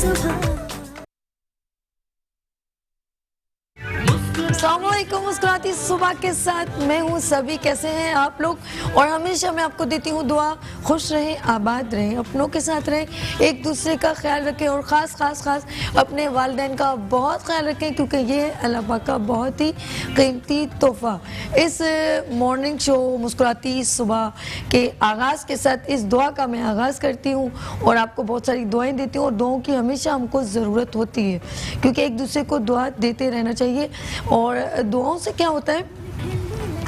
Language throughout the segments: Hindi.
सुबह। अस्सलामुअलैकुम, मुस्कुराती सुबह के साथ मैं हूँ सभी। कैसे हैं आप लोग? और हमेशा मैं आपको देती हूँ दुआ, खुश रहें, आबाद रहें, अपनों के साथ रहें, एक दूसरे का ख्याल रखें और ख़ास अपने वालिदैन का बहुत ख्याल रखें, क्योंकि ये है अल्लाह पाक का बहुत ही कीमती तोहफ़ा। इस मॉर्निंग शो मुस्कुराती सुबह के आगाज़ के साथ इस दुआ का मैं आगाज़ करती हूँ और आपको बहुत सारी दुआएँ देती हूँ। और दुआओं की हमेशा हमको ज़रूरत होती है, क्योंकि एक दूसरे को दुआ देते रहना चाहिए। और दुआओं से क्या होता है,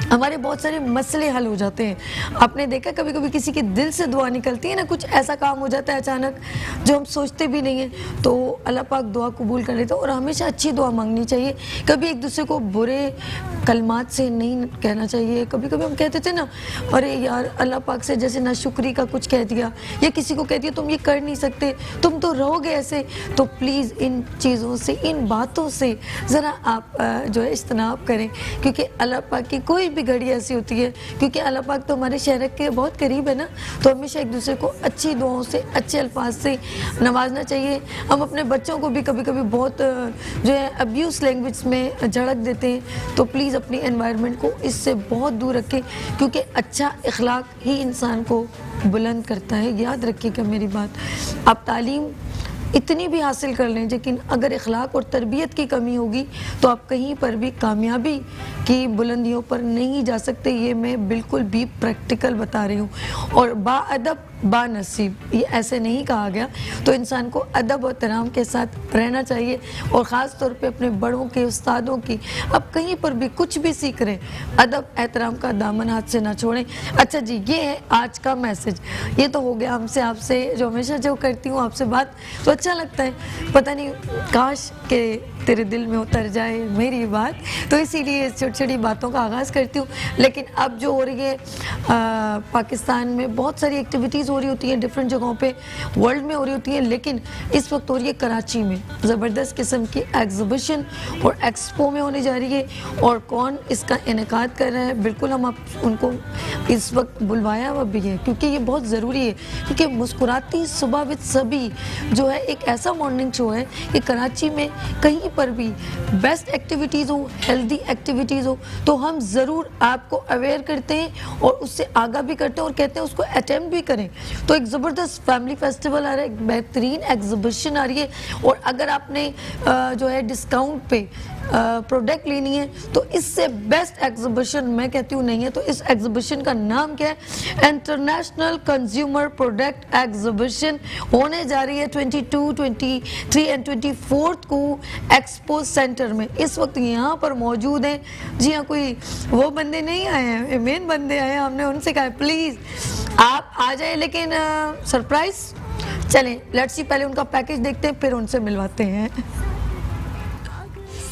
हमारे बहुत सारे मसले हल हो जाते हैं। आपने देखा कभी कभी किसी के दिल से दुआ निकलती है ना, कुछ ऐसा काम हो जाता है अचानक जो हम सोचते भी नहीं हैं, तो अल्लाह पाक दुआ कबूल कर लेता है। और हमेशा अच्छी दुआ मांगनी चाहिए, कभी एक दूसरे को बुरे कलमात से नहीं कहना चाहिए। कभी कभी हम कहते थे ना, अरे यार अल्लाह पाक से जैसे नाशुक्री का कुछ कह दिया, या किसी को कह दिया तुम ये कर नहीं सकते, तुम तो रहोगे ऐसे। तो प्लीज़ इन चीज़ों से, इन बातों से ज़रा आप जो है इज्तनाब करें, क्योंकि अल्लाह पाक की कोई भी घड़ी ऐसी होती है, क्योंकि अल्लाह पाक तो हमारे शहर के बहुत करीब है ना। तो हमेशा एक दूसरे को अच्छी दुआओं से, अच्छे अल्फाज से नवाजना चाहिए। हम अपने बच्चों को भी कभी कभी बहुत जो है अब्यूज़ लैंग्वेज में झड़क देते हैं, तो प्लीज़ अपनी एनवायरनमेंट को इससे बहुत दूर रखें, क्योंकि अच्छा इखलाक ही इंसान को बुलंद करता है। याद रखिएगा मेरी बात, आप तालीम इतनी भी हासिल कर लें, लेकिन अगर इखलाक और तरबियत की कमी होगी तो आप कहीं पर भी कामयाबी की बुलंदियों पर नहीं जा सकते। ये मैं बिल्कुल भी प्रैक्टिकल बता रही हूँ। और बाअदब बानसीब, ये ऐसे नहीं कहा गया। तो इंसान को अदब और तराम के साथ रहना चाहिए, और ख़ास तौर पे अपने बड़ों के, उस्तादों की, अब कहीं पर भी कुछ भी सीख रहे हैं, अदब एहतराम का दामन हाथ से ना छोड़ें। अच्छा जी, ये है आज का मैसेज। ये तो हो गया हमसे, आपसे जो हमेशा जो करती हूँ आपसे बात, तो अच्छा लगता है। पता नहीं, काश के तेरे दिल में उतर जाए मेरी बात, तो इसीलिए छोटी छोटी बातों का आगाज़ करती हूँ। लेकिन अब जो हो रही है पाकिस्तान में बहुत सारी एक्टिविटीज़ हो रही होती हैं, डिफरेंट जगहों पे वर्ल्ड में हो रही होती हैं, लेकिन इस वक्त हो रही है कराची में ज़बरदस्त किस्म की एग्जीबिशन और एक्सपो में होने जा रही है। और कौन इसका इनेकाद कर रहा है, बिल्कुल हम आप उनको इस वक्त बुलवाया हुआ भी है, क्योंकि ये बहुत ज़रूरी है। क्योंकि मुस्कुराती सुबह विद सभी जो है एक ऐसा मॉर्निंग शो है कि कराची में कहीं पर भी बेस्ट एक्टिविटीज़ हो, हेल्दी एक्टिविटीज़ हो, तो हम ज़रूर आपको अवेयर करते हैं और उससे आगाह भी करते हैं और कहते हैं उसको अटेम्प्ट भी करें। तो एक ज़बरदस्त फैमिली फेस्टिवल आ रहा है, एक बेहतरीन एग्जीबिशन आ रही है। और अगर आपने जो है डिस्काउंट पे प्रोडक्ट लेनी है, तो इससे बेस्ट एग्जीबिशन मैं कहती हूँ नहीं है। तो इस एग्जीबिशन का नाम क्या है? इंटरनेशनल कंज्यूमर प्रोडक्ट एग्जीबिशन होने जा रही है 22, 23 एंड 24 को एक्सपो सेंटर में। इस वक्त यहाँ पर मौजूद हैं, जी हाँ, कोई वो बंदे नहीं आए हैं, मेन बंदे आए हैं। हमने उनसे कहा प्लीज़ आप आ जाए, लेकिन सरप्राइज। चलें लेट्स सी, पहले उनका पैकेज देखते हैं, फिर उनसे मिलवाते हैं।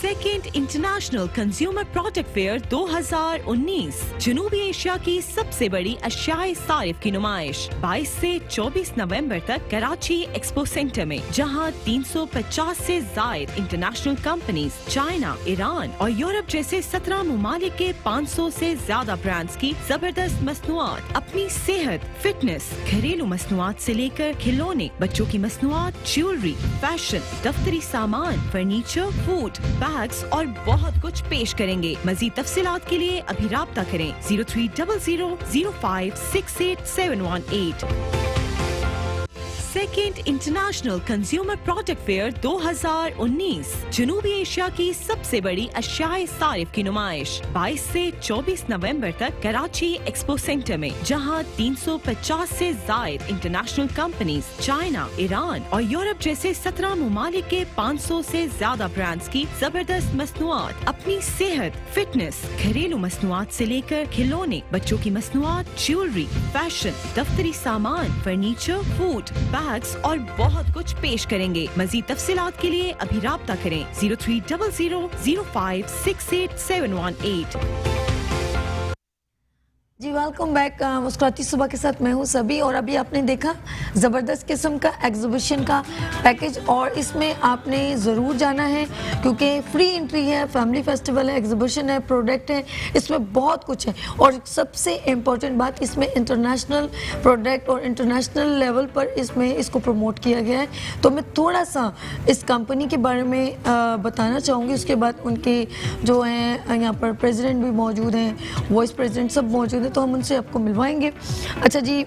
Second international consumer product fair 2019 जनूबी एशिया की सबसे बड़ी अशियाए सारिफ की नुमाइश 22 से 24 नवंबर तक कराची एक्सपो सेंटर में, जहां 350 से जायद इंटरनेशनल कंपनीज, चाइना, ईरान और यूरोप जैसे 17 ममालिक के 500 से ज्यादा ब्रांड्स की जबरदस्त मसनूआत अपनी सेहत, फिटनेस, घरेलू मसनूआत से लेकर खिलौने, बच्चों की मसनूआत, ज्वेलरी, फैशन, दफ्तरी सामान, फर्नीचर, फूड, बैग्स और बहुत कुछ पेश करेंगे। मजीद तफसीलात के लिए अभी राब्ता करें 030005687118। Second international consumer product fair 2019 जनूबी एशिया की सबसे बड़ी अशियाए सारिफ की नुमाइश 22 से 24 नवंबर तक कराची एक्सपो सेंटर में, जहां 350 से जायद इंटरनेशनल कंपनीज, चाइना, ईरान और यूरोप जैसे 17 ममालिक के 500 से ज्यादा ब्रांड्स की जबरदस्त मसनूआत अपनी सेहत, फिटनेस, घरेलू मसनूआत से लेकर खिलौने, बच्चों की मसनूआत, ज्वेलरी, फैशन, दफ्तरी सामान, फर्नीचर, फूड, बैग्स और बहुत कुछ पेश करेंगे। मजीद तफसीलात के लिए अभी राब्ता करें 030005687118। जी वेलकम बैक। मुस्कुराती सुबह के साथ मैं हूं सभी, और अभी आपने देखा ज़बरदस्त किस्म का एग्जीबिशन का पैकेज, और इसमें आपने ज़रूर जाना है क्योंकि फ्री एंट्री है, फैमिली फेस्टिवल है, एग्जीबिशन है, प्रोडक्ट है, इसमें बहुत कुछ है। और सबसे इम्पोर्टेंट बात, इसमें इंटरनेशनल प्रोडक्ट और इंटरनेशनल लेवल पर इसमें इसको प्रमोट किया गया है। तो मैं थोड़ा सा इस कंपनी के बारे में बताना चाहूँगी, उसके बाद उनके जो हैं यहाँ पर प्रेसिडेंट भी मौजूद हैं, वाइस प्रेसिडेंट सब मौजूद हैं, तो हम उनसे आपको मिलवाएंगे। अच्छा जी,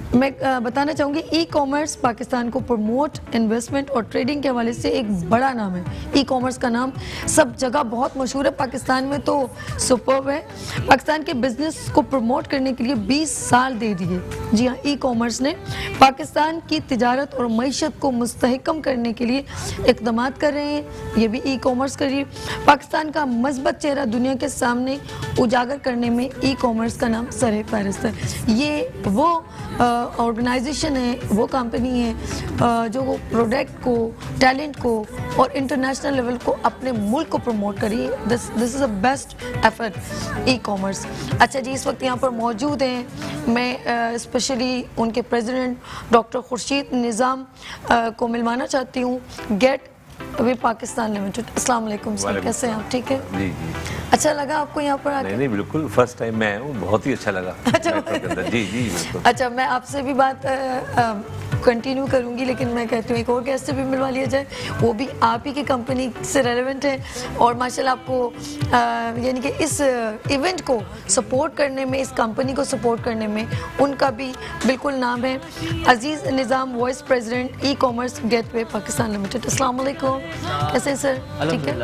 मैं बताना चाहूँगी ई कॉमर्स पाकिस्तान को प्रमोट, इन्वेस्टमेंट और ट्रेडिंग के हवाले से एक बड़ा नाम है। ई कॉमर्स का नाम सब जगह बहुत मशहूर है, पाकिस्तान में तो सुपर्ब है। पाकिस्तान के बिजनेस को प्रमोट करने के लिए 20 साल दे दिए। जी हाँ, ई कॉमर्स ने पाकिस्तान की तिजारत और मईशत को मुस्तहकम करने के लिए इक़दाम कर रहे हैं। ये भी ई कॉमर्स करिए। पाकिस्तान का मज़बूत चेहरा दुनिया के सामने उजागर करने में ई कॉमर्स का नाम सर फहरिस्त है। ये वो ऑर्गेनाइजेशन है, वो कंपनी है जो प्रोडक्ट को, टैलेंट को और इंटरनेशनल लेवल को अपने मुल्क को प्रमोट करी। This is a best effort e commerce. अच्छा जी, इस वक्त यहाँ पर मौजूद हैं, मैं स्पेशली उनके प्रेसिडेंट डॉक्टर खुर्शीद निज़ाम को मिलवाना चाहती हूँ, गेट वे पाकिस्तान लिमिटेड। अस्सलाम वालेकुम सर, कैसे हैं आप? ठीक है जी जी। अच्छा लगा आपको यहाँ पर आके? नहीं बिल्कुल, फर्स्ट टाइम मैं हूँ, बहुत ही अच्छा लगा। अच्छा जी जी बिल्कुल। अच्छा, मैं आपसे भी बात कंटिन्यू करूंगी, लेकिन मैं कहती हूँ एक और गेस्ट से भी मिलवा लिया जाए, वो भी आप ही की कंपनी से रेलेवेंट है, और माशाल्लाह आपको यानी कि इस इवेंट को सपोर्ट करने में, इस कंपनी को सपोर्ट करने में उनका भी बिल्कुल नाम है। Aziz Nizam, vice president e commerce gateway Pakistan limited. अस्सलाम वालेकुम, कैसे हैं सर? ठीक है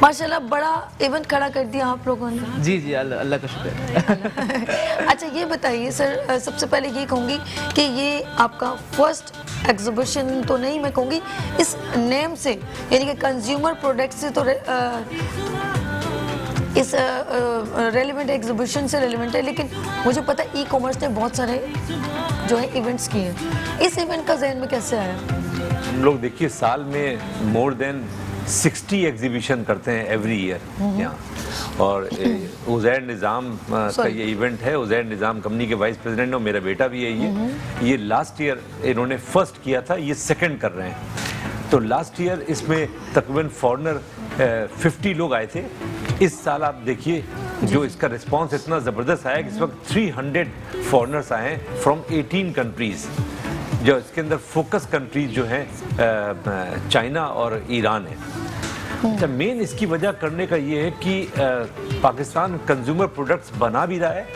माशाल्लाह, बड़ा इवेंट खड़ा कर दिया आप लोगों ने। जी जी, अल्लाह का शुक्र। अच्छा ये बताइए सर, सबसे पहले ये कहूँगी कि ये आपका फर्स्ट एग्जीबिशन तो नहीं, मैं कहूँगी इस नेम से, यानी कि कंज्यूमर प्रोडक्ट से तो इस रेलिवेंट एग्जीबिशन से रेलिवेंट है, लेकिन मुझे पता है ई कॉमर्स ने बहुत सारे जो है इवेंट्स किए हैं। इस इवेंट का जहन में कैसे आया? हम लोग देखिए साल में मोर देन 60 एग्जीबिशन करते हैं एवरी ईयर यहाँ, और उज़ैर निज़ाम का ये इवेंट है। उज़ैर निज़ाम कंपनी के वाइस प्रेसिडेंट और मेरा बेटा भी है। ये लास्ट ईयर इन्होंने फर्स्ट किया था, ये सेकंड कर रहे हैं। तो लास्ट ईयर इसमें तकरीबन फॉरेनर 50 लोग आए थे। इस साल आप देखिए जो इसका रिस्पांस इतना ज़बरदस्त आया कि इस वक्त 300 फॉरेनर्स आए हैं फ्रॉम 18 कंट्रीज़, जो इसके अंदर फोकस कंट्रीज जो हैं चाइना और ईरान है। अच्छा, मेन इसकी वजह करने का ये है कि पाकिस्तान कंज्यूमर प्रोडक्ट्स बना भी रहा है,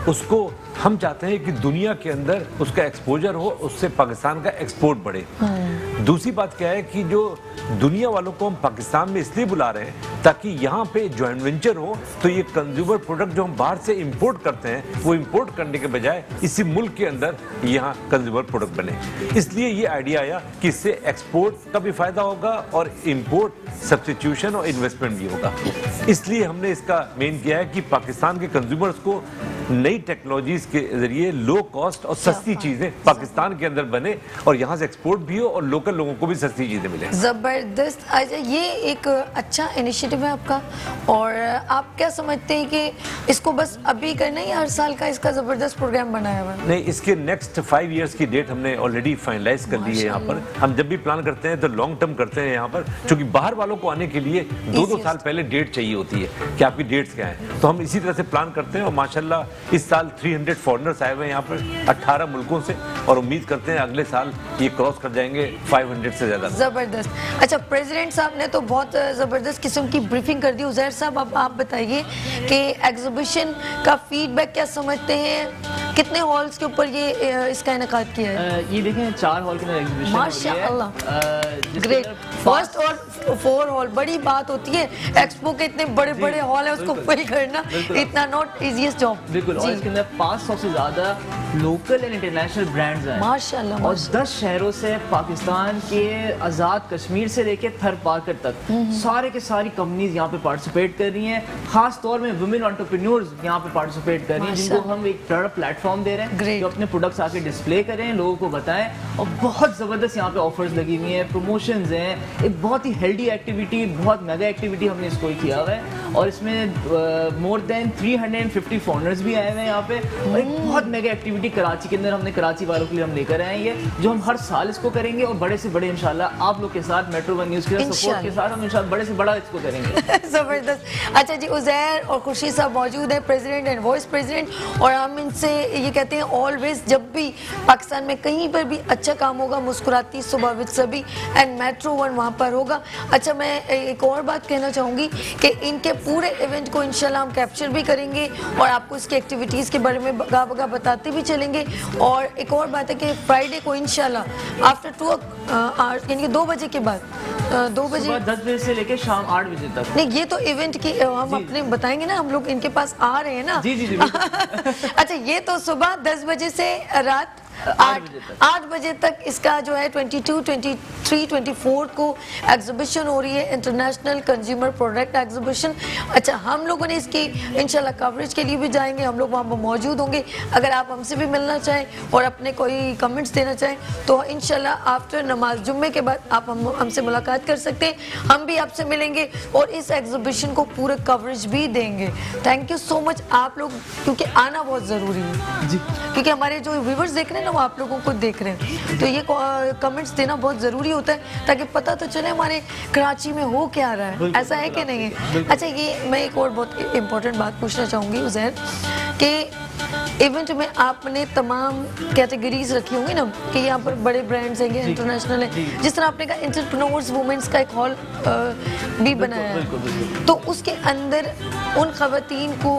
उसको हम चाहते हैं कि दुनिया के अंदर उसका एक्सपोजर हो, उससे पाकिस्तान का एक्सपोर्ट बढ़े। दूसरी बात क्या है कि जो दुनिया वालों को हम पाकिस्तान में इसलिए बुला रहे हैं ताकि यहाँ पे जॉइंट वेंचर हो, तो ये कंज्यूमर प्रोडक्ट जो हम बाहर से इंपोर्ट करते हैं वो इंपोर्ट करने के बजाय इसी मुल्क के अंदर यहाँ कंज्यूमर प्रोडक्ट बने। इसलिए ये आइडिया आया कि इससे एक्सपोर्ट का भी फायदा होगा और इंपोर्ट सब्स्टिट्यूशन और इन्वेस्टमेंट भी होगा। इसलिए हमने इसका मेन किया है कि पाकिस्तान के कंज्यूमर्स को नई टेक्नोलॉजीज के जरिए लो कॉस्ट और सस्ती चीजें पाकिस्तान के अंदर बने और यहाँ से एक्सपोर्ट भी हो और लोकल लोगों को भी सस्ती चीजें मिले। जबरदस्त। अच्छा, ये एक अच्छा इनिशिएटिव है आपका, और आप क्या समझते हैं कि इसको बस अभी करना है या हर साल का इसका जबरदस्त प्रोग्राम बनाया हुआ है? नहीं, इसके नेक्स्ट 5 इयर्स की डेट हमने ऑलरेडी फाइनलाइज कर ली है। यहाँ पर हम जब भी प्लान करते हैं तो लॉन्ग टर्म करते हैं यहाँ पर, क्योंकि बाहर वालों को आने के लिए 2-2 साल पहले डेट चाहिए होती है कि आपकी डेट्स क्या है। तो हम इसी तरह से प्लान करते हैं, और माशाल्लाह इस साल 300 फॉरेनर्स आए हुए हैं यहाँ पर 18 मुल्कों से, और उम्मीद करते हैं अगले साल ये क्रॉस कर जाएंगे 500 से ज्यादा। जबरदस्त। अच्छा, प्रेसिडेंट साहब ने तो बहुत जबरदस्त किस्म की ब्रीफिंग कर दी। उज़ैर साहब, अब आप बताइए कि एग्जीबिशन का फीडबैक क्या समझते हैं, कितने हॉल्स के ऊपर ये इसका इनेकाद किया है? ये देखें 4 हॉल के अंदर एग्जीबिशन माशाअल्लाह, ग्रेट। फर्स्ट और 4 हॉल बड़ी बात होती है, एक्सपो के इतने बड़े बड़े हॉल है, उसको फिल करना इतना नॉट इजीएस्ट जॉब। बिल्कुल, और इसके अंदर 500 से ज़्यादा लोकल एंड इंटरनेशनल ब्रांड्स आए माशाल्लाह, और 10 शहरों से पाकिस्तान के आज़ाद कश्मीर से लेके थर पाकर तक सारे के सारी कंपनीज यहाँ पे पार्टिसिपेट कर रही हैं। खास तौर में वुमेन एंटरप्रेन्योर्स यहाँ पे पार्टिसिपेट कर रही हैं, जिनको हम एक बड़ा प्लेटफॉर्म दे रहे हैं Great. जो अपने प्रोडक्ट्स आके डिस्प्ले करें, लोगों को बताएं। और बहुत ज़बरदस्त यहाँ पे ऑफर्स लगी हुई हैं, प्रमोशंस हैं, एक बहुत ही हेल्दी एक्टिविटी, बहुत मेगा एक्टिविटी हमने इसको किया हुआ है। और इसमें मोर देन 350 फाउंडर्स भी आए हुए हैं यहाँ पे, और एक बहुत मेगा एक्टिविटी कराची के अंदर हमने कराची वालों के लिए हम लेकर आए हैं, जो हम हर साल इसको करेंगे और बड़े से बड़े इंशाल्लाह आप लोग के साथ मेट्रो वन न्यूज़ के सपोर्ट के साथ हम इंशाल्लाह बड़े से बड़ा इसको करेंगे। जबरदस्त। अच्छा जी, उज़ैर और खुर्शीद साहब मौजूद हैं, प्रेसिडेंट एंड वाइस प्रेसिडेंट, और हम इनसे ये कहते हैं ऑलवेज जब भी पाकिस्तान में कहीं पर भी अच्छा काम होगा, मुस्कुराती सुबह विद सभी एंड मेट्रो वन वहाँ पर होगा। अच्छा, मैं एक और बात कहना चाहूँगी कि इनके पूरे इवेंट को इंशाल्लाह हम कैप्चर भी करेंगे और आपको इसकी एक्टिविटीज़ के बारे में बगा बगा बताते भी चलेंगे। और एक और बात है कि फ्राइडे को इंशाल्लाह आफ्टर 2 यानी कि 2 बजे के बाद 2 बजे, सुबह 10 बजे से लेकर शाम 8 बजे तक। नहीं, ये तो इवेंट की हम अपने बताएंगे ना, हम लोग इनके पास आ रहे हैं ना। जी जी जी अच्छा, ये तो सुबह 10 बजे से रात 8 बजे तक इसका जो है 22, 23, 24 को एग्जीबिशन हो रही है, इंटरनेशनल कंज्यूमर प्रोडक्ट एग्जीबिशन। अच्छा, हम लोगों ने इसकी इंशाल्लाह कवरेज के लिए भी जाएंगे, हम लोग वहाँ पर मौजूद होंगे। अगर आप हमसे भी मिलना चाहें और अपने कोई कमेंट्स देना चाहें तो इंशाल्लाह आफ्टर नमाज जुम्मे के बाद आप हमसे मुलाकात कर सकते हैं, हम भी आपसे मिलेंगे और इस एग्जीबिशन को पूरे कवरेज भी देंगे। थैंक यू सो मच आप लोग, क्योंकि आना बहुत ज़रूरी है जी, क्योंकि हमारे जो व्यूवर्स देख रहे हैं ना वो आप लोगों को देख रहे हैं, तो ये कमेंट्स देना बहुत ज़रूरी होता है ताकि पता तो चले हमारे कराची में हो क्या रहा है, ऐसा है कि नहीं है। अच्छा, ये मैं एक और बहुत इम्पोर्टेंट बात पूछना चाहूँगी उज़ैर कि इवेंट में आपने तमाम कैटेगरीज रखी होंगी ना, कि यहाँ पर बड़े ब्रांड्स हैं, इंटरनेशनल है, जिस तरह आपने कहा इंटरप्रेन्योर्स वुमेन्स का एक हॉल भी बनाया है, तो उसके अंदर उन खवातीन को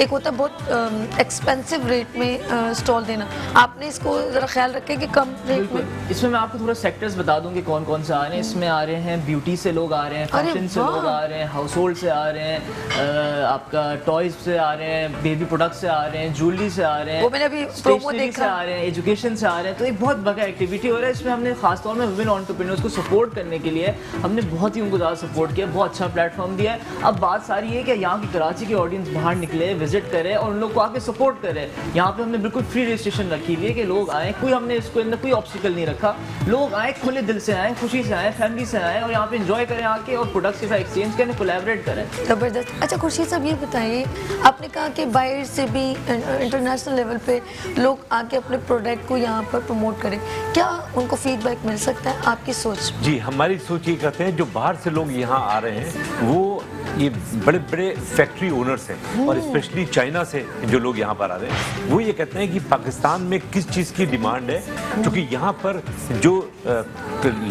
एक होता है बहुत एक्सपेंसिव रेट में स्टॉल देना, आपने इसको ज़रा ख्याल रखें कि कम रेट में। इसमें मैं आपको थोड़ा सेक्टर्स बता दूं कि कौन कौन से आ रहे हैं। इसमें आ रहे हैं ब्यूटी से लोग आ रहे हैं, फैशन से लोग आ रहे हैं, हाउस होल्ड से आ रहे हैं, आपका टॉयज से आ रहे हैं, बेबी प्रोडक्ट से आ रहे हैं, ज्वेलरी से आ रहे हैं, वो मैंने अभी प्रोमो देखा, से आ रहे हैं, एजुकेशन से आ रहे हैं। तो एक बहुत बड़ा एक्टिविटी हो रहा है। इसमें हमने खासतौर में वुमेन एंटरप्रेन्योर्स को सपोर्ट करने के लिए हमने बहुत ही उनको ज़्यादा सपोर्ट किया, बहुत अच्छा प्लेटफॉर्म दिया है। अब बात सारी है कि यहाँ की कराची की ऑडियंस बाहर निकले, विजिट करे और उन लोग को आके सपोर्ट करे। यहाँ पे हमने बिल्कुल फ्री रजिस्ट्रेशन रखी हुई है कि लोग आए, कोई हमने इसके अंदर कोई ऑब्स्टिकल नहीं रखा, लोग आए खुले दिल से आए, खुशी से आए, फैमिली से आए और यहाँ पे एंजॉय करें आके और प्रोडक्ट्स के साथ एक्सचेंज करें, कोलैबोरेट करें। जबरदस्त। अच्छा खुर्शीद साहब, ये बताइए, आपने कहा कि बाहर से भी इंटरनेशनल लेवल पे लोग आके अपने प्रोडक्ट को यहाँ पर प्रमोट करें, क्या उनको फीडबैक मिल सकता है? आपकी सोच? जी, हमारी सोच ये कहते हैं जो बाहर से लोग यहाँ आ रहे हैं वो ये बड़े बड़े फैक्ट्री ओनर्स हैं और स्पेशली चाइना से जो लोग यहाँ पर आ रहे हैं, वो ये कहते हैं कि पाकिस्तान में किस चीज़ की डिमांड है, क्योंकि यहाँ पर जो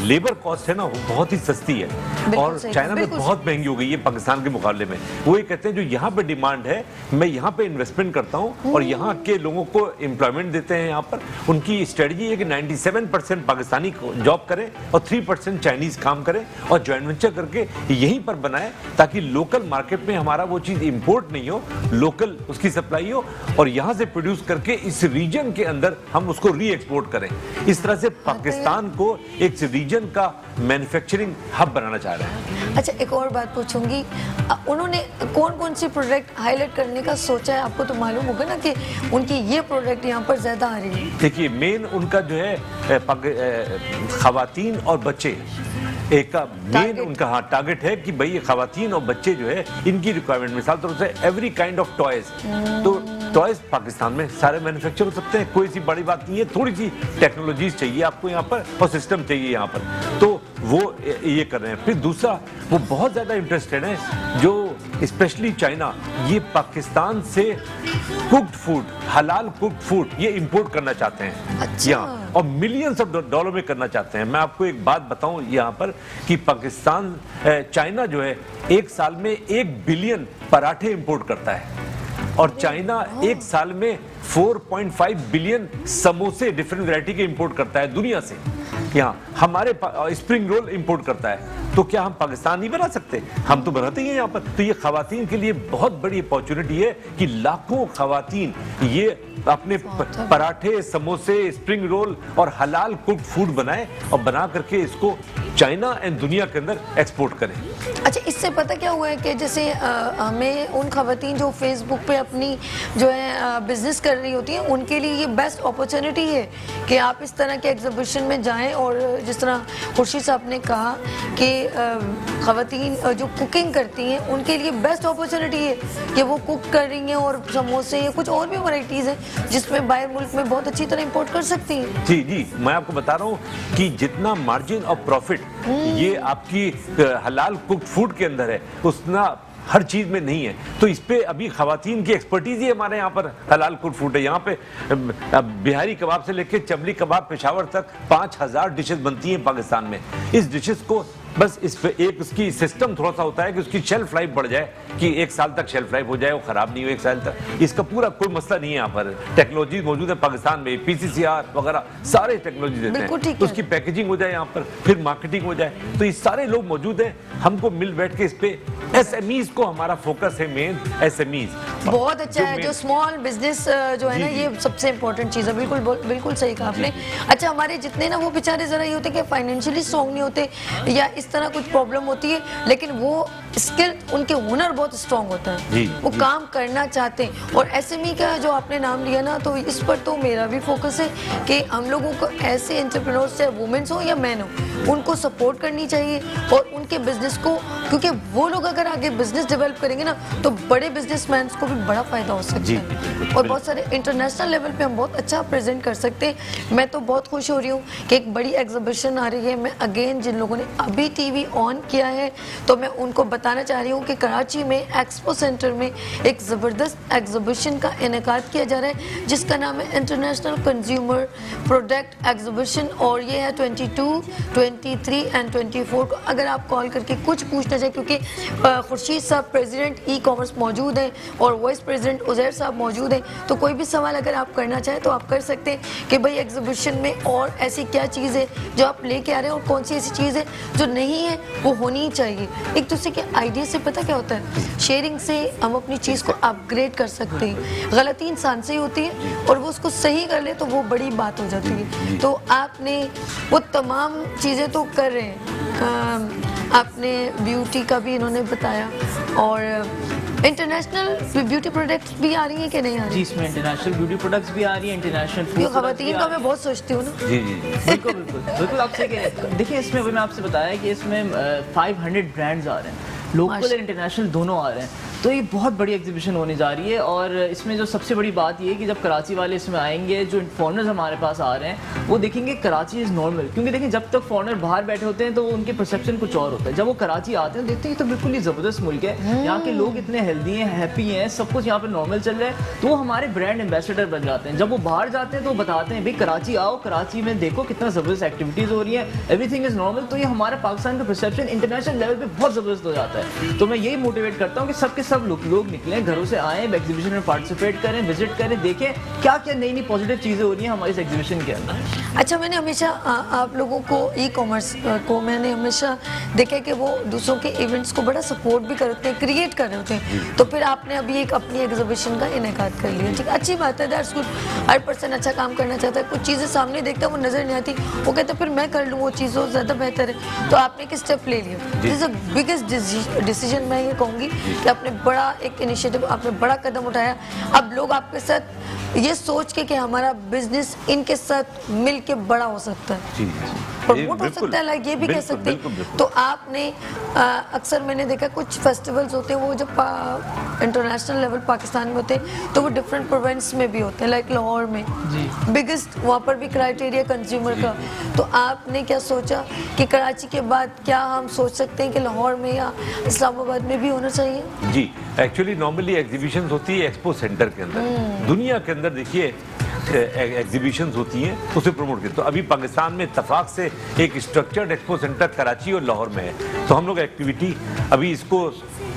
लेबर कॉस्ट है ना वो बहुत ही सस्ती है और चाइना में बहुत महंगी हो गई है पाकिस्तान के मुकाबले में। वो ये कहते हैं जो यहाँ पे डिमांड है मैं यहाँ पे इन्वेस्टमेंट करता हूँ और यहाँ के लोगों को एम्प्लॉयमेंट देते हैं। यहाँ पर उनकी स्ट्रेटजी है कि 97% पाकिस्तानी जॉब करें और 3% चाइनीज़ काम करें और जॉइंट वेंचर करके यहीं पर बनाए ताकि लोकल मार्केट में हमारा वो चीज़ इंपोर्ट नहीं हो, लोकल उसकी सप्लाई हो और यहाँ से प्रोड्यूस करके इस रीजन के अंदर हम उसको री एक्सपोर्ट करें। इस तरह से पाकिस्तान को एक रीजन का मैन्युफैक्चरिंग हब बनाना चाह रहे हैं। अच्छा, एक और बात पूछूंगी, उन्होंने कौन कौन सी प्रोडक्ट हाईलाइट करने का सोचा है? आपको तो मालूम होगा ना कि उनकी ये प्रोडक्ट यहाँ पर ज्यादा आ रही है। देखिए, मेन उनका जो है खवातीन और बच्चे एक का मेन उनका टारगेट है कि भाई ये खवातीन और बच्चे जो है इनकी रिक्वायरमेंट, मिसाल तौर से एवरी काइंड ऑफ टॉयज, तो टॉयज पाकिस्तान में सारे मैन्युफैक्चर हो सकते हैं, कोई सी बड़ी बात नहीं है, थोड़ी सी टेक्नोलॉजीज चाहिए आपको यहाँ पर और सिस्टम चाहिए यहाँ पर, तो वो ये कर रहे हैं। फिर दूसरा, वो बहुत ज़्यादा इंटरेस्टेड है जो स्पेशली चाइना, ये पाकिस्तान से कुक्ड फूड, हलाल कुक्ड फूड ये इंपोर्ट करना चाहते हैं। अच्छा। यहाँ और मिलियंस ऑफ डॉलर में करना चाहते हैं। मैं आपको एक बात बताऊं यहाँ पर कि चाइना जो है एक साल में 1 बिलियन पराठे इंपोर्ट करता है और चाइना एक साल में 4.5 बिलियन समोसे डिफरेंट वैरायटी के इंपोर्ट करता है दुनिया से। यहाँ हमारे स्प्रिंग रोल इंपोर्ट करता है, तो क्या हम पाकिस्तान नहीं बना सकते? हम तो बनाते ही हैं यहाँ पर। तो ये खवातीन के लिए बहुत बड़ी अपॉर्चुनिटी है कि लाखों खवातीन ये अपने पराठे, समोसे, स्प्रिंग रोल और हलाल कुक्ड फूड बनाएं और बना करके इसको चाइना एंड दुनिया के अंदर एक्सपोर्ट करें। अच्छा, इससे पता क्या हुआ है कि जैसे हमें उन खवातीन जो फेसबुक पे अपनी जो है बिजनेस कर रही होती हैं, उनके लिए ये बेस्ट अपॉर्चुनिटी है कि आप इस तरह के एग्जीबिशन में जाएं। और जिस तरह खुर्शीद साहब ने कहा कि खवातीन जो कुकिंग करती हैं उनके लिए बेस्ट अपॉर्चुनिटी है कि वो कुक कर रही हैं और समोसे या कुछ और भी वैरायटीज़ हैं जिसमें बाहर मुल्क में बहुत अच्छी तरह इंपोर्ट कर सकती हैं। जी जी, मैं आपको बता रहा हूँ कि जितना मार्जिन ऑफ प्रॉफिट ये आपकी हलाल कुक्ड फूड के अंदर है उतना हर चीज में नहीं है। तो इस पे अभी खवातीन की एक्सपर्टीज ही हमारे यहाँ पर हलाल कुक्ड फूड है। यहाँ पे बिहारी कबाब से लेके चमली कबाब पेशावर तक 5000 डिशेस बनती हैं पाकिस्तान में। इस डिशेस को बस इस पे एक उसकी सिस्टम थोड़ा सा होता है कि उसकी शेल्फ लाइफ बढ़ जाए, कि 1 साल तक शेल्फ लाइफ हो जाए, वो खराब नहीं हो 1 साल तक। इसका पूरा कोई मसला नहीं है। यहाँ पर टेक्नोलॉजी मौजूद है पाकिस्तान में, PCCR वगैरह सारे टेक्नोलॉजी देते हैं, तो उसकी पैकेजिंग हो जाए यहाँ पर, फिर मार्केटिंग हो जाए, तो ये सारे लोग मौजूद हैं। हमको मिल बैठ के इस पे SMEs को हमारा फोकस है, मेन SMEs। बहुत अच्छा है, जो स्मॉल बिजनेस जो है ना, ये सबसे इंपॉर्टेंट चीज़ है। बिल्कुल सही कहा आपने। अच्छा, हमारे जितने ना वो बेचारे जरा ये होते कि फाइनेंशियली स्ट्रॉन्ग नहीं होते या इस तरह कुछ प्रॉब्लम होती है, लेकिन वो स्किल, उनके हुनर बहुत स्ट्रॉन्ग होता है, वो काम करना चाहते हैं। और SME का जो आपने नाम लिया ना, तो इस पर तो मेरा भी फोकस है कि हम लोगों को ऐसे एंटरप्रेन्योर्स, चाहे वुमेन्स हो या मैन हो, उनको सपोर्ट करनी चाहिए और उनके बिजनेस को, क्योंकि वो लोग अगर आगे बिजनेस डेवलप करेंगे ना तो बड़े बिजनेसमैन को भी बड़ा फायदा हो सकता है और बहुत सारे इंटरनेशनल लेवल पे हम बहुत अच्छा प्रेजेंट कर सकते हैं। मैं तो बहुत खुश हो रही हूँ कि एक बड़ी एग्जीबिशन आ रही है। मैं अगेन जिन लोगों ने अभी टीवी ऑन किया है तो मैं उनको बताना चाह रही हूँ कि कराची में एक्सपो सेंटर में एक ज़बरदस्त एग्जीबिशन का इनेकाद किया जा रहा है जिसका नाम है इंटरनेशनल कंज्यूमर प्रोडक्ट एग्जीबिशन, और ये है 22, 23 एंड 24 को। अगर आप कॉल करके कुछ पूछना चाहें, क्योंकि खुर्शीद साहब प्रेसिडेंट ई-कॉमर्स मौजूद हैं और वाइस प्रेसिडेंट उज़ैर साहब मौजूद हैं, तो कोई भी सवाल अगर आप करना चाहें तो आप कर सकते हैं कि भाई एग्जीबिशन में और ऐसी क्या चीज़ है जो आप लेके आ रहे हैं और कौन सी ऐसी चीज़ है जो नहीं है वो होनी ही चाहिए। एक दूसरे के आइडिया से पता क्या होता है, शेयरिंग से हम अपनी चीज़ को अपग्रेड कर सकते हैं। गलती इंसान से ही होती है और वो उसको सही कर ले तो वो बड़ी बात हो जाती है। तो आपने वो तमाम चीज़ें तो कर रहे हैं, आपने ब्यूटी का भी इन्होंने बताया और इंटरनेशनल ब्यूटी प्रोडक्ट्स भी आ रही हैं कि नहीं आ रही? जी, इसमें इंटरनेशनल ब्यूटी प्रोडक्ट्स भी आ रही हैं, इंटरनेशनल फूड खवातीन का मैं बहुत सोचती हूँ ना। जी जी बिल्कुल आपसे देखिए, इसमें मैंने आपसे बताया कि इसमें 500 ब्रांड्स आ रहे हैं, लोकल और इंटरनेशनल दोनों आ रहे हैं। तो ये बहुत बड़ी एग्जीबिशन होने जा रही है और इसमें जो सबसे बड़ी बात ये है कि जब कराची वाले इसमें आएंगे, जो फॉरनर्स हमारे पास आ रहे हैं वो देखेंगे कराची इज़ नॉर्मल, क्योंकि देखिए जब तक फॉरनर बाहर बैठे होते हैं तो उनके परसेप्शन कुछ और होता है। जब वो कराची आते हैं देखते हैं तो बिल्कुल ही ज़बरदस्त मुल्क है, यहाँ के लोग इतने हेल्दी हैं, हैप्पी हैं, सब कुछ यहाँ पर नॉर्मल चल रहा है, तो वो हमारे ब्रांड एम्बेसडर बन जाते हैं। जब वो बाहर जाते हैं तो बताते हैं भाई कराची आओ, कराची में देखो कितना ज़बरदस्त एक्टिविटीज़ हो रही हैं, एवरीथिंग इज़ नॉर्मल। तो ये हमारे पाकिस्तान का परसेप्शन इंटरनेशनल लेवल पर बहुत ज़बरदस्त हो जाता है। तो मैं यही मोटिवेट करता हूँ कि सब के सब लोग निकले, घरों से आए, एग्जीबिशन में पार्टिसिपेट करें, विजिट करें, देखें क्या क्या नई नई पॉजिटिव चीज़ें हो रही हैं हमारे इस एग्जीबिशन के अंदर। अच्छा, मैंने हमेशा आप लोगों को ई-कॉमर्स को मैंने हमेशा देखा है कि वो दूसरों के इवेंट्स को बड़ा सपोर्ट भी करते हैं, क्रिएट कर रहे होते हैं। तो फिर आपने अभी एक अपनी एग्जीबिशन का इनेकाद कर लिया, ठीक, अच्छी बात है, दैट्स गुड। हर पर्सन अच्छा काम करना चाहता है, कुछ चीज़ें सामने देखता है वो नज़र नहीं आती, वो कहता है फिर मैं कर लूँ वो चीज़, वो ज़्यादा बेहतर है। तो आपने एक स्टेप ले लिया, this is the biggest decision. मैं ये कहूँगी कि आपने बड़ा एक इनिशिएटिव, आपने बड़ा कदम उठाया। अब लोग आपके साथ ये सोच के कि हमारा बिजनेस इनके साथ मिल के बड़ा हो सकता है, प्रमोट हो सकता है, लाइक ये भी कह सकते हैं। तो आपने अक्सर मैंने देखा कुछ फेस्टिवल्स होते हैं वो जब इंटरनेशनल लेवल पाकिस्तान में होते हैं तो वो डिफरेंट प्रोविंस में भी होते हैं, लाइक लाहौर में बिगेस्ट, वहाँ पर भी क्राइटेरिया कंज्यूमर का। तो आपने क्या सोचा कि कराची के बाद क्या हम सोच सकते हैं कि लाहौर में या इस्लामाबाद में भी होना चाहिए? जी, एक्चुअली नॉर्मली एग्जीबिशन होती है एक्सपो सेंटर के अंदर। दुनिया के अंदर देखिए एग्जीबिशंस होती हैं उसे प्रमोट करते। तो अभी पाकिस्तान में इत्तेफाक से एक स्ट्रक्चर्ड एक्सपो सेंटर कराची और लाहौर में है। तो हम लोग एक्टिविटी अभी इसको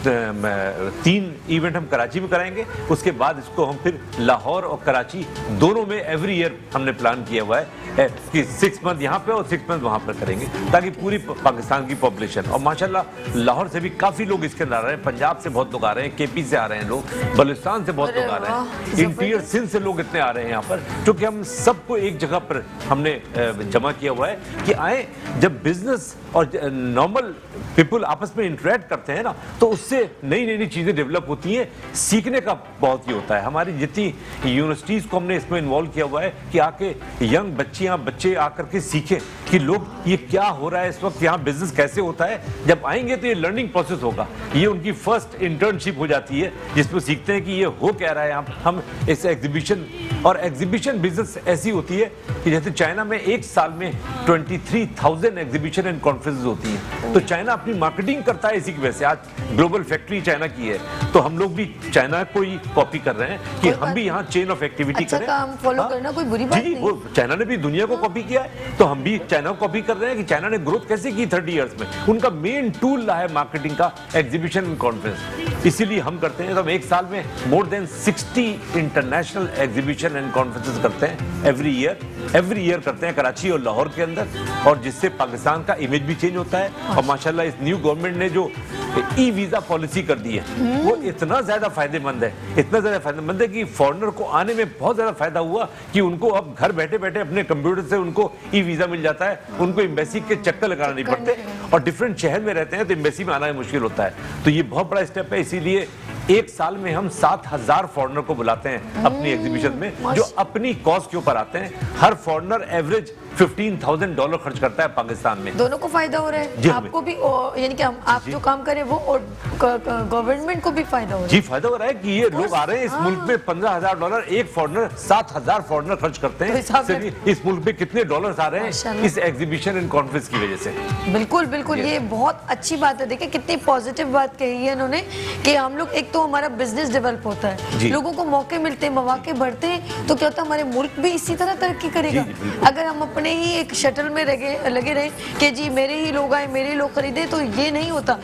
3 इवेंट हम कराची में कराएंगे, उसके बाद इसको हम फिर लाहौर और कराची दोनों में एवरी ईयर हमने प्लान किया हुआ है कि 6 मंथ यहाँ पे और 6 मंथ वहाँ पर करेंगे, ताकि पूरी पाकिस्तान की पॉपुलेशन, और माशाल्लाह लाहौर से भी काफ़ी लोग इसके अंदर आ रहे हैं, पंजाब से बहुत लोग आ रहे हैं, केपी से आ रहे हैं लोग, बलूचिस्तान से बहुत लोग आ रहे हैं, इंटीरियर सिंध से लोग इतने आ रहे हैं यहाँ पर, क्योंकि हम सबको एक जगह पर हमने जमा किया हुआ है कि आए, जब बिजनेस और नॉर्मल पीपल आपस में इंटरेक्ट करते हैं ना, तो उससे नई नई चीज़ें डेवलप होती हैं, सीखने का बहुत ही होता है। हमारी जितनी यूनिवर्सिटीज़ को हमने इसमें इन्वॉल्व किया हुआ है कि आके यंग बच्चे आकर के सीखें कि लोग ये क्या हो रहा है इस वक्त, यहाँ बिजनेस कैसे होता है। जब आएंगे तो ये लर्निंग प्रोसेस होगा, ये उनकी फर्स्ट इंटर्नशिप हो जाती है जिसमें सीखते हैं कि ये हो क्या रहा है यहाँ। हम इस एग्जीबिशन, और एग्जीबिशन बिजनेस ऐसी होती है कि जैसे चाइना में एक साल में 23,000 एग्जीबिशन एंड कॉन्फ्रेंसेस होती हैं, तो चाइना अपनी मार्केटिंग करता है इसी की वजह से। आज ग्लोबल फैक्ट्री चाइना की है, तो हम लोग भी चाइना को ही कॉपी कर रहे हैं कि हम भी यहाँ चेन ऑफ एक्टिविटी अच्छा करें। काम फॉलो करना कोई बुरी बात जी, नहीं। वो चाइना ने भी दुनिया को कॉपी किया है, तो हम भी चाइना को कॉपी कर रहे हैं कि चाइना ने ग्रोथ कैसे की 30 इयर्स में। उनका मेन टूल रहा है मार्केटिंग का एग्जीबिशन एंड कॉन्फ्रेंस, इसीलिए हम करते हैं। तो हम एक साल में more than 60 international exhibition and conferences करते हैं एवरी ईयर करते हैं कराची और लाहौर के अंदर, और जिससे पाकिस्तान का इमेज भी चेंज होता है। और माशाल्लाह इस न्यू गवर्नमेंट ने जो ई वीजा पॉलिसी कर दी है वो इतना ज्यादा फायदेमंद है कि फॉरेनर को आने में बहुत ज्यादा फायदा हुआ कि उनको अब घर बैठे बैठे अपने कंप्यूटर से उनको ई वीजा मिल जाता है, उनको एम्बेसी के चक्कर लगाना नहीं पड़ते, और डिफरेंट शहर में रहते हैं तो एम्बेसी में आना मुश्किल होता है। तो ये बहुत बड़ा स्टेप है, इसीलिए एक साल में हम 7,000 फॉरेनर को बुलाते हैं अपनी एग्जीबिशन में, जो अपनी कॉस्ट के ऊपर आते हैं। हर फॉरेनर एवरेज $15,000 खर्च करता है पाकिस्तान में। दोनों को फायदा हो रहा है, आपको भी, यानी कि आप जो काम करें वो, और गवर्नमेंट को भी फायदा हो रहा है। जी, फायदा हो रहा है कि ये लोग आ रहे हैं इस मुल्क में। $15,000 एक फॉरेनर, 7,000 फॉरेनर खर्च करते हैं। इस मुल्क में कितने डॉलर्स आ रहे हैं इस एग्जीबिशन एंड कॉन्फ्रेंस की वजह से। बिल्कुल बिल्कुल, ये बहुत अच्छी बात है। देखिए कितनी पॉजिटिव बात कही है इन्होंने कि हम लोग, एक तो हमारा बिजनेस डेवलप होता है, लोगों को मौके मिलते हैं, मौके बढ़ते हैं, तो क्या होता है हमारे मुल्क भी इसी तरह तरक्की करेगा। अगर हम अपने ही एक शटल में लगे रहे कि जी मेरे ही लोग आए, मेरे ही लोग खरीदे, तो ये नहीं होता।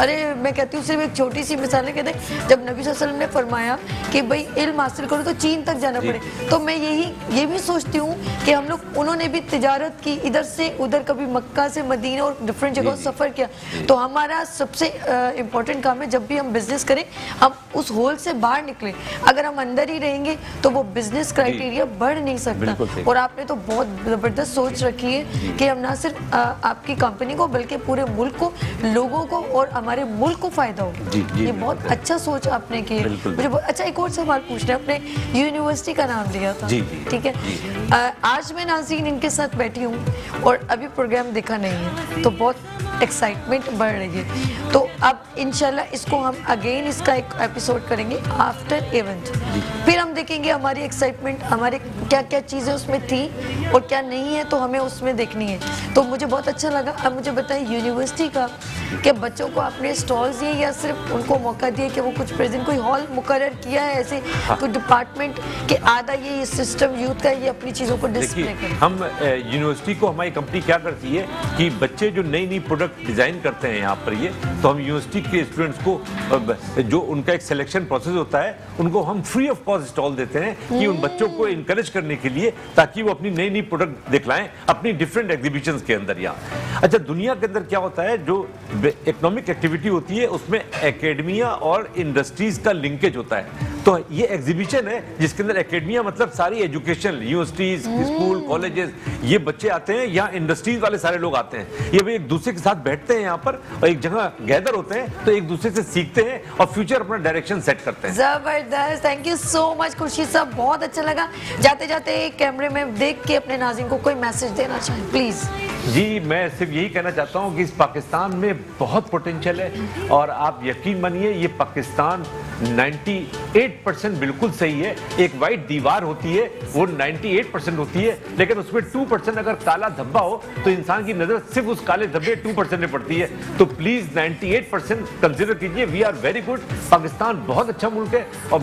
अरे मैं कहती हूँ, सिर्फ एक छोटी सी मिसाल है, कहते हैं जब नबी सल्लल्लाहु अलैहि वसल्लम ने फरमाया कि भाई इल्म हासिल करो तो चीन तक जाना पड़े, तो मैं ये भी सोचती हूँ कि हम लोग, उन्होंने भी तिजारत की इधर से उधर, कभी मक्का से मदीना और डिफरेंट जगहों सफर किया। तो हमारा सबसे इम्पोर्टेंट काम है, जब भी हम बिजनेस करें, हम उस होल से बाहर निकले। अगर हम अंदर ही रहेंगे तो वो बिजनेस क्राइटेरिया बढ़ नहीं सकता। और आपने तो बहुत जबरदस्त सोच रखी है कि हम ना सिर्फ आपकी कंपनी को बल्कि पूरे मुल्क को, लोगों को और हमारे मुल्क को फायदा होगा। ये बहुत अच्छा सोच आपने की है। मुझे अच्छा एक और सवाल पूछना है, अपने यूनिवर्सिटी का नाम लिया था, ठीक है। आज मैं नाज़रीन इनके साथ बैठी हूँ और अभी प्रोग्राम देखा नहीं है, तो बहुत एक्साइटमेंट बढ़ रही है। तो अब इंशाल्लाह इसको हम अगेन इसका एक एपिसोड करेंगे आफ्टर इवेंट, फिर हम देखेंगे हमारी एक्साइटमेंट, हमारे क्या क्या चीज़ें उसमें थी और क्या नहीं है, तो हमें उसमें देखनी है। तो मुझे बहुत अच्छा लगा। अब मुझे बताएं यूनिवर्सिटी का, क्या बच्चों को आपने स्टॉल्स दिए या सिर्फ उनको मौका दिया कि वो कुछ प्रेजेंट, कोई हॉल मुकर्रर किया है ऐसे कोई डिपार्टमेंट कि आधा ये सिस्टम यूथ का ये अपनी चीज़ों को डिस्प्ले करें? हम यूनिवर्सिटी को, हमारी कंपनी क्या करती है कि बच्चे जो नई प्रोडक्ट डिजाइन करते हैं यहाँ पर, ये तो हम यूनिवर्सिटी के स्टूडेंट्स को, जो उनका एक सिलेक्शन प्रोसेस होता है, उनको हम फ्री ऑफ कॉस्ट स्टॉल देते हैं कि उन बच्चों को इनकरेज करने के लिए, ताकि वो अपनी नई प्रोडक्ट दिखलाएं अपनी डिफरेंट एग्जीबिशंस के अंदर यहाँ। अच्छा, दुनिया के अंदर क्या होता है, जो इकोनॉमिक एक्टिविटी होती है उसमें एकेडमिया और इंडस्ट्रीज का लिंकेज होता है। तो ये एग्जीबिशन है जिसके अंदर एकेडमिया मतलब सारी एजुकेशन, यूनिवर्सिटीज, स्कूल, कॉलेजेस, ये बच्चे आते हैं, यहाँ इंडस्ट्रीज वाले सारे लोग आते हैं। ये भी एक दूसरे के साथ बैठते हैं यहाँ पर और एक जगह गैदर होते हैं, तो एक दूसरे से सीखते हैं और फ्यूचर अपना डायरेक्शन सेट करते हैं। जबरदस्त, thank you so much Khurshid साहब, बहुत अच्छा लगा। जाते जाते कैमरे में देख के अपने नाज़रीन को कोई मैसेज देना चाहें प्लीज? जी, मैं सिर्फ यही कहना चाहता हूँ कि इस पाकिस्तान में बहुत पोटेंशियल है और आप यकीन मानिए ये पाकिस्तान 98% बिल्कुल सही है। एक वाइट दीवार होती है वो 98% होती है, लेकिन उसमें 2% अगर काला धब्बा हो तो इंसान की नजर सिर्फ उस काले धब्बे 2% में पड़ती है। तो प्लीज 98% कंसिडर कीजिए। We are very good. Pakistan बहुत अच्छा मुल्क है और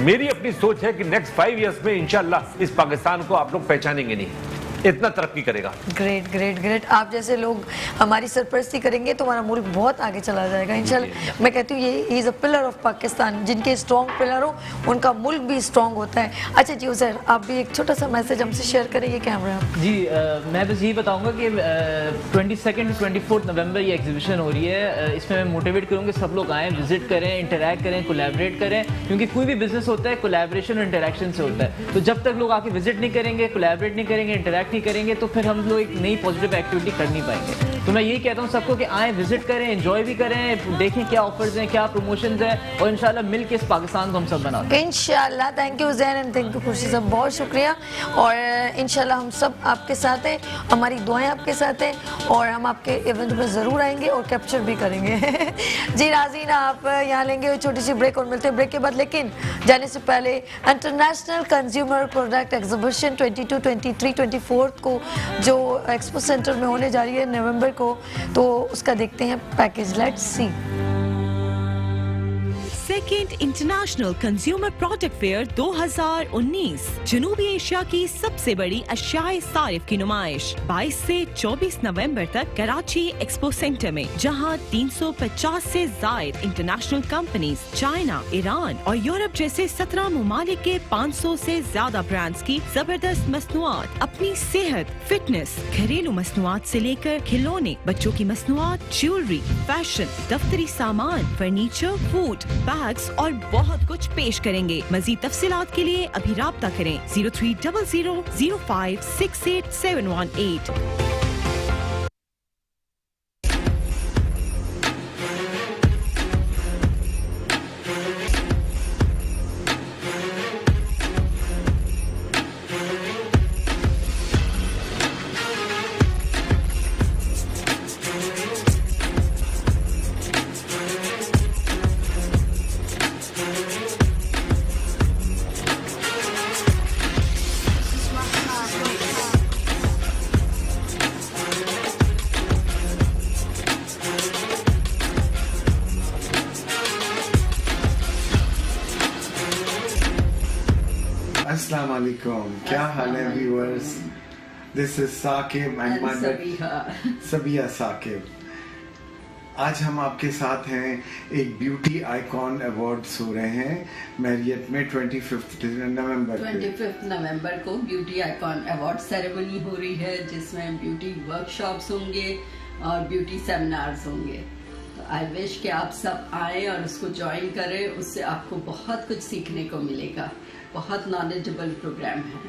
मेरी अपनी सोच है कि नेक्स्ट 5 इयर्स में इंशाल्लाह इस पाकिस्तान को आप लोग पहचानेंगे नहीं, इतना तरक्की करेगा। Great great great. आप जैसे लोग हमारी सरपरस्ती करेंगे तो हमारा मुल्क बहुत आगे चला जाएगा इंशाल्लाह। मैं कहती हूँ ये is a pillar of Pakistan. जिनके स्ट्रॉन्ग पिलर हो उनका मुल्क भी स्ट्रॉन्ग होता है। अच्छा जी उजैर, आप भी एक छोटा सा मैसेज हमसे शेयर करेंगे कैमरा। जी मैं बस यही बताऊंगा कि 22 to 24 नवंबर ये एग्जीबिशन हो रही है। इसमें मैं मोटिवेट करूँगा सब लोग आएँ, विजिट करें, इंटरैक्ट करें, कोलैबोरेट करें, क्योंकि कोई भी बिजनेस होता है कोलैबोरेशन और इंटरैक्शन से होता है। तो जब तक लोग आके विजिट नहीं करेंगे, कोलैबोरेट नहीं करेंगे, इंटरैक्ट नहीं करेंगे तो फिर हम लोग एक नई पॉजिटिव एक्टिविटी कर नहीं पाएंगे। तो मैं यही कहता हूँ सबको कि आएँ, विजिट करें, एंजॉय भी करें, देखें क्या ऑफर्स हैं, क्या प्रमोशंस हैं और इंशाल्लाह मिल के इस पाकिस्तान को हम सब बनाते हैं इंशाल्लाह। Thank you Uzair and thank you Khurshid साहब, बहुत शुक्रिया। और इंशाल्लाह हम सब आपके साथ हैं, हमारी दुआएं आपके साथ हैं और हम आपके इवेंट में ज़रूर आएंगे और कैप्चर भी करेंगे। जी नाज़रीन, आप यहाँ लेंगे छोटी सी ब्रेक और मिलते हैं ब्रेक के बाद। लेकिन जाने से पहले इंटरनेशनल कंज्यूमर प्रोडक्ट एग्जीबिशन 22, 23, 24 को जो एक्सपो सेंटर में होने जा रही है नवंबर को, तो उसका देखते हैं package. Let's see. Second international consumer product fair 2019 जनूबी एशिया की सबसे बड़ी अशियाए सारिफ की नुमाइश 22 से 24 नवंबर तक कराची एक्सपो सेंटर में, जहां 350 से जायद इंटरनेशनल कंपनीज चाइना, ईरान और यूरोप जैसे 17 ममालिक के 500 से ज्यादा ब्रांड्स की जबरदस्त मसनुआत अपनी सेहत, फिटनेस, घरेलू मसनुआत से लेकर खिलौने, बच्चों की मसनुआत, ज्वेलरी, फैशन, दफ्तरी सामान, फर्नीचर, फूड, बैग्स और बहुत कुछ पेश करेंगे। मजीद तफसीलात के लिए अभी राब्ता करें 03000568 अस्सलाम वालेकुम, क्या हाल है viewers? This is Saqib and my Sabia Saqib. आज हम आपके साथ हैं, एक ब्यूटी आइकॉन अवार्ड्स हो रहे हैं मैरियट में 25 नवंबर को ब्यूटी आइकॉन अवार्ड सेरेमनी हो रही है, जिसमें ब्यूटी वर्कशॉप्स होंगे और ब्यूटी सेमिनार्स होंगे। तो आई विश कि आप सब आएँ और उसको ज्वाइन करें, उससे आपको बहुत कुछ सीखने को मिलेगा। बहुत नॉलेजेबल प्रोग्राम है।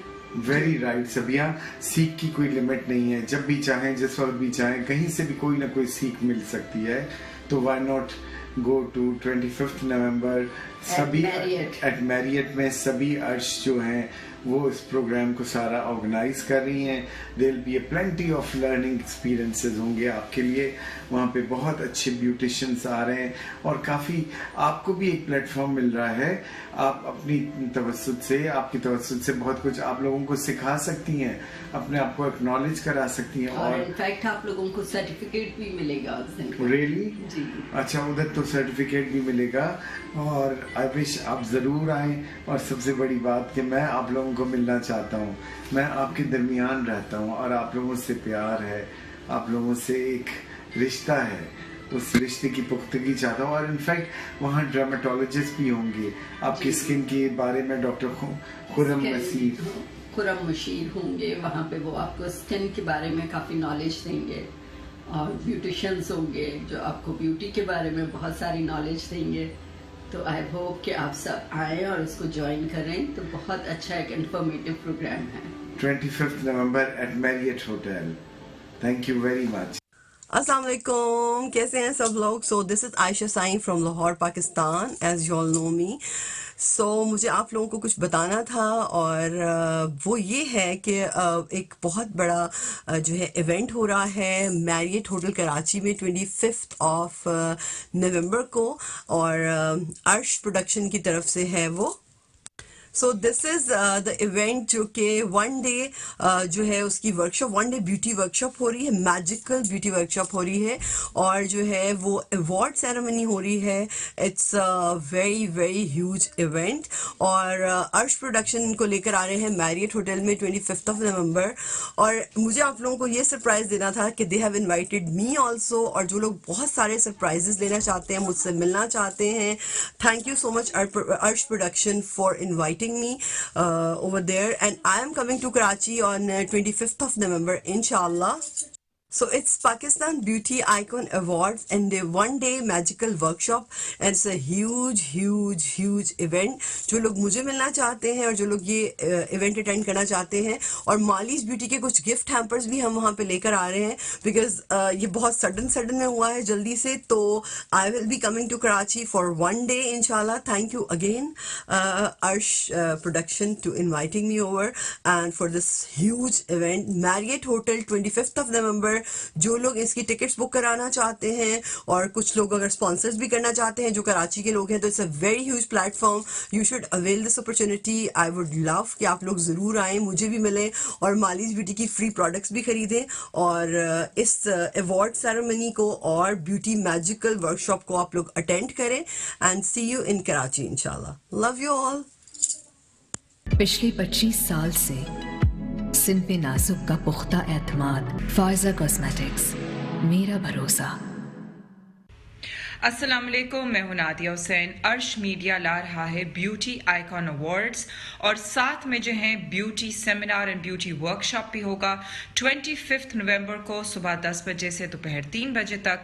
वेरी राइट सबिया, सीख की कोई लिमिट नहीं है। जब भी चाहें, जिस वक्त भी चाहें, कहीं से भी कोई ना कोई सीख मिल सकती है। तो व्हाई नॉट गो टू 25 नवंबर सभी एट मैरियट में। सभी अर्श जो हैं वो इस प्रोग्राम को सारा ऑर्गेनाइज कर रही हैं। There will be a plenty of learning experiences होंगे आपके लिए। वहाँ पे बहुत अच्छे ब्यूटिशियंस आ रहे हैं और काफ़ी आपको भी एक प्लेटफॉर्म मिल रहा है। आप अपनी तवज्जुद से, आपकी तवज्जुद से बहुत कुछ आप लोगों को सिखा सकती हैं, अपने आप को एक्नॉलेज करा सकती हैं। और इनफैक्ट आप लोगों को सर्टिफिकेट भी मिलेगा उस दिन। रियली? जी। अच्छा, उधर तो सर्टिफिकेट भी मिलेगा और आई विश आप ज़रूर आएँ। और सबसे बड़ी बात कि मैं आप लोगों को मिलना चाहता हूँ। मैं आपके दरमियान रहता हूँ और आप लोगों से प्यार है, आप लोगों से एक रिश्ता है, उस रिश्ते की पुख्तगी चाहता हूँ। और इनफैक्ट वहाँ ड्रामेटोलॉजिस्ट भी होंगे, आपकी स्किन के बारे में डॉक्टर खुरम मशीर होंगे वहाँ पे। वो आपको स्किन के बारे में काफ़ी नॉलेज देंगे और ब्यूटिशियंस होंगे जो आपको ब्यूटी के बारे में बहुत सारी नॉलेज देंगे। तो आई होप कि आप सब आएँ और उसको ज्वाइन करें। तो बहुत अच्छा एक इंफॉर्मेटिव प्रोग्राम है। 25 नवंबर at Marriott hotel. Thank you very much. अस्सलाम वालेकुम, कैसे हैं सब लोग? So this is Ayesha Sai from Lahore Pakistan, as you all know me. मुझे आप लोगों को कुछ बताना था, और वो ये है कि एक बहुत बड़ा जो है इवेंट हो रहा है मैरियट होटल कराची में 25 नवंबर को, और अर्श प्रोडक्शन की तरफ से है वो। सो दिस इज़ द इवेंट जो कि वन डे जो है उसकी workshop, one day beauty workshop हो रही है, मैजिकल ब्यूटी वर्कशॉप हो रही है, और जो है वो अवार्ड सेरेमनी हो रही है। It's very very huge event, और अर्श प्रोडक्शन को लेकर आ रहे हैं मैरियट होटल में 25 नवंबर। और मुझे आप लोगों को ये सरप्राइज़ देना था कि they have invited me also, और जो लोग बहुत सारे सरप्राइजेस लेना चाहते हैं, मुझसे मिलना चाहते हैं, थैंक यू सो मच अर्श production for inviting me over there, and I am coming to Karachi on 25th November, inshallah. So it's Pakistan Beauty Icon Awards and a one-day magical workshop, and it's a huge event. जो लोग मुझे मिलना चाहते हैं और जो लोग ये इवेंट अटेंड करना चाहते हैं, और मालीज ब्यूटी के कुछ गिफ्ट हैम्पर्स भी हम वहाँ पे लेकर आ रहे हैं, बिकॉज ये बहुत सडन में हुआ है जल्दी से। तो I will be coming to Karachi for one day इंशाल्लाह। Thank you again Arsh production to inviting me over and for this huge event Marriott hotel 25 November. जो लोग इसकी टिकट्स बुक कराना चाहते हैं, और कुछ लोग अगर स्पॉन्सर्स भी करना चाहते हैं जो कराची के लोग हैं, तो it's a very huge platform. You should avail this opportunity. I would love कि आप लोग ज़रूर आएँ, मुझे भी मिलें, और मालीज ब्यूटी की फ्री प्रोडक्ट्स भी खरीदें, और इस अवार्ड सेरेमनी को और ब्यूटी मैजिकल वर्कशॉप को आप लोग अटेंड करें। And see you in Karachi इंशाल्लाह। Love you all. पिछले 25 साल से सिन पे नाजुक का पुख्ता एतमाद। फायजा कॉस्मेटिक्स, मेरा भरोसा। अस्सलाम वालेकुम, मैं हूं नादिया हुसैन। अर्श मीडिया ला रहा है ब्यूटी आइकॉन अवार्ड्स, और साथ में जो है beauty seminar and beauty workshop भी होगा 25 नवंबर को सुबह 10 बजे से दोपहर 3 बजे तक,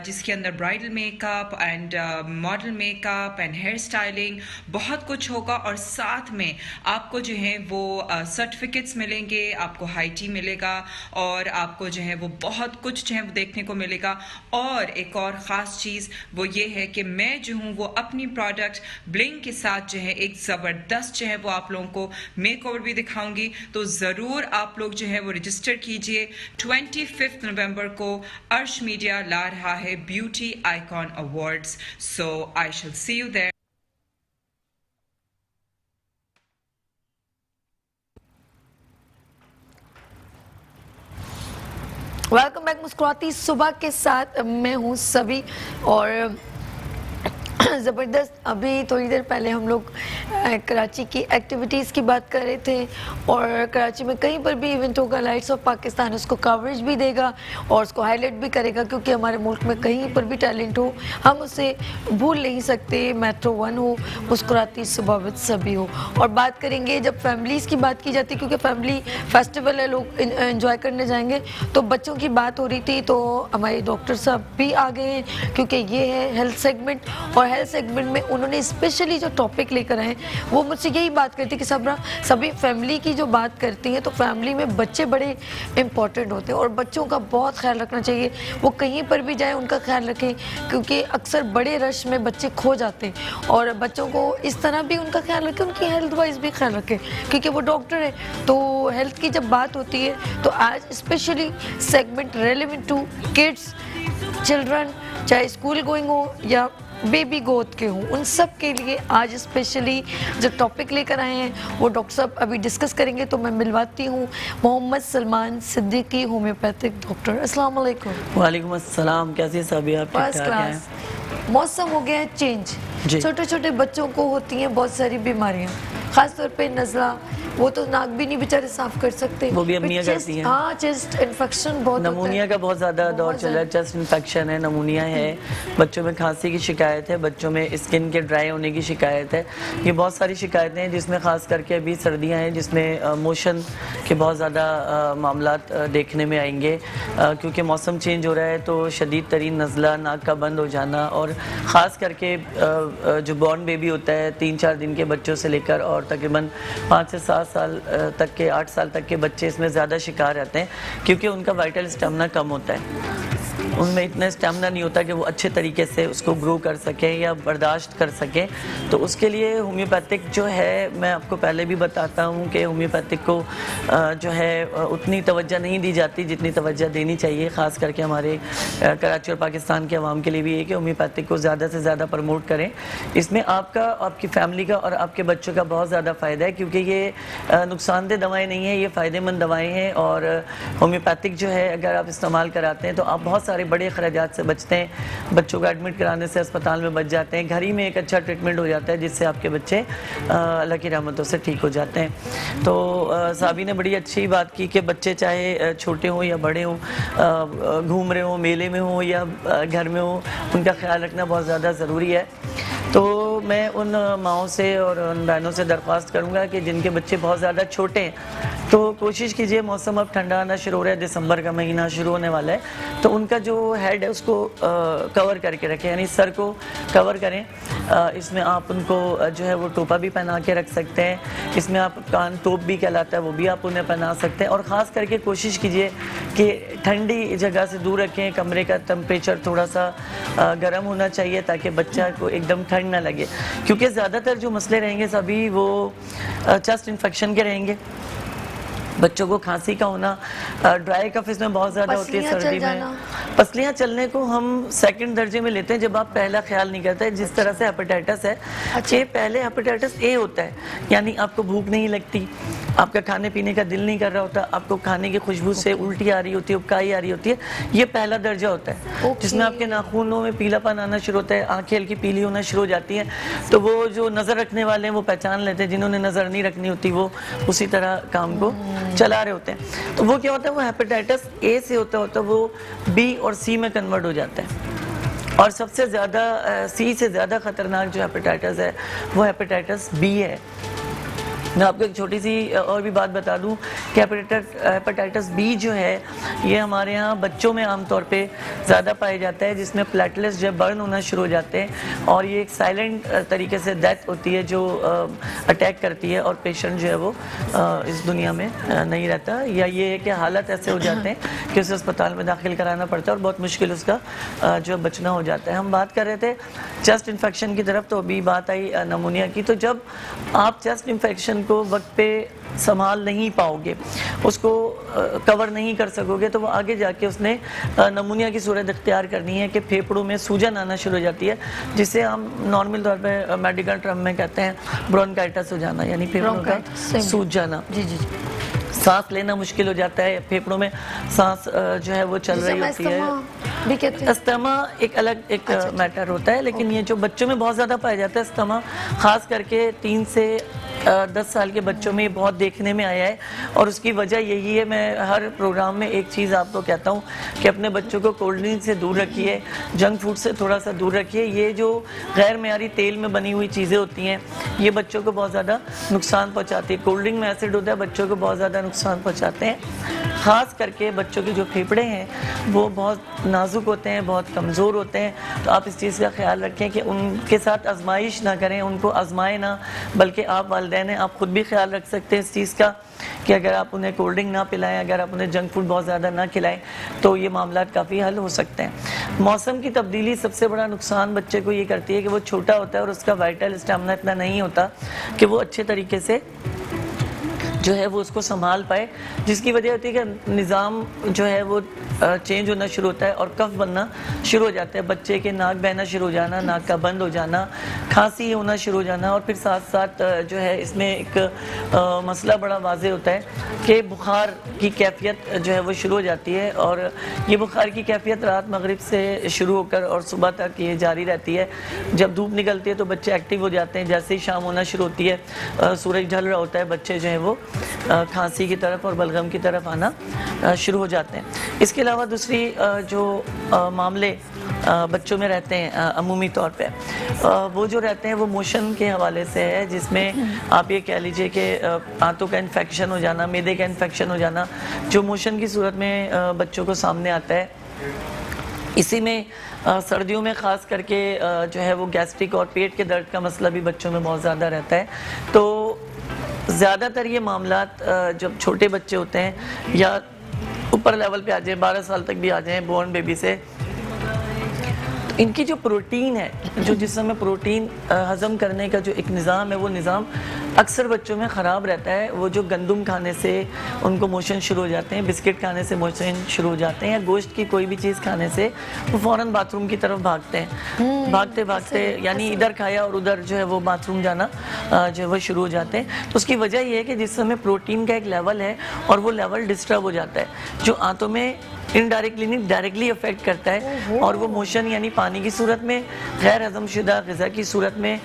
जिसके अंदर bridal makeup and model makeup and hair styling बहुत कुछ होगा। और साथ में आपको जो है वो सर्टिफिकेट्स मिलेंगे, आपको हाई टी मिलेगा, और आपको जो है वो बहुत कुछ जो है वो देखने को मिलेगा। और एक और ख़ास चीज़ वो ये है कि मैं जो हूँ वो अपनी प्रोडक्ट ब्लिंग के साथ जो है एक ज़बरदस्त जो है वो आप लोगों को मेकओवर भी दिखाऊंगी। तो ज़रूर आप लोग जो है वो रजिस्टर कीजिए। 25 नवंबर को अर्श मीडिया ला रहा है beauty icon awards, so I shall see you there. Welcome back मुस्कुराती सुबह के साथ मैं हूँ सभी। और ज़बरदस्त, अभी थोड़ी देर पहले हम लोग कराची की एक्टिविटीज़ की बात कर रहे थे, और कराची में कहीं पर भी इवेंट होगा लाइट्स ऑफ पाकिस्तान उसको कवरेज भी देगा और उसको हाईलाइट भी करेगा, क्योंकि हमारे मुल्क में कहीं पर भी टैलेंट हो हम उसे भूल नहीं सकते। मेट्रो 1 हो, मुस्कुराती सुबह विद सभी हो। और बात करेंगे जब फैमिलीज़ की बात की जाती है, क्योंकि फैमिली फेस्टिवल है, लोग इन्जॉय करने जाएंगे, तो बच्चों की बात हो रही थी, तो हमारे डॉक्टर साहब भी आ गए हैं, क्योंकि ये है हेल्थ सेगमेंट, और हेल्थ सेगमेंट में उन्होंने स्पेशली जो टॉपिक लेकर आए वो मुझसे यही बात करती कि सभी फैमिली की जो बात करती हैं, तो फैमिली में बच्चे बड़े इंपॉर्टेंट होते हैं और बच्चों का बहुत ख्याल रखना चाहिए। वो कहीं पर भी जाएं उनका ख्याल रखें, क्योंकि अक्सर बड़े रश में बच्चे खो जाते हैं, और बच्चों को इस तरह भी उनका ख्याल रखें, उनकी हेल्थ वाइज भी ख्याल रखें, क्योंकि वो डॉक्टर है। तो हेल्थ की जब बात होती है तो आज specially segment relevant to kids, children, चाहे स्कूल गोइंग हो या बेबी गोद के हों, उन सब के लिए आज स्पेशली जो टॉपिक लेकर आए हैं वो डॉक्टर साहब अभी डिस्कस करेंगे। तो मैं मिलवाती हूँ मोहम्मद सलमान सिद्दीकी, होम्योपैथिक डॉक्टर। अस्सलाम वालेकुम। वालेकुम अस्सलाम, कैसी सभी आप? First class. मौसम हो गया है चेंज, छोटे छोटे बच्चों को होती हैं बहुत सारी बीमारियाँ, खासतौर पे नज़ला, वो तो नाक भी नहीं बेचारे साफ कर सकते, वो भी अम्मियाँ करती हैं। हाँ, चेस्ट इन्फेक्शन बहुत, नमूनिया का बहुत ज़्यादा दौर चल रहा है, चेस्ट इन्फेक्शन है, नमूनिया है, बच्चों में खांसी की शिकायत है, बच्चों में स्किन के ड्राई होने की शिकायत है। ये बहुत सारी शिकायतें हैं, जिसमें ख़ास करके अभी सर्दियाँ हैं, जिसमें मोशन के बहुत ज़्यादा मामलात देखने में आएंगे, क्योंकि मौसम चेंज हो रहा है, तो शदीद तरीन नज़ला, नाक का बंद हो जाना, और ख़ास करके जो बॉर्न बेबी होता है 3-4 दिन के बच्चों से लेकर और तकरीबन 5 से 7 साल तक के 8 साल तक के बच्चे इसमें ज़्यादा शिकार रहते हैं, क्योंकि उनका वाइटल स्टेमिना कम होता है। उनमें इतना स्टेमिना नहीं होता कि वो अच्छे तरीके से उसको ग्रो कर सकें या बर्दाश्त कर सकें। तो उसके लिए होम्योपैथिक जो है, मैं आपको पहले भी बताता हूँ कि होम्योपैथिक को जो है उतनी तवज्जो नहीं दी जाती जितनी तवज्जो देनी चाहिए। ख़ास करके हमारे कराची और पाकिस्तान के अवाम के लिए भी है कि होम्योपैथिक को ज़्यादा से ज़्यादा प्रमोट करें। इसमें आपका, आपकी फैमिली का और आपके बच्चों का बहुत ज़्यादा फ़ायदा है, क्योंकि ये नुकसानदेह दवाएँ नहीं हैं, ये फ़ायदेमंद दवाएँ हैं। और होम्योपैथिक जो है अगर आप इस्तेमाल कराते हैं तो आप बहुत सारे बड़े ख़राजात से बचते हैं। बच्चों को एडमिट कराने से अस्पताल में बच जाते हैं, घर ही में एक अच्छा ट्रीटमेंट हो जाता है जिससे आपके बच्चे अल्लाह की रहमतों से ठीक हो जाते हैं। तो साबी ने बड़ी अच्छी बात की कि बच्चे चाहे छोटे हों या बड़े हों, घूम रहे हों, मेले में हों या घर में हों, उनका ख्याल रखना बहुत ज़्यादा ज़रूरी है। तो मैं उन माओं से और उन बहनों से दरख्वास्त करूंगा कि जिनके बच्चे बहुत ज़्यादा छोटे हैं, तो कोशिश कीजिए, मौसम अब ठंडा आना शुरू हो रहा है, दिसंबर का महीना शुरू होने वाला है, तो उनका जो हेड है उसको कवर करके रखें, यानी सर को कवर करें। इसमें आप उनको जो है वो टोपा भी पहना के रख सकते हैं, इसमें आप कान टोप भी कहलाता है वो भी आप उन्हें पहना सकते हैं। और ख़ास करके कोशिश कीजिए कि ठंडी जगह से दूर रखें, कमरे का टेम्परेचर थोड़ा सा गर्म होना चाहिए ताकि बच्चा को एकदम ठंड ना लगे, क्योंकि ज़्यादातर जो मसले रहेंगे सभी वो चेस्ट इन्फेक्शन के रहेंगे। बच्चों को खांसी का होना, ड्राई कफ इसमें बहुत ज़्यादा होती है सर्दी में। पसलियाँ चलने को हम सेकंड दर्जे में लेते हैं जब आप पहला ख्याल नहीं करते। जिस तरह से हेपेटाइटिस है, ये पहले हेपेटाइटिस ए होता है, यानी आपको भूख नहीं लगती, आपका खाने पीने का दिल नहीं कर रहा होता, आपको खाने की खुशबू से उल्टी आ रही होती है, उबकाई आ रही होती है, ये पहला दर्जा होता है, जिसमें आपके नाखूनों में पीलापन आना शुरू होता है, आंखें हल्की पीली होना शुरू हो जाती हैं। तो वो जो नज़र रखने वाले हैं वो पहचान लेते हैं, जिन्होंने नज़र नहीं रखनी होती वो उसी तरह काम को चला रहे होते हैं। तो वो क्या होता है, वो हेपेटाइटिस ए से होता है वो बी और सी में कन्वर्ट हो जाता है। और सबसे ज़्यादा सी से ज़्यादा ख़तरनाक जो हेपेटाइटिस है वो हेपेटाइटिस बी है। मैं आपको एक छोटी सी और भी बात बता दूं कि हेपेटाइटिस बी जो है ये हमारे यहाँ बच्चों में आमतौर पे ज़्यादा पाया जाता है, जिसमें प्लेटलेट्स जो बर्न होना शुरू हो जाते हैं और ये एक साइलेंट तरीके से डेथ होती है जो अटैक करती है और पेशेंट जो है वो इस दुनिया में नहीं रहता, या ये है कि हालत ऐसे हो जाते हैं कि उसे अस्पताल में दाखिल कराना पड़ता है और बहुत मुश्किल उसका जो बचना हो जाता है। हम बात कर रहे थे चेस्ट इन्फेक्शन की तरफ, तो अभी बात आई नमूनिया की। तो जब आप चेस्ट इन्फेक्शन को वक्त पे संभाल नहीं पाओगे, उसको कवर नहीं कर सकोगे, तो वो आगे जाके उसने नमूनिया की सूरत इख्तियार करनी है कि फेफड़ों में सूजन आना शुरू हो जाती है, जिसे हम नॉर्मल तौर पे मेडिकल टर्म में कहते हैं ब्रोंकाइटिस हो जाना, यानी फेफड़ों का सूज जाना। जी जी, सांस लेना मुश्किल हो जाता है, फेफड़ों में सांस जो है वो चल रही होती है। अस्थमा एक अलग एक मैटर होता है, लेकिन ये जो बच्चों में बहुत ज़्यादा पाया जाता है अस्थमा, खास करके 3 से 10 साल के बच्चों में बहुत देखने में आया है। और उसकी वजह यही है, मैं हर प्रोग्राम में एक चीज़ आपको कहता हूँ कि अपने बच्चों को कोल्ड ड्रिंक से दूर रखिए, जंक फूड से थोड़ा सा दूर रखिए। ये जो गैर मेयारी तेल में बनी हुई चीज़ें होती हैं ये बच्चों को बहुत ज़्यादा नुकसान पहुँचाती है। कोल्ड ड्रिंक में एसिड होता है, बच्चों को बहुत ज़्यादा नुकसान पहुँचाते हैं। ख़ास करके बच्चों के जो फेफड़े हैं वो बहुत नाजुक होते हैं, बहुत कमज़ोर होते हैं, तो आप इस चीज़ का ख्याल रखें कि उनके साथ आजमाइश ना करें, उनको आजमाएं ना, बल्कि आप वालिदैन हैं, आप ख़ुद भी ख्याल रख सकते हैं इस चीज़ का कि अगर आप उन्हें कोल्ड ड्रिंक ना पिलाएं, अगर आप उन्हें जंक फूड बहुत ज़्यादा ना खिलाएं, तो ये मामला काफ़ी हल हो सकते हैं। मौसम की तब्दीली सबसे बड़ा नुकसान बच्चे को ये करती है कि वो छोटा होता है और उसका वाइटल स्टेमिना इतना नहीं होता कि वो अच्छे तरीके से जो है वो उसको संभाल पाए, जिसकी वजह होती है कि निज़ाम जो है वो चेंज होना शुरू होता है और कफ बनना शुरू हो जाता है। बच्चे के नाक बहना शुरू हो जाना, नाक का बंद हो जाना, खांसी होना शुरू हो जाना, और फिर साथ साथ जो है इसमें एक मसला बड़ा वाज़ेह होता है कि बुखार की कैफियत जो है वो शुरू हो जाती है। और ये बुखार की कैफियत रात मगरिब से शुरू होकर और सुबह तक ये जारी रहती है। जब धूप निकलती है तो बच्चे एक्टिव हो जाते हैं, जैसे ही शाम होना शुरू होती है, सूरज ढल रहा होता है, बच्चे जो है वो खांसी की तरफ और बलगम की तरफ आना शुरू हो जाते हैं। इसके अलावा दूसरी जो मामले बच्चों में रहते हैं अमूमी तौर पे, वो जो रहते हैं वो मोशन के हवाले से है, जिसमें आप ये कह लीजिए कि आंतों का इन्फेक्शन हो जाना, मैदे का इन्फेक्शन हो जाना, जो मोशन की सूरत में बच्चों को सामने आता है। इसी में सर्दियों में ख़ास करके जो है वो गैस्ट्रिक और पेट के दर्द का मसला भी बच्चों में बहुत ज़्यादा रहता है। तो ज़्यादातर ये मामलात जब छोटे बच्चे होते हैं या ऊपर लेवल पे आ जाए, 12 साल तक भी आ जाएं, बोर्न बेबी से इनकी जो प्रोटीन है, जो जिस्म में प्रोटीन हजम करने का जो एक निज़ाम है, वो निज़ाम अक्सर बच्चों में ख़राब रहता है। वो जो गंदम खाने से उनको मोशन शुरू हो जाते हैं, बिस्किट खाने से मोशन शुरू हो जाते हैं, या गोश्त की कोई भी चीज़ खाने से वो फ़ौरन बाथरूम की तरफ भागते हैं। भागते भागते यानी इधर खाया और उधर जो है वो बाथरूम जाना जो है वो शुरू हो जाते हैं। तो उसकी वजह यह है कि जिसमें प्रोटीन का एक लेवल है और वो लेवल डिस्टर्ब हो जाता है, जो आंतों में इनडायरेक्टली नहीं डायरेक्टली अफेक्ट करता है, और वो मोशन यानी पानी की सूरत में, गैर हजमशुदा ग़िज़ा की सूरत में,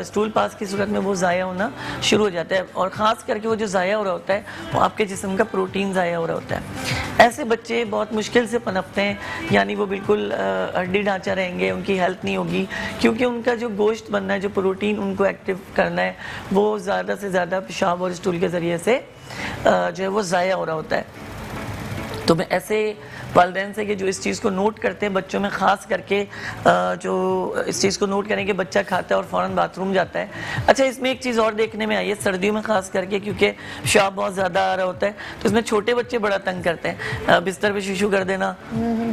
स्टूल पास की सूरत में वो ज़ाया होना शुरू हो जाता है। और ख़ास करके वो जो ज़ाया हो रहा होता है वो आपके जिस्म का प्रोटीन ज़ाया हो रहा होता है। ऐसे बच्चे बहुत मुश्किल से पनपते हैं, यानी वो बिल्कुल हड्डी ढांचा रहेंगे, उनकी हेल्थ नहीं होगी, क्योंकि उनका जो गोश्त बनना है, जो प्रोटीन उनको एक्टिव करना है, वो ज़्यादा से ज़्यादा पेशाब और स्टूल के ज़रिए से जो है वो ज़ाया हो रहा होता है। तो मैं ऐसे वालिदैन से कि जो इस चीज़ को नोट करते हैं बच्चों में, ख़ास करके जो इस चीज़ को नोट करें कि बच्चा खाता है और फ़ौरन बाथरूम जाता है। अच्छा, इसमें एक चीज़ और देखने में आई है सर्दियों में, ख़ास करके क्योंकि पेशाब बहुत ज़्यादा आ रहा होता है, तो इसमें छोटे बच्चे बड़ा तंग करते हैं। बिस्तर पे शिशु कर देना,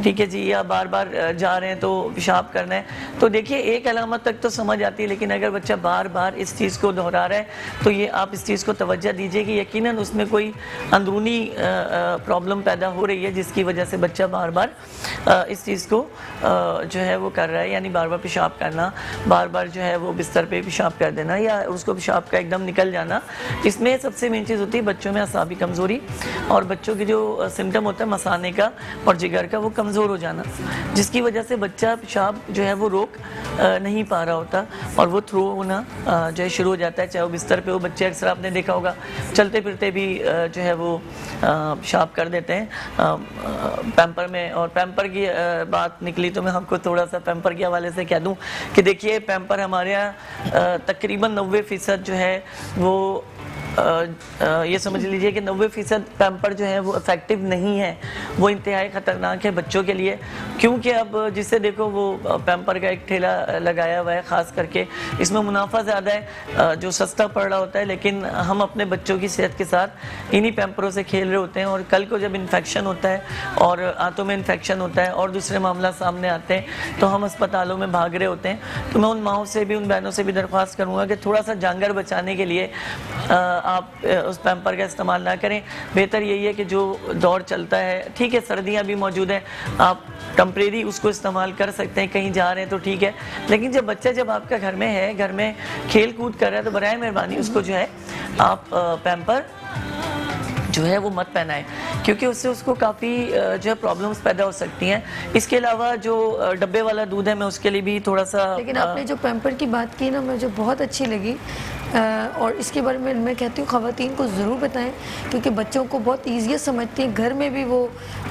ठीक है जी, या बार बार जा रहे हैं तो पेशाब करना है। तो देखिए, एक अलामत तक तो समझ आती है, लेकिन अगर बच्चा बार बार इस चीज़ को दोहरा रहा है तो ये आप इस चीज़ को तवज्जो दीजिए कि यकीनन उसमें कोई अंदरूनी प्रॉब्लम पैदा हो रही है, जिसकी वजह से बच्चा बार बार इस चीज़ को जो है वो कर रहा है, यानी बार बार पेशाब करना, बार बार जो है वो बिस्तर पे पेशाब कर देना, या उसको पेशाब का एकदम निकल जाना। इसमें सबसे मेन चीज़ होती है बच्चों में असाबी कमज़ोरी, और बच्चों की जो सिम्टम होता है मसाने का और जिगर का, वो कमज़ोर हो जाना, जिसकी वजह से बच्चा पेशाब जो है वो रोक नहीं पा रहा होता और वो थ्रो होना जो है शुरू हो जाता है। चाहे वो बिस्तर पे हो, बच्चे अक्सर आपने देखा होगा चलते फिरते भी जो है वो पेशाब कर देते हैं पैम्पर में। और पैम्पर की बात निकली तो मैं आपको थोड़ा सा पैम्पर के हवाले से कह दूं कि देखिए, पैम्पर हमारे यहाँ तकरीबन 90% जो है वो ये समझ लीजिए कि 90% पैम्पर जो है वो इफेक्टिव नहीं है, वो इंतहाई ख़तरनाक है बच्चों के लिए। क्योंकि अब जिससे देखो वो पैम्पर का एक ठेला लगाया हुआ है, ख़ास करके इसमें मुनाफा ज़्यादा है, जो सस्ता पड़ रहा होता है, लेकिन हम अपने बच्चों की सेहत के साथ इन्हीं पैम्परों से खेल रहे होते हैं। और कल को जब इन्फेक्शन होता है और आंतों में इन्फेक्शन होता है और दूसरे मामला सामने आते हैं तो हम अस्पतालों में भाग रहे होते हैं। तो मैं उन माओं से भी, उन बहनों से भी दरख्वास्त करूँगा कि थोड़ा सा जांगर बचाने के लिए आप उस पैम्पर का इस्तेमाल ना करें। बेहतर यही है कि जो दौर चलता है, ठीक है, सर्दियाँ भी मौजूद हैं, आप टेम्परेरी उसको इस्तेमाल कर सकते हैं, कहीं जा रहे हैं तो ठीक है, लेकिन जब बच्चा जब आपका घर में है, घर में खेल कूद कर रहा है, तो बराए मेहरबानी उसको जो है आप पैम्पर जो है वो मत पहनाएं, क्योंकि उससे उसको काफ़ी जो है प्रॉब्लम्स पैदा हो सकती हैं। इसके अलावा जो डब्बे वाला दूध है, मैं उसके लिए भी थोड़ा सा, लेकिन आपने जो पैम्पर की बात की ना, मुझे बहुत अच्छी लगी, और इसके बारे में मैं कहती हूँ ख़वातीन को ज़रूर बताएं, क्योंकि बच्चों को बहुत ईजी समझती हैं। घर में भी वो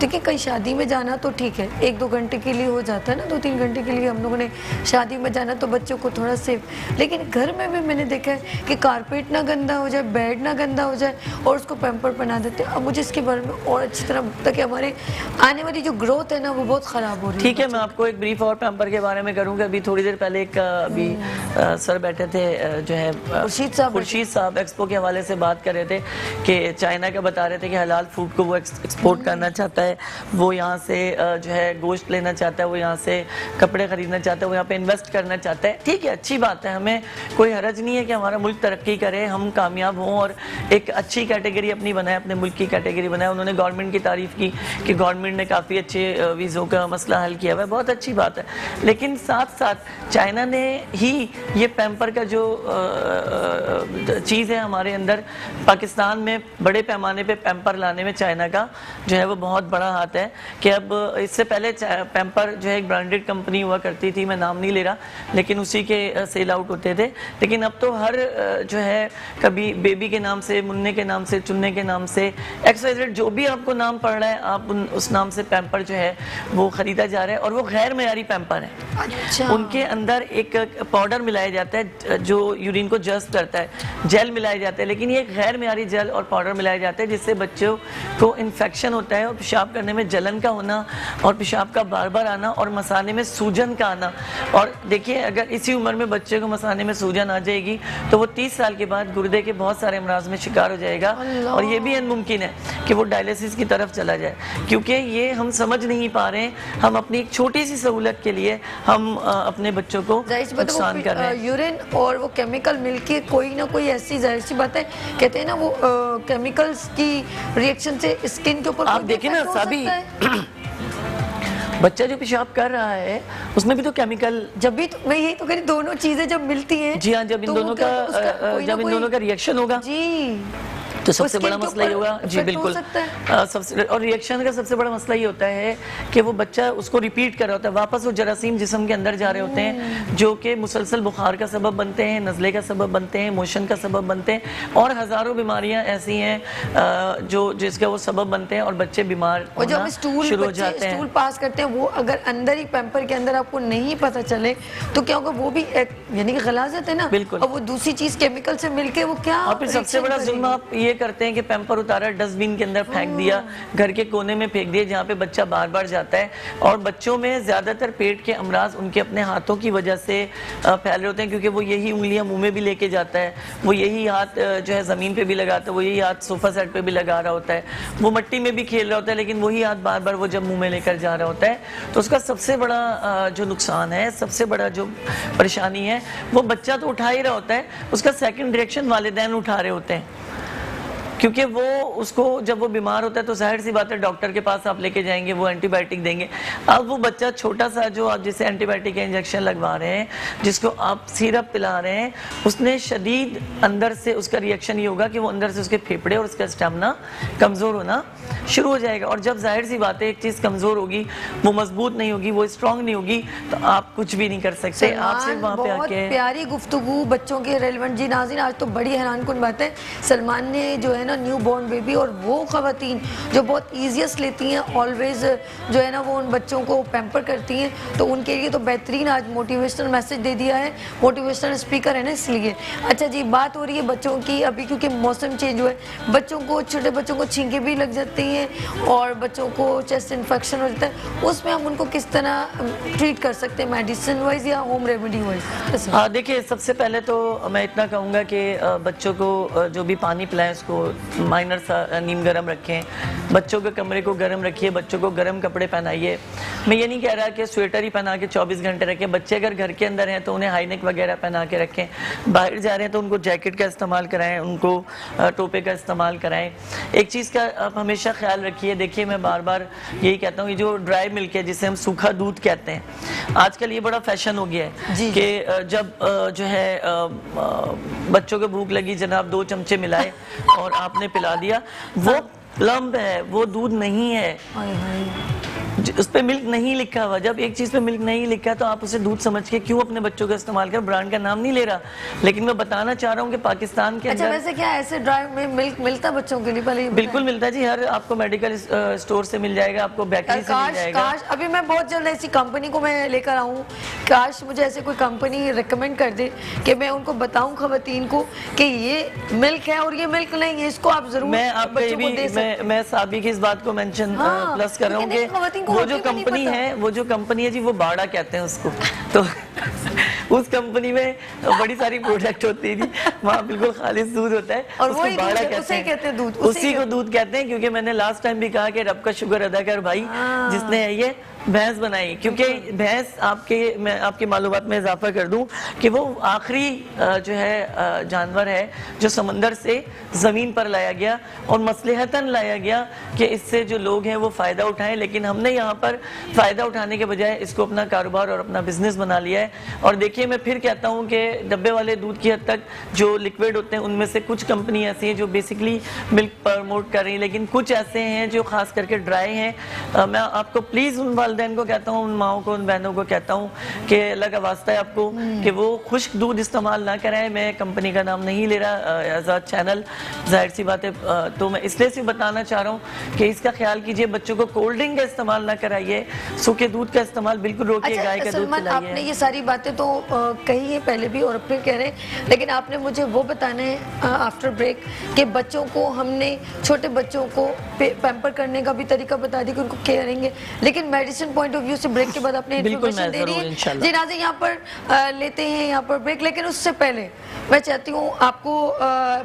देखिए, कहीं शादी में जाना तो ठीक है, 1-2 घंटे के लिए हो जाता है ना, 2-3 घंटे के लिए हम लोगों ने शादी में जाना तो बच्चों को थोड़ा सेफ, लेकिन घर में भी मैंने देखा है कि कारपेट ना गंदा हो जाए, बेड ना गंदा हो जाए और उसको पैम्पर पहना देते हैं। अब मुझे इसके बारे में और अच्छी तरह पता कि हमारे आने वाली जो ग्रोथ है ना वो बहुत ख़राब हो रही है। ठीक है, मैं आपको एक ब्रीफ और पैम्पर के बारे में करूँगा। अभी थोड़ी देर पहले एक अभी सर बैठे थे, जो है खुर्शीद साहब एक्सपो के हवाले से बात कर रहे थे कि चाइना का बता रहे थे कि हलाल फूड को वो एक्सपोर्ट करना चाहता है, वो यहाँ से जो है गोश्त लेना चाहता है, वो यहाँ से कपड़े खरीदना चाहता है, वो यहाँ पे इन्वेस्ट करना चाहता है। ठीक है, अच्छी बात है, हमें कोई हरज नहीं है कि हमारा मुल्क तरक्की करे, हम कामयाब हों और एक अच्छी कैटेगरी अपनी बनाए, अपने मुल्क की कैटेगरी बनाए। उन्होंने गवर्नमेंट की तारीफ़ की कि गवर्नमेंट ने काफ़ी अच्छे वीज़ों का मसला हल किया हुआ है, बहुत अच्छी बात है, लेकिन साथ साथ चाइना ने ही ये पैम्पर का जो चीज़ है हमारे अंदर, पाकिस्तान में बड़े पैमाने पे पैम्पर लाने में चाइना का जो है वो बहुत बड़ा हाथ है। कि अब इससे पहले पैम्पर जो है एक ब्रांडेड कंपनी हुआ करती थी, मैं नाम नहीं ले रहा, लेकिन उसी के सेल आउट होते थे, लेकिन अब तो हर जो है कभी बेबी के नाम से, मुन्ने के नाम से, चुन्ने के नाम से, XYZ जो भी आपको नाम पड़ रहा है, आप उस नाम से पैम्पर जो है वो ख़रीदा जा रहा है, और वो गैर मेयारी पैम्पर है। अच्छा। उनके अंदर एक पाउडर मिलाया जाता है जो यूरिन को जस्ट करता है, जेल मिलाए जाते हैं, लेकिन ये गैर मेयारी जेल और पाउडर मिलाए जाते हैं, जिससे बच्चों को इन्फेक्शन होता है और पेशाब करने में जलन का होना और पेशाब का बार बार आना और मसाने में सूजन का आना। और देखिए, अगर इसी उम्र में बच्चे को मसाने में सूजन आ जाएगी तो वो 30 साल के बाद गुर्दे के बहुत सारे अमराज में शिकार हो जाएगा। और ये भी यकीनन मुमकिन है कि वो डायलिसिस की तरफ चला जाए, क्योंकि ये हम समझ नहीं पा रहे हैं। हम अपनी एक छोटी सी सहूलत के लिए हम अपने बच्चों को नुकसान कर रहे हैं। यूरिन और वो केमिकल मिलके कोई ना कोई ऐसी जाहिर सी बात है, कहते हैं ना वो केमिकल्स की रिएक्शन से स्किन के ऊपर आप देखिए ना साबी, बच्चा जो पेशाब कर रहा है उसमें भी तो केमिकल, जब भी तो मैं यही तो कह रही, दोनों चीजें जब मिलती हैं, जी हाँ, जब इन दोनों का रिएक्शन होगा जी तो सबसे बड़ा मसला ये होगा जी बिल्कुल। सबसे और रिएक्शन का सबसे बड़ा मसला ये होता है कि वो बच्चा उसको रिपीट कर रहा होता है, वापस वो जरासीम जिस्म के अंदर जा रहे होते हैं, जो कि मुसलसल बुखार का सबब बनते हैं, नज़ले का सबब बनते हैं, मोशन का सबब बनते हैं, और हज़ारों बीमारियां ऐसी हैं जो जिसका वो सबब बनते हैं और बच्चे बीमार होना शुरू हो जाते हैं। स्टूल पास करते हैं, वो अगर अंदर ही पैम्पर के अंदर आपको नहीं पता चले तो क्या होगा, वो भी यानी कि गलाजत है ना, बिल्कुल। और वो दूसरी चीज केमिकल से मिलके वो क्या, और फिर सबसे बड़ा जुल्म आप ये करते हैं कि पैम्पर उतारा, डस्टबिन के अंदर फेंक दिया, घर के कोने में फेंक दिया, जहाँ पे बच्चा बार बार जाता है। और बच्चों में ज्यादातर पेट के अमराज उनके अपने हाथों की वजह से फैल रहे होते हैं, क्योंकि वो यही उंगलियां मुंह में भी लेके जाता है, वो यही हाथ जो है जमीन पे भी लगाता है, वो यही हाथ सोफा सेट पे भी लगा रहा होता है, वो मिट्टी में भी खेल रहा होता है, लेकिन वही हाथ बार बार वो जब मुंह में लेकर जा रहा होता है, तो उसका सबसे बड़ा जो नुकसान है, सबसे बड़ा जो परेशानी है, वो बच्चा तो उठा ही रहा होता है, उसका सेकंड रिएक्शन वालिदैन उठा रहे होते हैं, क्योंकि वो उसको जब वो बीमार होता है तो जाहिर सी बात है डॉक्टर के पास आप लेके जाएंगे, वो एंटीबायोटिक देंगे। अब वो बच्चा छोटा सा जो आप जिसे एंटीबायोटिक का इंजेक्शन लगवा रहे हैं, जिसको आप सिरप पिला रहे हैं, उसने शदीद अंदर से उसका रिएक्शन ये होगा कि वो अंदर से उसके फेफड़े और उसका स्टेमिना कमज़ोर होना शुरू हो जाएगा। और जब जाहिर सी बात है एक चीज़ कमज़ोर होगी, वो मजबूत नहीं होगी, वो स्ट्रांग नहीं होगी, तो आप कुछ भी नहीं कर सकते। आप सिर्फ वहाँ पे आके प्यारी गुफ्तगू बच्चों के रेलेवेंट। जी नाज़रीन, आज तो बड़ी हैरानकुन बात है, सलमान ने जो है ना न्यू बॉर्न बेबी, और वो ख़वातीन जो बहुत ईजिएस्ट लेती हैं, ऑलवेज जो है ना वो उन बच्चों को पैम्पर करती हैं, तो उनके लिए तो बेहतरीन आज मोटिवेशनल मैसेज दे दिया है, मोटिवेशनल स्पीकर है ना इसलिए। अच्छा जी, बात हो रही है बच्चों की अभी, क्योंकि मौसम चेंज हुआ है, बच्चों को, छोटे बच्चों को छींकें भी लग जाती हैं और बच्चों को चेस्ट इन्फेक्शन हो जाता है, उसमें हम उनको किस तरह ट्रीट कर सकते हैं, मेडिसिन वाइज या होम रेमेडी वाइज? हाँ देखिए, सबसे पहले तो मैं इतना कहूँगा कि बच्चों को जो भी पानी पिलाएं उसको माइनर सा नीम गर्म रखें, बच्चों के कमरे को गर्म रखिए, बच्चों को गर्म कपड़े पहनाइए। मैं ये नहीं कह रहा कि स्वेटर ही पहना के 24 घंटे रखें, बच्चे अगर घर के अंदर हैं तो उन्हें हाईनेक वगैरह पहना के रखें, बाहर जा रहे हैं तो उनको जैकेट का इस्तेमाल कराएं, उनको टोपे का इस्तेमाल कराएं। एक चीज़ का आप हमेशा ख्याल रखिए, देखिए मैं बार बार यही कहता हूँ, ये जो ड्राई मिल्क है जिसे हम सूखा दूध कहते हैं, आजकल ये बड़ा फैशन हो गया है कि जब जो है बच्चों को भूख लगी, जनाब 2 चमचे मिलाए और आपने पिला दिया, वो प्लम्ब है, वो दूध नहीं है, उस पे मिल्क नहीं लिखा हुआ। जब एक चीज़ पे मिल्क नहीं लिखा तो आप उसे दूध समझ के क्यों अपने बच्चों का इस्तेमाल कर, ब्रांड का नाम नहीं ले रहा, लेकिन मैं बताना चाह रहा हूँ कि पाकिस्तान के अंदर वैसे क्या ऐसे ड्राई में मिल्क मिलता बच्चों के लिए? पहले बिल्कुल मिलता है जी, हर आपको मेडिकल स्टोर से मिल जाएगा, आपको बेकरी से मिल जाएगा। काश अभी मैं बहुत जल्द ऐसी कंपनी को मैं लेकर आऊँ, काश मुझे ऐसे कोई कंपनी रिकमेंड कर दे कि मैं उनको बताऊँ खवातीन को कि ये मिल्क है और ये मिल्क नहीं है, इसको आप जरूर मैं आपको मैं साबी की इस बात को मेंशन प्लस कर रहा हूँ कि वो जो कंपनी है जी, वो बाड़ा कहते हैं उसको, तो उस कंपनी में बड़ी सारी प्रोडक्ट होती थी, वहाँ बिल्कुल खालिस दूध होता है और उसको बाड़ा कहते हैं, दूध उसी को दूध कहते हैं। क्योंकि मैंने लास्ट टाइम भी कहा कि रब का शुक्र अदा कर भाई जिसने ये भैंस बनाई, क्योंकि भैंस मैं आपकी मालूमात में इजाफा कर दूं कि वो आखिरी जो है जानवर है जो समंदर से ज़मीन पर लाया गया और मसलहतन लाया गया कि इससे जो लोग हैं वो फ़ायदा उठाएं, लेकिन हमने यहाँ पर फ़ायदा उठाने के बजाय इसको अपना कारोबार और अपना बिजनेस बना लिया है। और देखिए, मैं फिर कहता हूँ कि डब्बे वाले दूध की हद तक जो लिक्विड होते हैं उनमें से कुछ कंपनी ऐसी हैं जो बेसिकली मिल्क प्रमोट कर रही हैं, लेकिन कुछ ऐसे हैं जो खास करके ड्राई हैं। मैं आपको प्लीज़ उन वालिदैन को कहता हूँ, उन माओं को, उन बहनों को कहता हूँ कि अल्लाह का वास्ता है आपको कि वो खुश्क दूध इस्तेमाल ना कराएं। मैं कंपनी का नाम नहीं ले रहा एज अ चैनल, जाहिर सी बात है, तो मैं इसलिए सिर्फ बताना चाह रहा हूँ कि इसका ख्याल कीजिए, बच्चों को कोल्ड ड्रिंक का इस्तेमाल ना कराइए, सूखे दूध का इस्तेमाल बिल्कुल रोकिए, गाय का दूध पिलाइए। आपने ये सारी बातें तो कही है पहले भी और फिर कह रहे हैं, लेकिन आपने मुझे वो बताना है आफ्टर ब्रेक कि बच्चों को हमने छोटे बच्चों को पैम्पर करने का भी तरीका बता दी कि उनको क्या करेंगे, लेकिन मेडिसिन पॉइंट ऑफ व्यू से ब्रेक के बाद आपने इन्फॉर्मेशन दे दी है। जी नाज़रीन, यहाँ पर लेते हैं यहाँ पर ब्रेक, लेकिन उससे पहले मैं चाहती हूँ आपको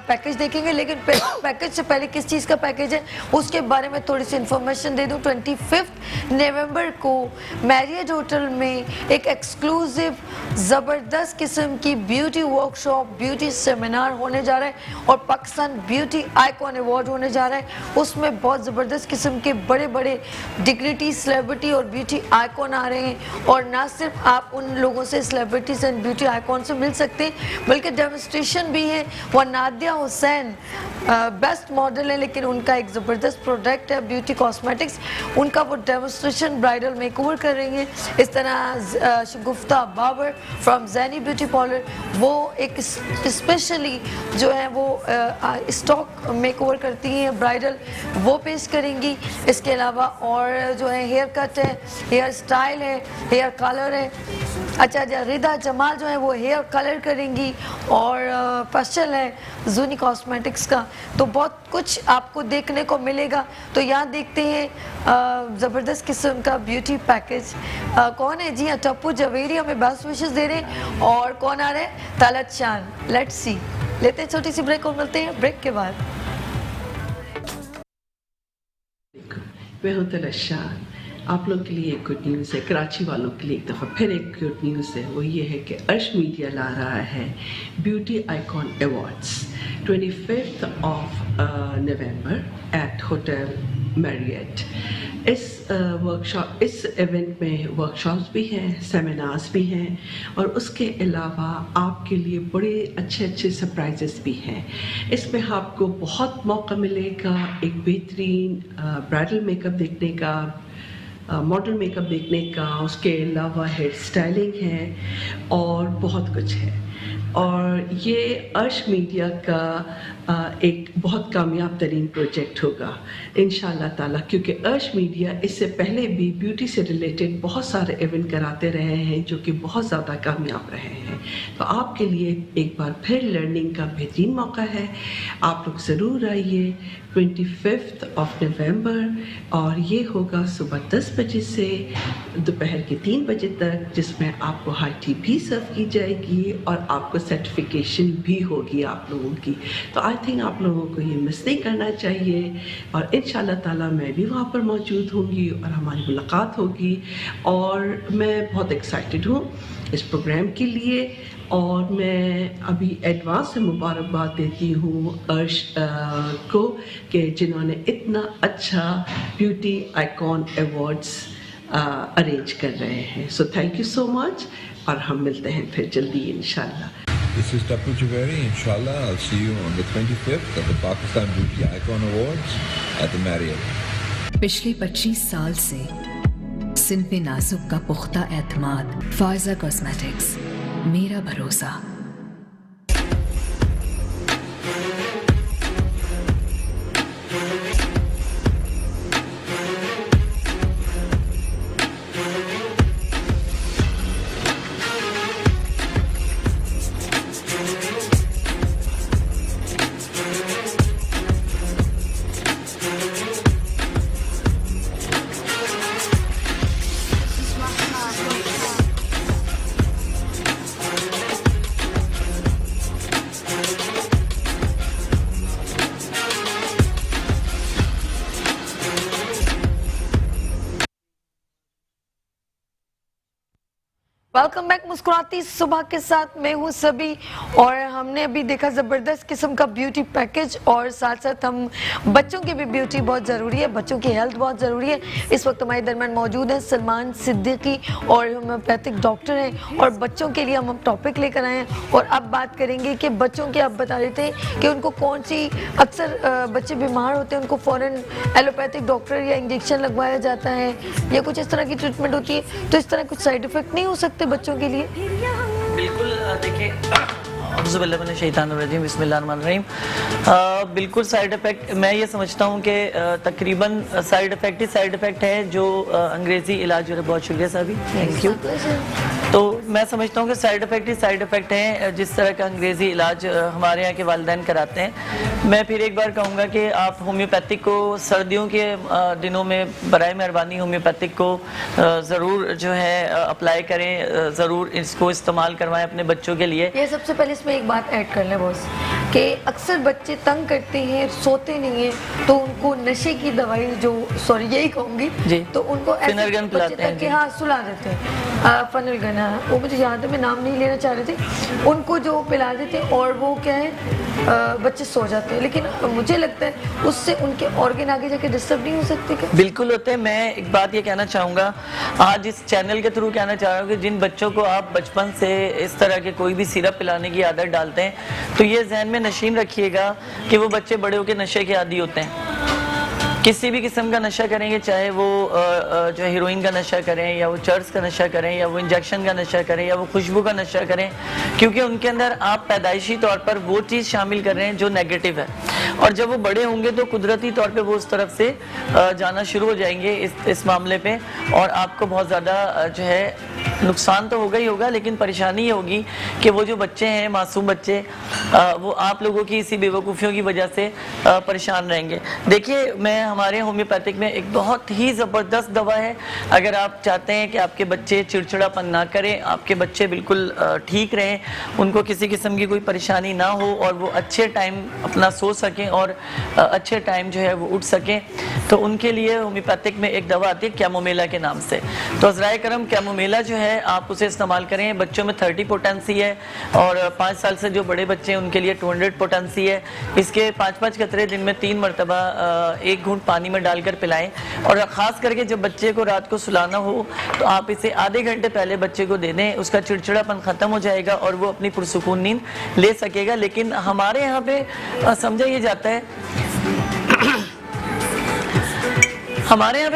पैकेज देखेंगे, लेकिन पैकेज से पहले किस चीज़ का पैकेज है उसके बारे में थोड़ी सी इन्फॉर्मेशन दे दूँ। 25 नवंबर को मैरियट होटल में एक एक्सक्लूसिव ज़बरदस्त किस्म की ब्यूटी वर्कशॉप, ब्यूटी सेमिनार होने जा रहा है और पाकिस्तान ब्यूटी आइकॉन अवार्ड होने जा रहा है। उसमें बहुत ज़बरदस्त किस्म के बड़े बड़े डिग्निटी, सेलिब्रिटी और ब्यूटी आइकॉन आ रहे हैं, और ना सिर्फ आप उन लोगों से, सेलिब्रिटीज़ एंड ब्यूटी आइकॉन से मिल सकते हैं, बल्कि डेमोन्स्ट्रेशन भी है। वो नादिया हुसैन बेस्ट मॉडल है, लेकिन उनका एक ज़बरदस्त प्रोडक्ट है ब्यूटी कॉस्मेटिक्स, उनका वो डेमोन्स्ट्रेशन ब्राइडल मेकओवर कर रही हैं। इस तरह Shagufta Babar from Zaini beauty parlour, वो एक स्पेशली जो है वो स्टॉक मेकओवर करती हैं ब्राइडल, वो पेश करेंगी। इसके अलावा और जो है हेयर कट है, हेयर स्टाइल है, हेयर कलर है। अच्छा, रिदा जमाल जो है वो हेयर कलर करेंगी, और फेशियल है जूनी कॉस्मेटिक्स का। तो बहुत कुछ आपको देखने को मिलेगा। तो यहाँ देखते हैं ज़बरदस्त किस्म का ब्यूटी पैकेज। कौन है? जी हाँ, टप्पू जवेरी हमें बेस्ट विशेस दे रहे हैं, और कौन आ रहे हैं? तलत शान। लेट्स सी, लेते हैं छोटी सी ब्रेक और मिलते हैं ब्रेक के बाद। मैं हूँ तलत शान। आप लोगों के लिए एक गुड न्यूज़ है, कराची वालों के लिए एक दफ़ा फिर एक गुड न्यूज़ है। वो ये है कि अर्श मीडिया ला रहा है ब्यूटी आइकॉन अवार्ड्स 25 नवंबर एट होटल मैरियट। इस वर्कशॉप, इस इवेंट में वर्कशॉप्स भी हैं, सेमिनार्स भी हैं, और उसके अलावा आपके लिए बड़े अच्छे अच्छे सरप्राइजेस भी हैं। इसमें आपको बहुत मौका मिलेगा एक बेहतरीन ब्राइडल मेकअप देखने का, मॉडल मेकअप देखने का, उसके अलावा हेयर स्टाइलिंग है और बहुत कुछ है। और ये अर्श मीडिया का एक बहुत कामयाब तरीन प्रोजेक्ट होगा इंशाल्लाह ताला, क्योंकि अर्श मीडिया इससे पहले भी ब्यूटी से रिलेटेड बहुत सारे इवेंट कराते रहे हैं जो कि बहुत ज़्यादा कामयाब रहे हैं। तो आपके लिए एक बार फिर लर्निंग का बेहतरीन मौका है। आप लोग ज़रूर आइए 25 नवंबर, और ये होगा सुबह 10 बजे से दोपहर के 3 बजे तक, जिसमें आपको हाई टी भी सर्व की जाएगी और आपको सर्टिफिकेशन भी होगी आप लोगों की। तो आई थिंक आप लोगों को ये मिस नहीं करना चाहिए, और इंशाल्लाह ताला मैं भी वहाँ पर मौजूद होंगी और हमारी मुलाकात होगी। और मैं बहुत एक्साइटेड हूँ इस प्रोग्राम के लिए, और मैं अभी एडवांस से मुबारकबाद देती हूँ अर्श को कि जिन्होंने इतना अच्छा ब्यूटी आइकॉन अवार्ड्स अरेंज कर रहे हैं। So thank you so much, और हम मिलते हैं फिर जल्दी इंशाल्लाह। This is Tapu Javeri. Inshallah, I'll see you on the 25th of the Pakistan Beauty Icon Awards at the Marriott. पिछले 25 साल से सिन पे नाजुक का पुख्ता एतमाद, फायजा कॉस्मेटिक्स, मेरा भरोसा। वेलकम बैक मुस्कुराती सुबह के साथ मैं हूँ सभी, और हमने अभी देखा ज़बरदस्त किस्म का ब्यूटी पैकेज, और साथ साथ हम बच्चों की भी ब्यूटी बहुत ज़रूरी है, बच्चों की हेल्थ बहुत ज़रूरी है। इस वक्त हमारे दरमियान मौजूद हैं सलमान सिद्दीकी, और होम्योपैथिक डॉक्टर हैं, और बच्चों के लिए हम टॉपिक लेकर आए हैं। और अब बात करेंगे कि बच्चों की, आप बता रहे थे कि उनको कौन सी, अक्सर बच्चे बीमार होते हैं उनको फ़ौरन एलोपैथिक डॉक्टर या इंजेक्शन लगवाया जाता है, या कुछ इस तरह की ट्रीटमेंट होती है, तो इस तरह कुछ साइड इफ़ेक्ट नहीं हो सकते बच्चों के लिए? बिल्कुल, देखिए बिस्मिल्लाहिर्रहमानिर्रहीम, बिल्कुल साइड इफ़ेक्ट, मैं ये समझता हूँ कि तकरीबन साइड इफ़ेक्ट ही साइड इफ़ेक्ट है जो अंग्रेज़ी इलाज। बहुत शुक्रिया साहब, थैंक यू। तो मैं समझता हूँ कि साइड इफ़ेक्ट ही साइड इफ़ेक्ट हैं, जिस तरह का अंग्रेज़ी इलाज हमारे यहाँ के वालिदैन कराते हैं। मैं फिर एक बार कहूँगा कि आप होम्योपैथिक को सर्दियों के दिनों में बराए मेहरबानी होम्योपैथिक को ज़रूर जो है अप्लाई करें, ज़रूर इसको इस्तेमाल करवाएं अपने बच्चों के लिए। ये सबसे पहले इसमें एक बात ऐड कर लें बॉस कि अक्सर बच्चे तंग करते हैं, सोते नहीं हैं, तो उनको नशे की दवाई जो यही कहूँगी तो उनको फिनरगन पिलाते हैं कि हाँ सुला देते हैं। फनलगन वो मुझे याद है, मैं नाम नहीं लेना चाह रही थी, उनको जो पिला देते हैं और वो क्या है बच्चे सो जाते हैं। लेकिन मुझे लगता है उससे उनके ऑर्गन आगे जाके डिस्टर्ब नहीं हो सकते क्या? बिल्कुल होते हैं। मैं एक बात ये कहना चाहूँगा, आज इस चैनल के थ्रू कहना चाह रहा हूँ कि जिन बच्चों को आप बचपन से इस तरह के कोई भी सिरप पिलाने की आदत डालते हैं तो ये जहन में नशीन रखिएगा कि वो बच्चे बड़े होकर नशे के आदी होते हैं। किसी भी किस्म का नशा करेंगे, चाहे वो जो हीरोइन का नशा करें या वो चर्च का नशा करें या वो इंजेक्शन का नशा करें या वो खुशबू का नशा करें, क्योंकि उनके अंदर आप पैदाइशी तौर पर वो चीज़ शामिल कर रहे हैं जो नेगेटिव है, और जब वो बड़े होंगे तो कुदरती तौर पे वो उस तरफ से जाना शुरू हो जाएंगे इस मामले पे, और आपको बहुत ज़्यादा जो है नुकसान तो होगा ही होगा, लेकिन परेशानी ये होगी कि वो जो बच्चे हैं, मासूम बच्चे, वो आप लोगों की इसी बेवकूफ़ियों की वजह से परेशान रहेंगे। देखिए, मैं हमारे होम्योपैथिक में एक बहुत ही ज़बरदस्त दवा है। अगर आप चाहते हैं कि आपके बच्चे चिड़चिड़ापन ना करें, आपके बच्चे बिल्कुल ठीक रहें, उनको किसी किस्म की कोई परेशानी ना हो और वो अच्छे टाइम अपना सो सकें और अच्छे टाइम जो है वो उठ सकें, तो उनके लिए होम्योपैथिक में एक दवा आती है कैमोमिला के नाम से। तो अज़राए करम कैमोमिला जो है आप उसे इस्तेमाल करें। बच्चों में 30 पोटेंसी है और 5 साल से जो बड़े बच्चे हैं उनके लिए 200 पोटेंसी है। इसके 5-5 कतरे दिन में 3 मरतबा 1 घूंट पानी में डालकर पिलाएं, और ख़ास करके जब बच्चे को रात को सुलाना हो तो आप इसे आधे घंटे पहले बच्चे को दे दें, उसका चिड़चिड़ापन ख़त्म हो जाएगा और वो अपनी पुरसुकून नींद ले सकेगा। लेकिन हमारे यहाँ पे समझा ये जाता है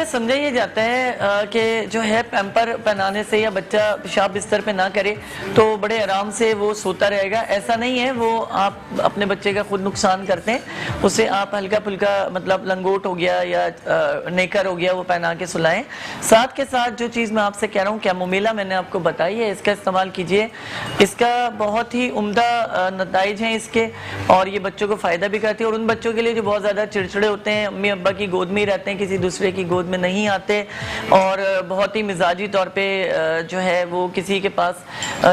समझा ये जाता है कि जो है पैम्पर पहनाने से या बच्चा पेशाब बिस्तर पे ना करे तो बड़े आराम से वो सोता रहेगा। ऐसा नहीं है, वो आप अपने बच्चे का खुद नुकसान करते हैं। उसे आप हल्का फुल्का मतलब लंगोट हो गया या नेकर हो गया वो पहना के सुलाएं। साथ के साथ जो चीज़ मैं आपसे कह रहा हूँ, कैमोमिला मैंने आपको बताई है, इसका इस्तेमाल कीजिए। इसका बहुत ही उम्दा नताइज हैं इसके, और ये बच्चों को फ़ायदा भी करती है। और उन बच्चों के लिए जो बहुत ज़्यादा चिड़चिड़े होते हैं, अम्मी अब्बा की गोद में ही रहते हैं, किसी दूसरे की गोद में नहीं आते, और बहुत ही मिजाजी तौर पे जो है वो किसी के पास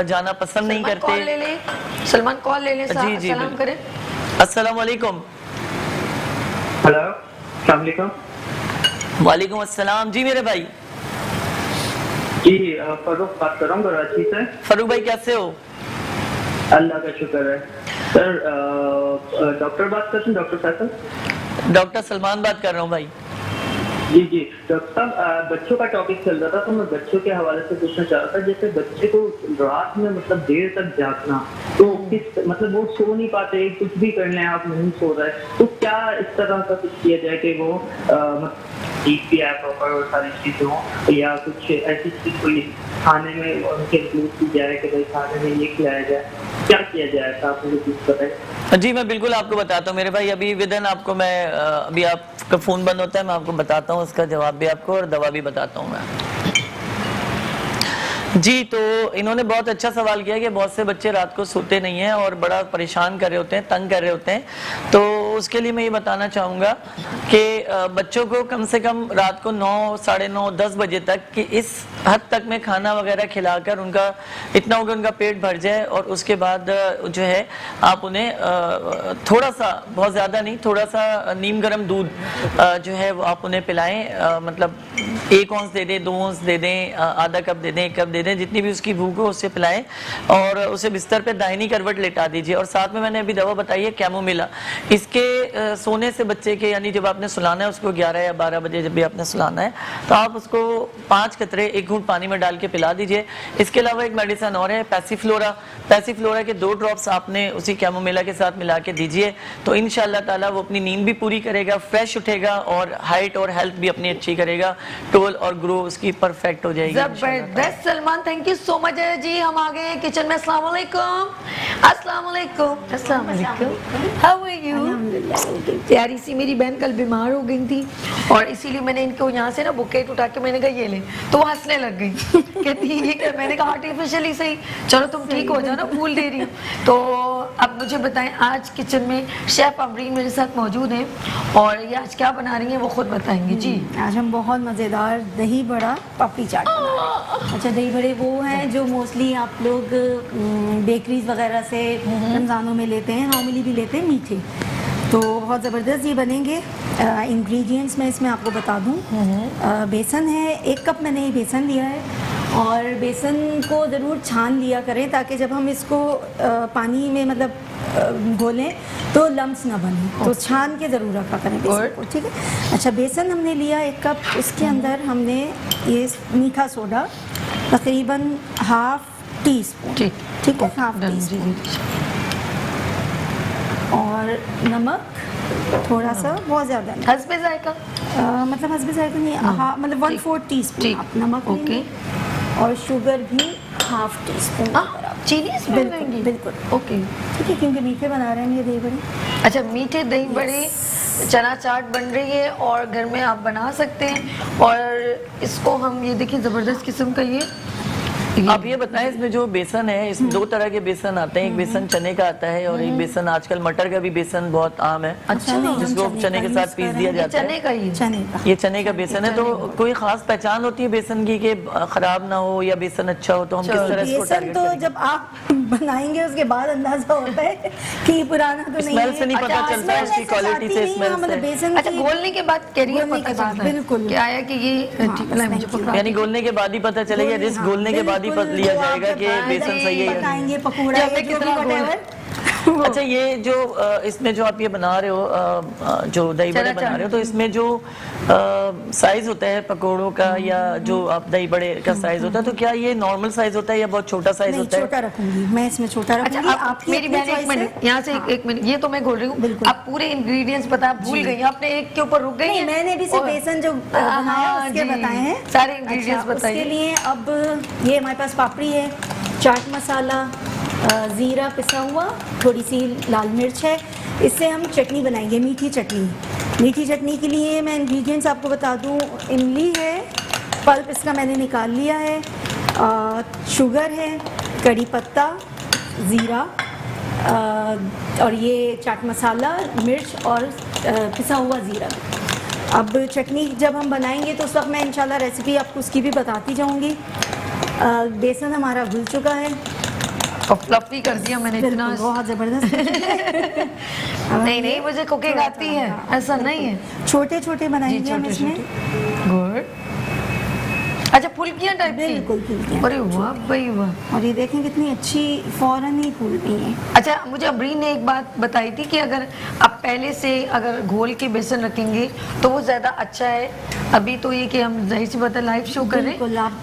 जाना पसंद नहीं करते। सलमान कॉल ले लें। जी जी, सलाम करें। अस्सलाम वालेकुम। हेलो, अस्सलाम वालेकुम। वालेकुम अस्सलाम। जी मेरे भाई। जी फरूक बात कर रहा हूँ कराची से। फरूक भाई कैसे हो? अल्लाह का शुक्र है। सर डॉक्टर बात कर रहे हैं? डॉक्टर फैसल? डॉक्टर सलमान बात कर रहा हूँ भाई। जी जी डॉक्टर साहब, बच्चों का टॉपिक चल रहा था तो मैं बच्चों के हवाले से पूछना चाह रहा था। जैसे बच्चे को रात में मतलब देर तक जागना, तो किस मतलब वो सो नहीं पाते, कुछ भी कर लें आप नहीं सो रहा है, तो क्या इस तरह का कुछ किया जाए कि वो प्रॉपर और सारी चीजें हो, या कुछ ऐसी चीज कोई खाने में उनके इंक्लूड की जाए कि भाई खाने में ये खिलाया जाए, क्या किया जाए? आप मुझे कुछ बताएं। जी मैं बिल्कुल आपको बताता हूँ मेरे भाई। अभी विदन आपको मैं अभी आपका फ़ोन बंद होता है, मैं आपको बताता हूँ उसका जवाब भी आपको और दवा भी बताता हूँ मैं। जी, तो इन्होंने बहुत अच्छा सवाल किया कि बहुत से बच्चे रात को सोते नहीं हैं और बड़ा परेशान कर रहे होते हैं, तंग कर रहे होते हैं। तो उसके लिए मैं ये बताना चाहूँगा कि बच्चों को कम से कम रात को 9, साढ़े 9, 10 बजे तक कि इस हद तक में खाना वगैरह खिलाकर उनका इतना होगा उनका पेट भर जाए, और उसके बाद जो है आप उन्हें थोड़ा सा, बहुत ज़्यादा नहीं, थोड़ा सा नीम गर्म दूध जो है वो आप उन्हें पिलाएं। मतलब 1 औंस दे दें, 2 औंस दे दें, आधा कप दे दें, 1 कप दे दें, जितनी भी उसकी भूख हो उससे पिलाएं, और उसे बिस्तर पे दाहिनी करवट लेटा दीजिए। और साथ में मैंने अभी दवा बताई है कैमोमिला। इसके सोने से बच्चे के, यानी जब आपने सुलाना है उसको 11 या 12 बजे जब भी आपने सुलाना है, तो आप उसको 5 कतरे 1 घूंट पानी में डाल के पिला दीजिए। इसके अलावा एक मेडिसिन और है पैसीफ्लोरा। पैसीफ्लोरा के 2 ड्रॉप्स आपने उसी कैमोमिला के साथ मिला के दीजिए, तो इंशाअल्लाह ताला वो अपनी नींद भी पूरी करेगा, फ्रेश उठेगा और हाइट और हेल्थ भी अपनी अच्छी करेगा, टोल और ग्रो उसकी परफेक्ट हो जाएगी। जबरदस्त Salman, thank you so much ji. हम आ गए हैं किचन में। अस्सलाम वालेकुम। अस्सलाम वालेकुम। अस्सलाम वालेकुम। How are you? अल्हम्दुलिल्लाह। प्यारी सी मेरी बहन कल बीमार हो गई थी और इसीलिए मैंने इनको यहाँ से ना बुकेट उठा के मैंने कहा ये ले, तो वो हंसने लग गई। कहती ये क्या, मैंने कहा आर्टिफिशियली सही, चलो तुम ठीक हो जाओ ना, फूल दे रही हूँ। तो अब मुझे बताएं, आज किचन में शेफ अमरीन मेरे साथ मौजूद हैं और ये आज क्या बना रही हैं वो खुद बताएंगे। जी आज हम बहुत मज़ेदार दही बड़ा पापड़ी चाट बना रहे हैं। अच्छा, दही बड़े वो हैं जो मोस्टली आप लोग बेकरीज वगैरह से रमज़ानों में लेते हैं, नॉर्मली भी लेते हैं मीठे, तो बहुत ज़बरदस्त ये बनेंगे। इंग्रेडिएंट्स मैं इसमें आपको बता दूं, बेसन है 1 कप मैंने बेसन लिया है और बेसन को ज़रूर छान लिया करें ताकि जब हम इसको पानी में मतलब घोलें तो लम्स ना बने, तो छान के ज़रूर रखा करें बेसन को, ठीक है। अच्छा, बेसन हमने लिया 1 कप, उसके अंदर हमने ये मीठा सोडा तकरीबन ½ टीस्पून, ठीक है, ½ टीस्पून, और नमक थोड़ा सा, बहुत ज़्यादा नहीं, हस्बे जायका, मतलब हस्बे जायका नहीं, हाँ मतलब 1/4 टीस्पून आप नमक लेंगे और शुगर भी ½ टीस्पून। चीनी इसमें डालेंगे? बिल्कुल, ओके, ठीक है, क्योंकि मीठे बना रहे हैं ये दही बड़े। अच्छा, मीठे दही बड़े चना चाट बन रही है और घर में आप बना सकते हैं। और इसको हम ये देखिए ज़बरदस्त किस्म का ये आप ये बताएं, इसमें जो बेसन है, इस 2 तरह के बेसन आते हैं, एक बेसन चने का आता है और एक बेसन आजकल मटर का भी बेसन बहुत आम है, अच्छा, जिसको चने के साथ पीस दिया जाता है। चने का ही, ये चने का बेसन है। तो कोई खास पहचान होती है बेसन की कि खराब ना हो या बेसन अच्छा हो, तो हम किस तरह इसको बेसन तो जब आप बनाएंगे उसके बाद अंदाजा होता है कि पुराना तो नहीं है, स्मेल से नहीं पता चलता है, इसकी क्वालिटी से, स्मेल से। बेसन अच्छा, घोलने के बाद करिए पता चलता है बिल्कुल क्या है कि ये ठीक है, मुझे पकड़ा, यानी घोलने के बाद ही पता चलेगा, जिस घोलने के बाद ही लिया जाएगा कि बेसन सही है। बताएंगे पकौड़ा या जो भी whatever। अच्छा, ये जो इसमें जो आप ये बना रहे हो, जो दही बड़े बना रहे हो, तो इसमें जो साइज होता है पकोड़ों का या जो आप दही बड़े का साइज होता है, तो क्या ये नॉर्मल साइज होता है या बहुत छोटा साइज होता है? छोटा रखूंगी मैं, इसमें छोटा रखूंगी। अच्छा, आप मेरी बहन एक मिनट यहाँ से एक मिनट, ये तो मैं बोल रही हूँ, आप पूरे इंग्रेडिएंट्स बता भूल गई, आपने एक के ऊपर रुक गई। मैंने भी सिर्फ बेसन जो बनाया उसके बताए हैं, सारे इंग्रेडिएंट्स बताइए। उसके लिए अब ये हमारे पास पापड़ी है, चाट मसाला, ज़ीरा पिसा हुआ, थोड़ी सी लाल मिर्च है, इससे हम चटनी बनाएंगे, मीठी चटनी। मीठी चटनी के लिए मैं इंग्रेडिएंट्स आपको बता दूं, इमली है, पल्प इसका मैंने निकाल लिया है, शुगर है, कड़ी पत्ता, ज़ीरा, और ये चाट मसाला, मिर्च और पिसा हुआ ज़ीरा। अब चटनी जब हम बनाएंगे तो उस वक्त मैं इंशाल्लाह रेसिपी आपको उसकी भी बताती जाऊंगी। बेसन हमारा घुल चुका है और फ्लफी कर दिया मैंने, इतना बहुत ज़बरदस्त। नहीं, मुझे कुकिंग आती है, ऐसा नहीं है। छोटे छोटे बनाएंगे हम इसमें। गुड। अच्छा, फुल्कियाँ टाइप की? बिल्कुल फुल्कियाँ। अरे वाह भाई वाह। और ये देखें कितनी अच्छी फौरन ही फूल गई है। अच्छा, मुझे अमरीन ने एक बात बताई थी कि अगर आप पहले से अगर घोल के बेसन रखेंगे तो वो ज़्यादा अच्छा है। अभी तो ये कि हम जाहिर सी बात है लाइव शो कर रहे हैं,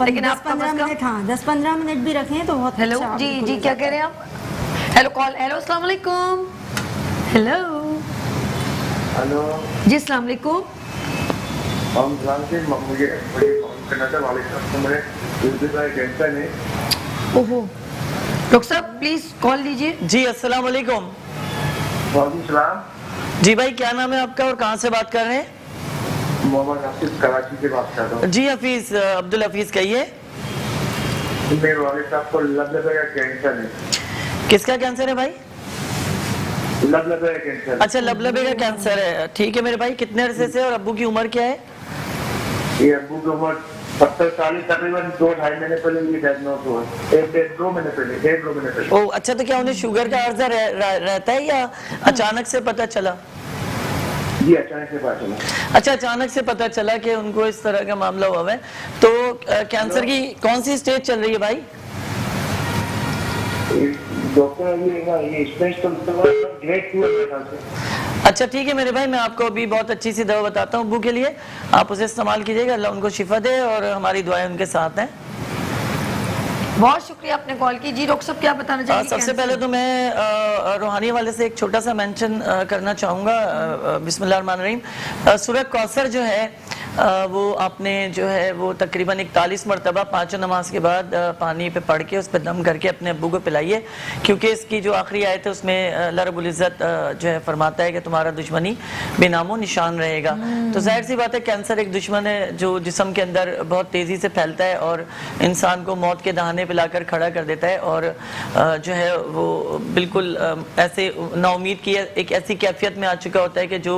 लेकिन आप 10-15 मिनट, हाँ 10-15 मिनट भी रखें तो बहुत। हेलो जी, जी क्या कह रहे हैं आप? हेलो कॉल, हेलो अस्सलाम वालेकुम। हेलो जी, अस्सलाम वालेकुम। मुझे करना था वाले टेंशन है। ओहो, डॉक्टर साहब प्लीज कॉल लीजिए। जी अस्सलाम वालेकुम। वालेकुम सलाम। जी भाई, क्या नाम है आपका और कहाँ से बात कर रहे हैं? मोहम्मद हफीज, कराची से बात कर रहा हूँ। जी हफीज, अब्दुल हफीज कहिए। मेरे वाले साहब को लबलबे का कैंसर है। किसका कैंसर है भाई? लबलबे का कैंसर। अच्छा, लबलबे का कैंसर है, ठीक है मेरे भाई। कितने अरसे से और अब्बू की उम्र क्या है? ये अब्बू की उम्र 70 साल, तकरीबन 2-2.5 महीने पहले ये डायग्नोज हुआ, 1-2 महीने पहले। ओ अच्छा, तो क्या उन्हें शुगर का अर्जा रहता है या अचानक से पता चला? जी अचानक से पता चला। अच्छा, अचानक से पता चला कि उनको इस तरह का मामला हुआ है। तो कैंसर की कौन सी स्टेज चल रही है भाई? डॉक्टर ये स्टेज तो ग्रेड 2 है। अच्छा ठीक है मेरे भाई, मैं आपको अभी बहुत अच्छी सी दवा बताता हूँ अब्बू के लिए, आप उसे इस्तेमाल कीजिएगा, अल्लाह उनको शिफा दे और हमारी दुआएं उनके साथ हैं। बहुत शुक्रिया आपने कॉल की। जी डॉक्टर साहब क्या बताना चाहिए? सबसे पहले तो मैं रूहानी वाले से एक छोटा सा मेंशन करना चाहूँगा। बिस्मिल्लाहिर्रहमानिर्रहीम। सूरह कौसर जो है वो आपने जो है वो तकरीबन 41 मरतबा पाँचों नमाज के बाद पानी पे पढ़ के उस पर दम करके अपने अब्बू को पिलाइए, क्योंकि इसकी जो आखिरी आयत है उसमें अल्लाह रब्बुल इज़्ज़त जो है फरमाता है कि तुम्हारा दुश्मनी बेनामो निशान रहेगा। तो जाहिर सी बात है कैंसर एक दुश्मन है जो जिस्म के अंदर बहुत तेज़ी से फैलता है और इंसान को मौत के दहाने पे लाकर खड़ा कर देता है, और जो है वो बिल्कुल ऐसे नाउमीद की एक ऐसी कैफियत में आ चुका होता है कि जो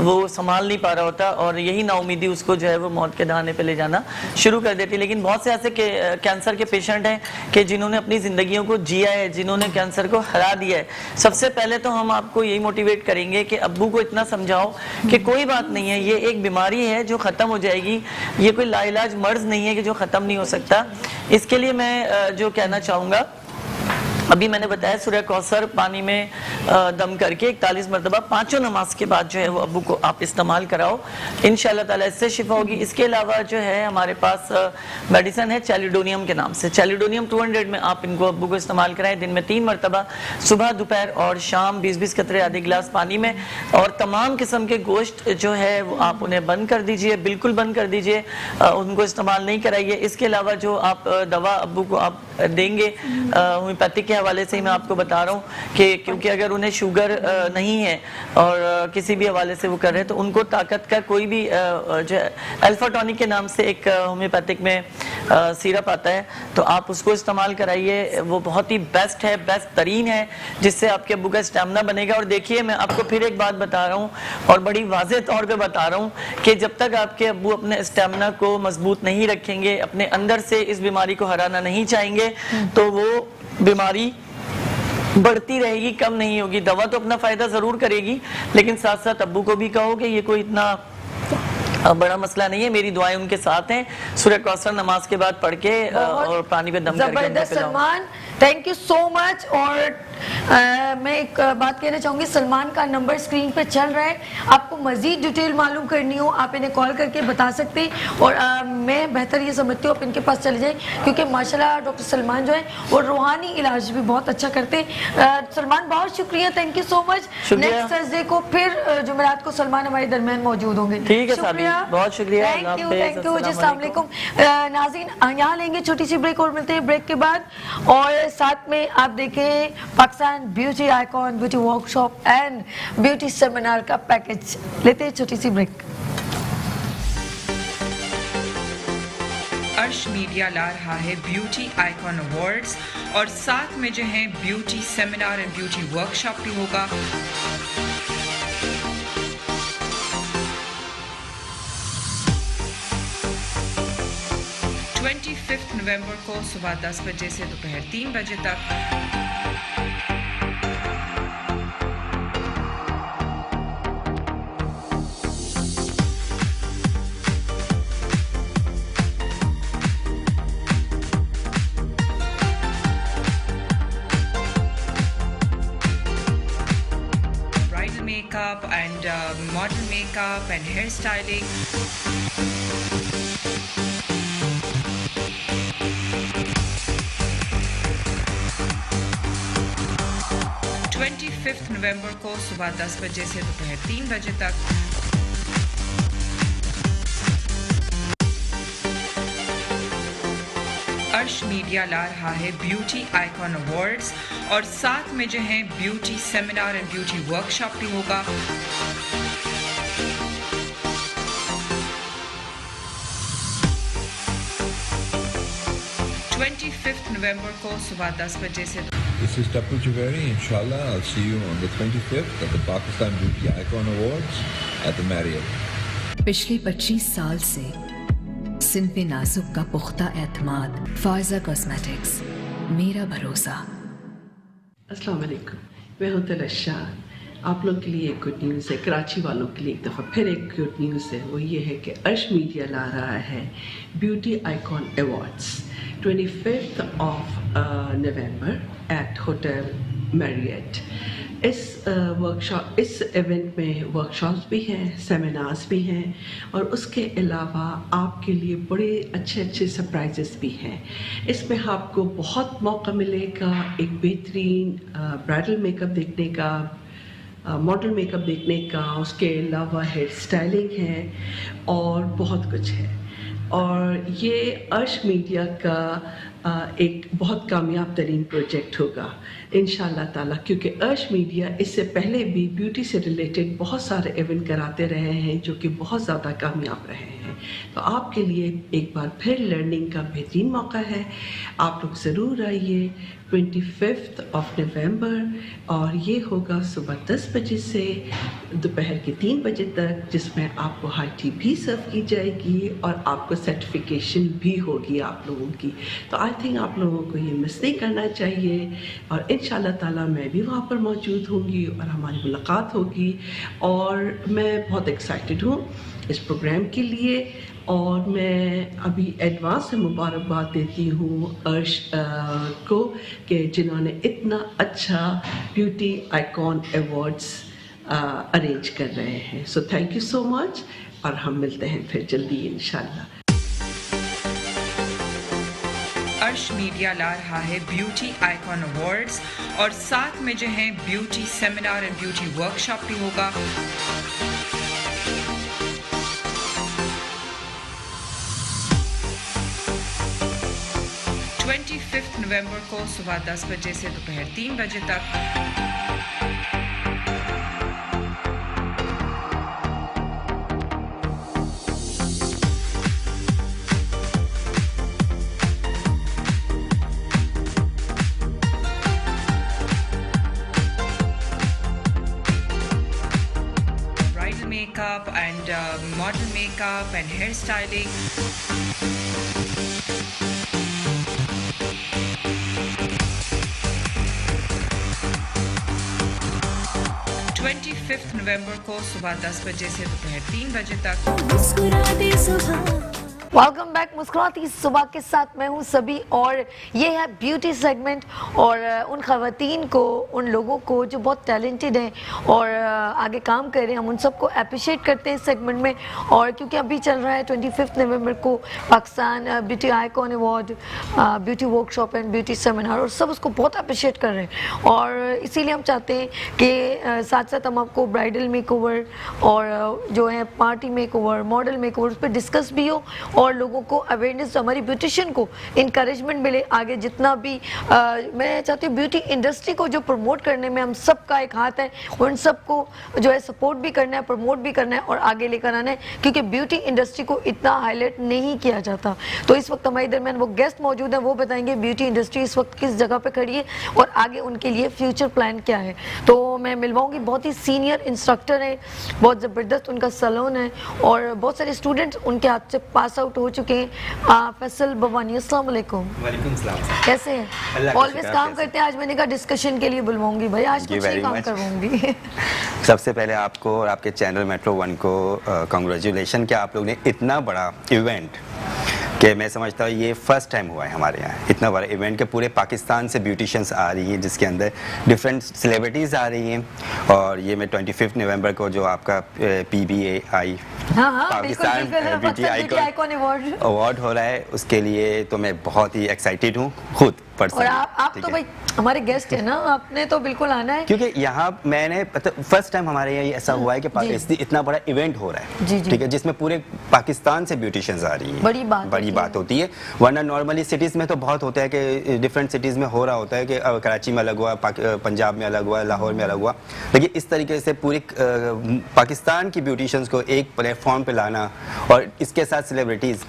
वो संभाल नहीं पा रहा होता, और यही नाउमीदी उसको जो है वो मौत के दहाने पे ले जाना शुरू कर देती है। लेकिन बहुत से ऐसे कैंसर के पेशेंट हैं कि जिन्होंने अपनी ज़िंदगियों को जिया है, जिन्होंने कैंसर को हरा दिया है। सबसे पहले तो हम आपको यही मोटिवेट करेंगे कि अब्बू को इतना समझाओ कि कोई बात नहीं है, ये एक बीमारी है जो ख़त्म हो जाएगी, ये कोई लाइलाज मर्ज नहीं है कि जो ख़त्म नहीं हो सकता। इसके लिए मैं जो कहना चाहूँगा, अभी मैंने बताया सूरह कौसर पानी में दम करके 41 मरतबा पाँचों नमाज के बाद जो है वो अब्बू को आप इस्तेमाल कराओ, इंशाल्लाह ताला इससे शिफा होगी। इसके अलावा जो है हमारे पास मेडिसिन है चैलिडोनियम के नाम से, चैलिडोनियम 200 में आप इनको अब्बू को इस्तेमाल कराएं दिन में 3 मरतबा, सुबह दोपहर और शाम 20-20 कतरे आधे गिलास पानी में। और तमाम किस्म के गोश्त जो है वो आप उन्हें बंद कर दीजिए, बिल्कुल बंद कर दीजिए, उनको इस्तेमाल नहीं कराइए। इसके अलावा जो आप दवा अब्बू को आप देंगे होम्योपैथिक के हवाले से ही मैं आपको बता रहा हूँ कि क्योंकि अगर उन्हें शुगर नहीं है और किसी भी हवाले से वो कर रहे हैं तो उनको ताकत का कोई भी जो अल्फा टॉनिक के नाम से एक होम्योपैथिक में सिरप आता है, तो आप उसको इस्तेमाल कराइए। वो बहुत ही बेस्ट है, बेस्ट तरीन है, जिससे आपके अब्बू का स्टेमिना बनेगा। और देखिए मैं आपको फिर एक बात बता रहा हूँ और बड़ी वाज़ेह तौर पे बता रहा हूँ कि जब तक आपके अब्बू अपने स्टेमिना को मजबूत नहीं रखेंगे, अपने अंदर से इस बीमारी को हराना नहीं चाहेंगे, तो वो बीमारी बढ़ती रहेगी, कम नहीं होगी। दवा तो अपना फायदा जरूर करेगी, लेकिन साथ साथ अब्बू को भी कहो कि ये कोई इतना बड़ा मसला नहीं है, मेरी दुआएं उनके साथ हैं। सूरह कौसर नमाज के बाद पढ़ के और पानी पे दम करके जबरदस्त Salman, thank you so much. और मैं एक बात कहना चाहूँगी, सलमान का नंबर स्क्रीन पे चल रहा है, आपको मजीद डिटेल मालूम करनी हो आप इन्हें कॉल करके बता सकते हैं। और मैं बेहतर ये समझती हूँ आप इनके पास चले जाएं, क्योंकि माशाल्लाह डॉक्टर सलमान जो है वो रूहानी इलाज भी बहुत अच्छा करते हैं। सलमान बहुत शुक्रिया, thank you so much. Next Thursday को फिर जुमेरात को सलमान हमारे दरमियान मौजूद होंगे। ठीक है साहब, बहुत शुक्रिया, थैंक यू जी, अस्सलाम वालेकुम। नाज़रीन यहाँ लेंगे छोटी सी ब्रेक और मिलते हैं ब्रेक के बाद। और साथ में आप देखें Pakistan beauty icon beauty workshop and beauty seminar का पैकेज। लेते हैं छोटी सी ब्रेक। अर्श मीडिया ला रहा है ब्यूटी आइकॉन अवार्ड्स और साथ में जो है beauty seminar and beauty workshop भी होगा। 25 नवंबर को सुबह 10 बजे से दोपहर 3 बजे तक। Makeup and model makeup and hairstyling. नवंबर को सुबह 10 बजे से दोपहर 3 बजे तक। अर्श मीडिया ला रहा है ब्यूटी आइकॉन अवार्ड्स और साथ में जो है beauty seminar and beauty workshop भी होगा। नवंबर को सुबह 10 बजे से। This is Tapu Javeri. Inshallah, I'll see you on the 25th at the Pakistan Beauty Icon Awards at the Marriott. पिछले 25 साल से सिंध पे नाजुक का पुख्ता एतमाद, फायजा कॉस्मेटिक्स, मेरा भरोसा। अस्सलाम वालेकुम, मैं हूं तलशा। आप लोग के लिए एक गुड न्यूज़ है, कराची वालों के लिए एक दफ़ा फिर एक गुड न्यूज़ है। वो ये है कि अर्श मीडिया ला रहा है beauty icon awards 25th of November at Hotel Marriott। इस वर्कशॉप, इस इवेंट में वर्कशॉप्स भी हैं, सेमिनार्स भी हैं और उसके अलावा आपके लिए बड़े अच्छे अच्छे सरप्राइजेस भी हैं। इसमें आपको बहुत मौका मिलेगा एक बेहतरीन ब्राइडल मेकअप देखने का, मॉडल मेकअप देखने का, उसके अलावा हेयर स्टाइलिंग है और बहुत कुछ है। और ये अर्श मीडिया का एक बहुत कामयाब तरीन प्रोजेक्ट होगा इंशाल्लाह ताला, क्योंकि अर्श मीडिया इससे पहले भी ब्यूटी से रिलेटेड बहुत सारे इवेंट कराते रहे हैं जो कि बहुत ज़्यादा कामयाब रहे हैं। तो आपके लिए एक बार फिर लर्निंग का बेहतरीन मौका है। आप लोग ज़रूर आइए 25 नवंबर, और ये होगा सुबह 10 बजे से दोपहर के 3 बजे तक, जिसमें आपको हाई टी भी सर्व की जाएगी और आपको सर्टिफिकेशन भी होगी आप लोगों की। तो आई थिंक आप लोगों को ये मिस नहीं करना चाहिए और इंशाल्लाह ताला मैं भी वहाँ पर मौजूद होंगी और हमारी मुलाकात होगी। और मैं बहुत एक्साइटेड हूँ इस प्रोग्राम के लिए और मैं अभी एडवांस से मुबारकबाद देती हूँ अर्श को कि जिन्होंने इतना अच्छा ब्यूटी आइकॉन अवार्ड्स अरेंज कर रहे हैं। So thank you so much और हम मिलते हैं फिर जल्दी इंशाल्लाह। अर्श मीडिया ला रहा है ब्यूटी आइकॉन अवार्ड्स और साथ में जो है beauty seminar and beauty workshop भी होगा। 25 नवंबर को सुबह 10 बजे से दोपहर 3 बजे तक। Makeup and model makeup and hairstyling. नवंबर को सुबह 10 बजे से दोपहर 3 बजे तक। वेलकम बैक मुस्कुराती सुबह के साथ मैं हूं सभी और ये है ब्यूटी सेगमेंट और उन खवातीन को, उन लोगों को जो बहुत टैलेंटेड हैं और आगे काम कर रहे हैं, हम उन सबको अप्रिशिएट करते हैं इस सेगमेंट में। और क्योंकि अभी चल रहा है 25 नवंबर को Pakistan beauty icon award, beauty workshop and beauty seminar, और सब उसको बहुत अप्रिशिएट कर रहे हैं और इसीलिए हम चाहते हैं कि साथ साथ हम आपको ब्राइडल मेकओवर और जो है पार्टी मेकओवर, मॉडल मेकओवर, उस पर डिस्कस भी हो और लोगों को अवेयरनेस, हमारी ब्यूटिशियन को इनकरेजमेंट मिले आगे जितना भी। मैं चाहती हूँ ब्यूटी इंडस्ट्री को जो प्रमोट करने में हम सब का एक हाथ है, उन सबको जो है सपोर्ट भी करना है, प्रमोट भी करना है और आगे लेकर आना है, क्योंकि ब्यूटी इंडस्ट्री को इतना हाईलाइट नहीं किया जाता। तो इस वक्त हमारे दरमियान वो गेस्ट मौजूद हैं, वो बताएंगे ब्यूटी इंडस्ट्री इस वक्त किस जगह पे खड़ी है और आगे उनके लिए फ्यूचर प्लान क्या है। तो मैं मिलवाऊंगी, बहुत ही सीनियर इंस्ट्रक्टर है, बहुत ज़बरदस्त उनका सैलून है और बहुत सारे स्टूडेंट्स उनके हाथ से पास आउट हो चुके हैं। फैसल बवानी, अस्सलाम वालेकुम। वालेकुम सलाम। कैसे हैं? ऑलवेज काम करते हैं, आज मैंने कहा डिस्कशन के लिए बुलवाऊंगी भाई, आज कुछ नहीं काम करवाऊंगी। सबसे पहले आपको और आपके चैनल मेट्रो 1 को कांग्रेचुलेशन कि आप लोग ने इतना बड़ा इवेंट, कि मैं समझता हूँ ये फर्स्ट टाइम हुआ है हमारे यहाँ इतना बड़ा इवेंट के पूरे पाकिस्तान से ब्यूटिशियंस आ रही हैं, जिसके अंदर डिफरेंट सेलिब्रिटीज़ आ रही हैं। और ये मैं 25 नवंबर को जो आपका PBAI Pakistan beauty icon award हो रहा है, उसके लिए तो मैं बहुत ही एक्साइटेड हूँ खुद पर्सनली। और आप तो भाई हमारे गेस्ट हैं ना, आपने तो बिल्कुल आना है, क्योंकि यहाँ मैंने फर्स्ट टाइम हमारे यहाँ ऐसा हुआ है कि इतना बड़ा इवेंट हो रहा है, ठीक है, जिसमें पूरे पाकिस्तान से ब्यूटिशियंस आ रही हैं। बड़ी बात होती है, वरना नॉर्मली सिटीज़ में तो बहुत होता है कि डिफरेंट सिटीज़ में हो रहा होता है कि कराची में अलग हुआ, पंजाब में अलग हुआ, लाहौर में अलग हुआ, लेकिन इस तरीके से पूरी पाकिस्तान की ब्यूटिशियंस को एक प्लेटफॉर्म पे लाना और इसके साथ सेलिब्रिटीज़,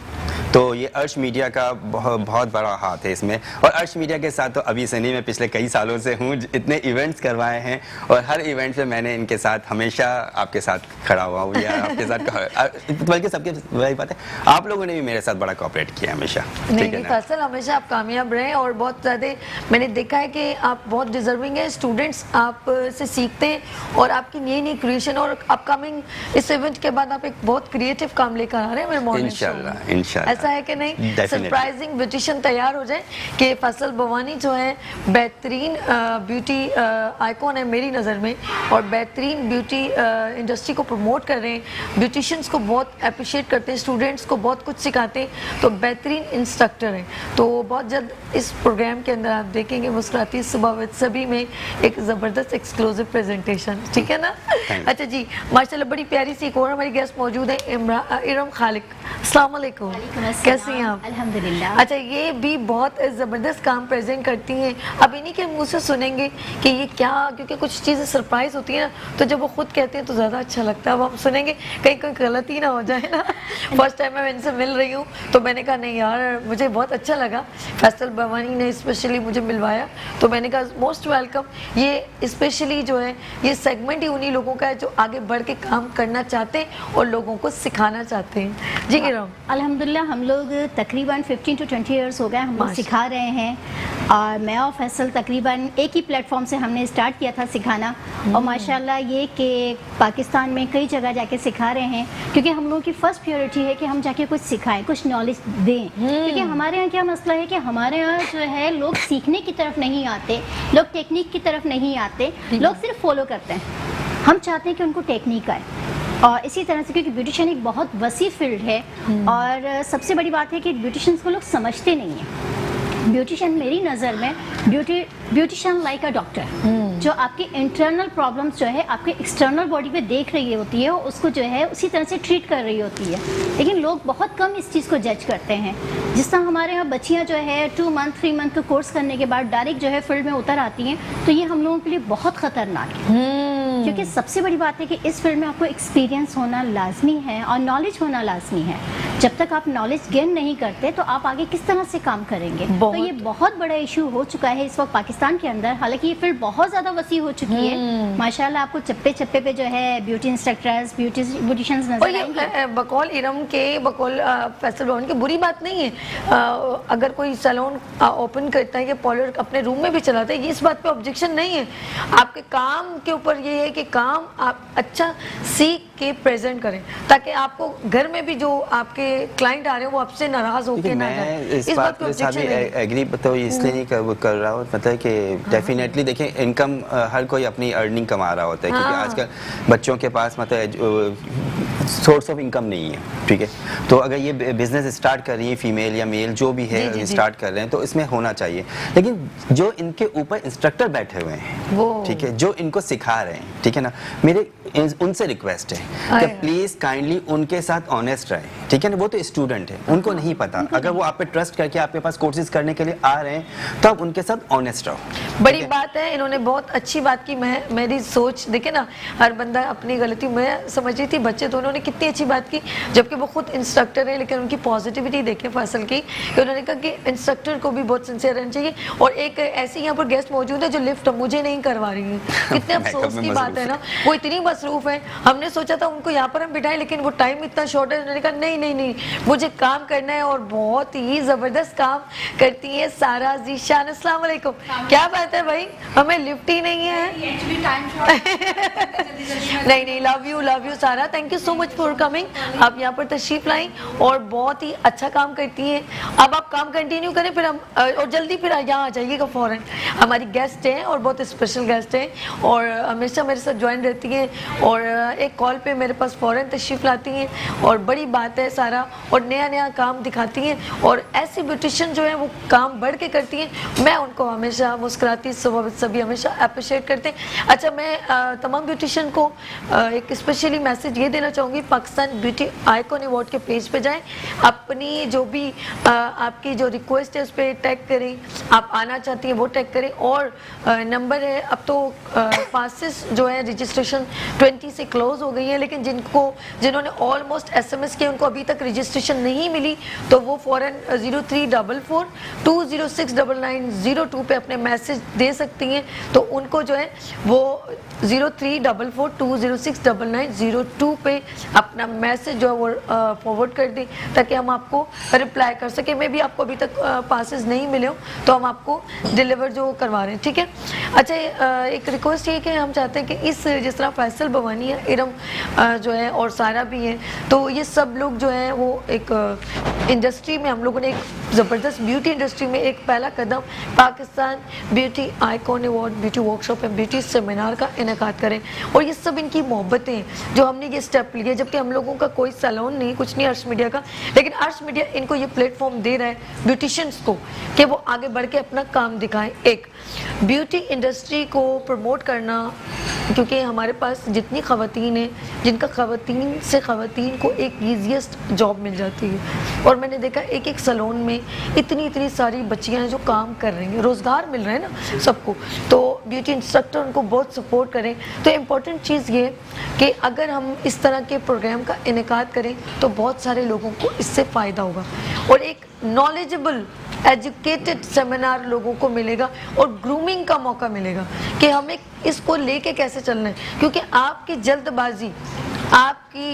तो ये अर्श मीडिया का बहुत बड़ा हाथ है इसमें। और अर्श मीडिया के साथ तो अभी से नहीं, मैं पिछले कई सालों से हूँ, इतने इवेंट्स करवाए हैं और हर इवेंट पे मैंने इनके साथ हमेशा आपके साथ खड़ा हुआ हूँ या आपके साथ, बल्कि सबके वही बात है, आप लोगों ने भी मेरे साथ बड़ा कोऑपरेट किया हमेशा। नहीं फैसल, हमेशा आप कामयाब रहे और बहुत ज़्यादा मैंने देखा है कि आप बहुत डिजर्विंग है, स्टूडेंट्स आप से सीखते हैं और आपकी नई नई क्रिएशन, और अपकमिंग इस इवेंट के बाद आप एक बहुत क्रिएटिव काम लेकर आ रहे हैं मेरे मॉर्निंग शो में। इंशाल्लाह ऐसा है कि नहीं सरप्राइजिंग ब्यूटिशियन तैयार हो जाए कि फैसल बवानी जो है बेहतरीन ब्यूटी आइकॉन है मेरी नज़र में, और बेहतरीन ब्यूटी इंडस्ट्री को प्रमोट कर रहे हैं, ब्यूटिशियंस को बहुत अप्रिशिएट करते हैं, स्टूडेंट्स को बहुत कुछ सिखाते हैं, तो बेहतरीन इंस्ट्रक्टर हैं। तो बहुत जल्द इस प्रोग्राम के अंदर आप देखेंगे मुस्कुराती सुबह विद सभी में एक ज़बरदस्त एक्सक्लूसिव प्रेजेंटेशन, ठीक है ना। अच्छा जी, माशाल्लाह बड़ी प्यारी सी एक और हमारी गेस्ट मौजूद है, इरम खालिक। अस्सलाम वालेकुम, कैसी हैं आप? अल्हम्दुलिल्लाह। अच्छा, ये भी बहुत ज़बरदस्त काम प्रेजेंट करती हैं। अब इन्हीं के मुंह से सुनेंगे कि ये क्या, क्योंकि कुछ चीज़ें सरप्राइज होती हैं ना, तो जब वो खुद कहते हैं तो ज़्यादा अच्छा लगता है। अब हम सुनेंगे कहीं कोई गलती ना हो जाए ना। फर्स्ट टाइम मैं इनसे मिल रही हूँ तो मैंने कहा नहीं यार मुझे बहुत अच्छा लगा, फैसल बवानी ने स्पेशली मुझे मिलवाया, तो मैंने कहा मोस्ट वेलकम। ये स्पेशली जो है ये सेगमेंट ही उन्हीं लोगों का है जो आगे बढ़ के काम करना चाहते हैं और लोगों को सिखाना चाहते हैं। जी इरम। अल्हम्दुलिल्लाह हम लोग तकरीबन 15 to 20 ईयर्स हो गए हम लोग सिखा रहे हैं, और मैं और फैसल तकरीबन एक ही प्लेटफॉर्म से हमने स्टार्ट किया था सिखाना, और माशाल्लाह ये कि पाकिस्तान में कई जगह जाके सिखा रहे हैं, क्योंकि हम लोगों की फ़र्स्ट प्रायोरिटी है कि हम जाके कुछ सिखाएं, कुछ नॉलेज दें। क्योंकि हमारे यहाँ क्या मसला है कि हमारे यहाँ जो है लोग सीखने की तरफ नहीं आते, लोग टेक्निक की तरफ नहीं आते, लोग सिर्फ फॉलो करते हैं। हम चाहते हैं कि उनको टेक्निक आए, और इसी तरह से क्योंकि ब्यूटिशियन एक बहुत वसी फील्ड है, और सबसे बड़ी बात है कि ब्यूटिशियंस को लोग समझते नहीं हैं। ब्यूटिशियन मेरी नज़र में ब्यूटिशियन लाइक अ डॉक्टर, जो आपकी इंटरनल प्रॉब्लम्स जो है आपके एक्सटर्नल बॉडी पे देख रही होती है और उसको जो है उसी तरह से ट्रीट कर रही होती है, लेकिन लोग बहुत कम इस चीज़ को जज करते हैं। जिस तरह हमारे यहाँ बच्चियाँ जो है 2 मंथ 3 मंथ का कोर्स करने के बाद डायरेक्ट जो है फील्ड में उतर आती हैं, तो ये हम लोगों के लिए बहुत ख़तरनाक है। क्योंकि सबसे बड़ी बात है कि इस फील्ड में आपको एक्सपीरियंस होना लाजमी है और नॉलेज होना लाजमी है। जब तक आप नॉलेज गेन नहीं करते तो आप आगे किस तरह से काम करेंगे। तो ये बहुत बड़ा इशू हो चुका है इस वक्त पाकिस्तान के अंदर। हालांकि ये फील्ड बहुत ज़्यादा वसी हो चुकी है माशाल्लाह, आपको चप्पे चप्पे पे जो है ब्यूटी इंस्ट्रक्टर्स ब्यूटिशियंस नजर आएंगे। बकौल इरम के बकौल फैसल बवानी की बुरी बात नहीं है, अगर कोई सैलून ओपन करता है या पार्लर अपने रूम में भी चलाता है, ये इस बात पे ऑब्जेक्शन नहीं है। आपके काम के ऊपर ये है कि काम आप अच्छा सीख के प्रेजेंट करें, ताकि आपको घर में भी जो आपके क्लाइंट आ रहे हैं वो आपसे नाराज होकर ना जाए। इस बात पे साथ एग्री तो इसलिए नहीं कर रहा हूँ, मतलब कि डेफिनेटली देखिए इनकम हर कोई अपनी अर्निंग कमा रहा होता है, क्योंकि आजकल बच्चों के पास मतलब सोर्स ऑफ इनकम नहीं है, ठीक है। तो अगर ये बिजनेस स्टार्ट कर रही है फीमेल या मेल जो भी है स्टार्ट कर रहे हैं तो इसमें होना चाहिए, लेकिन जो इनके ऊपर इंस्ट्रक्टर बैठे हुए हैं, ठीक है, जो इनको सिखा रहे हैं, ठीक है ना, मेरे उनसे रिक्वेस्ट है कि प्लीज काइंडली उनके साथ ऑनेस्ट रहे, ठीक है ना। वो तो स्टूडेंट है, उनको नहीं पता, अगर वो आप पे ट्रस्ट करके आपके पास कोर्सेज करने के लिए आ रहे हैं तो आप उनके साथ ऑनेस्ट रहो। बड़ी बात है, इन्होंने बहुत अच्छी बात की। मेरी सोच देखे ना, हर बंदा अपनी गलती, मैं समझ रही थी बच्चे तो उन्होंने कितनी अच्छी बात की, जबकि वो खुद इंस्ट्रक्टर है, लेकिन उनकी पॉजिटिविटी देखें फैसल की, कि उन्होंने कहा कि इंस्ट्रक्टर को भी बहुत सिंसियर रहना चाहिए। और एक ऐसी यहाँ पर गेस्ट मौजूद है जो लिफ्ट मुझे नहीं करवा रही है, कितने अफसोस की बात है ना, वो इतनी मसरूफ है। हमने सोचा था उनको यहाँ पर हम बिठाएं, लेकिन वो टाइम इतना शॉर्ट है, उन्होंने कहा नहीं नहीं नहीं मुझे काम करना है, और बहुत ही जबरदस्त काम करती है सारा जीशान। अस्सलाम वालेकुम। क्या बात है भाई, हमें लिफ्ट ही नहीं है। नहीं नहीं, लव यू सारा, thank you so much for coming. आप यहाँ पर तशरीफ लाई और बहुत ही अच्छा काम करती हैं। अब आप काम कंटिन्यू करें, फिर हम और जल्दी फिर यहाँ आ जाइएगा फौरन। हमारी गेस्ट हैं और बहुत स्पेशल गेस्ट हैं, और हमेशा मेरे साथ ज्वाइन रहती हैं, और एक कॉल पे मेरे पास फौरन तशरीफ लाती हैं, और बड़ी बात है सारा, और नया नया काम दिखाती हैं, और ऐसी ब्यूटिशियन जो है वो काम बढ़ के करती हैं। मैं उनको हमेशा मुस्कुराती सुबह सभी हमेशा अप्रिशिएट करते हैं। अच्छा, मैं तमाम ब्यूटिशियन को एक स्पेशली मैसेज ये देना चाहूँगी, पाकिस्तान ब्यूटी आइकॉन अवार्ड के पेज पे जाएं, अपनी जो भी आपकी जो रिक्वेस्ट है उस पर टैग करें, आप आना चाहती हैं वो टैग करें, और नंबर है, अब तो पासेस जो है रजिस्ट्रेशन 20 से क्लोज हो गई है, लेकिन जिन्होंने ऑलमोस्ट SMS किए उनको अभी तक रजिस्ट्रेशन नहीं मिली, तो वो फ़ौरन 0344 206 9902 पे अपने मैसेज दे सकती हैं। तो उनको जो है वो 0344 206 9902 पे अपना मैसेज जो है वो फॉरवर्ड कर दें, ताकि हम आपको रिप्लाई कर सकें। मैं भी आपको अभी तक पासेस नहीं मिले हो तो हम आपको डिलीवर जो करवा रहे हैं, ठीक है। अच्छा, एक रिक्वेस्ट ये कि हम चाहते हैं कि इस जिस तरह फैसल बवानी है, इरम जो है और सारा भी है, तो ये सब लोग जो है वो एक इंडस्ट्री में हम लोगों ने एक ज़बरदस्त ब्यूटी इंडस्ट्री में एक पहला कदम Pakistan beauty icon award, beauty workshop and beauty seminar का इनेकाद करें। और ये सब इनकी मोहब्बतें हैं जो हमने ये स्टेप लिया, जबकि हम लोगों का कोई सैलून नहीं, कुछ नहीं अर्श मीडिया का, लेकिन अर्श मीडिया इनको ये प्लेटफॉर्म दे रहा है ब्यूटिशियंस को कि वो आगे बढ़ के अपना काम दिखाएं। एक ब्यूटी इंडस्ट्री को प्रमोट करना, क्योंकि हमारे पास जितनी ख़वातीन हैं जिनका ख़वातीन से ख़वातीन को एक ईजीएस्ट जॉब मिल जाती है, और मैंने देखा एक एक सैलून में इतनी सारी बच्चियां हैं जो काम कर रही हैं, रोज़गार मिल रहा है ना सबको, तो ब्यूटी इंस्ट्रक्टर उनको बहुत सपोर्ट करें। तो इम्पॉर्टेंट चीज़ ये कि अगर हम इस तरह के प्रोग्राम का इनेकाद करें तो बहुत सारे लोगों को इससे फ़ायदा होगा और एक नॉलेजेबल एजुकेटेड सेमिनार लोगों को मिलेगा और ग्रूमिंग का मौका मिलेगा कि हमें इसको लेके कैसे चलना है, क्योंकि आपकी जल्दबाजी, आपकी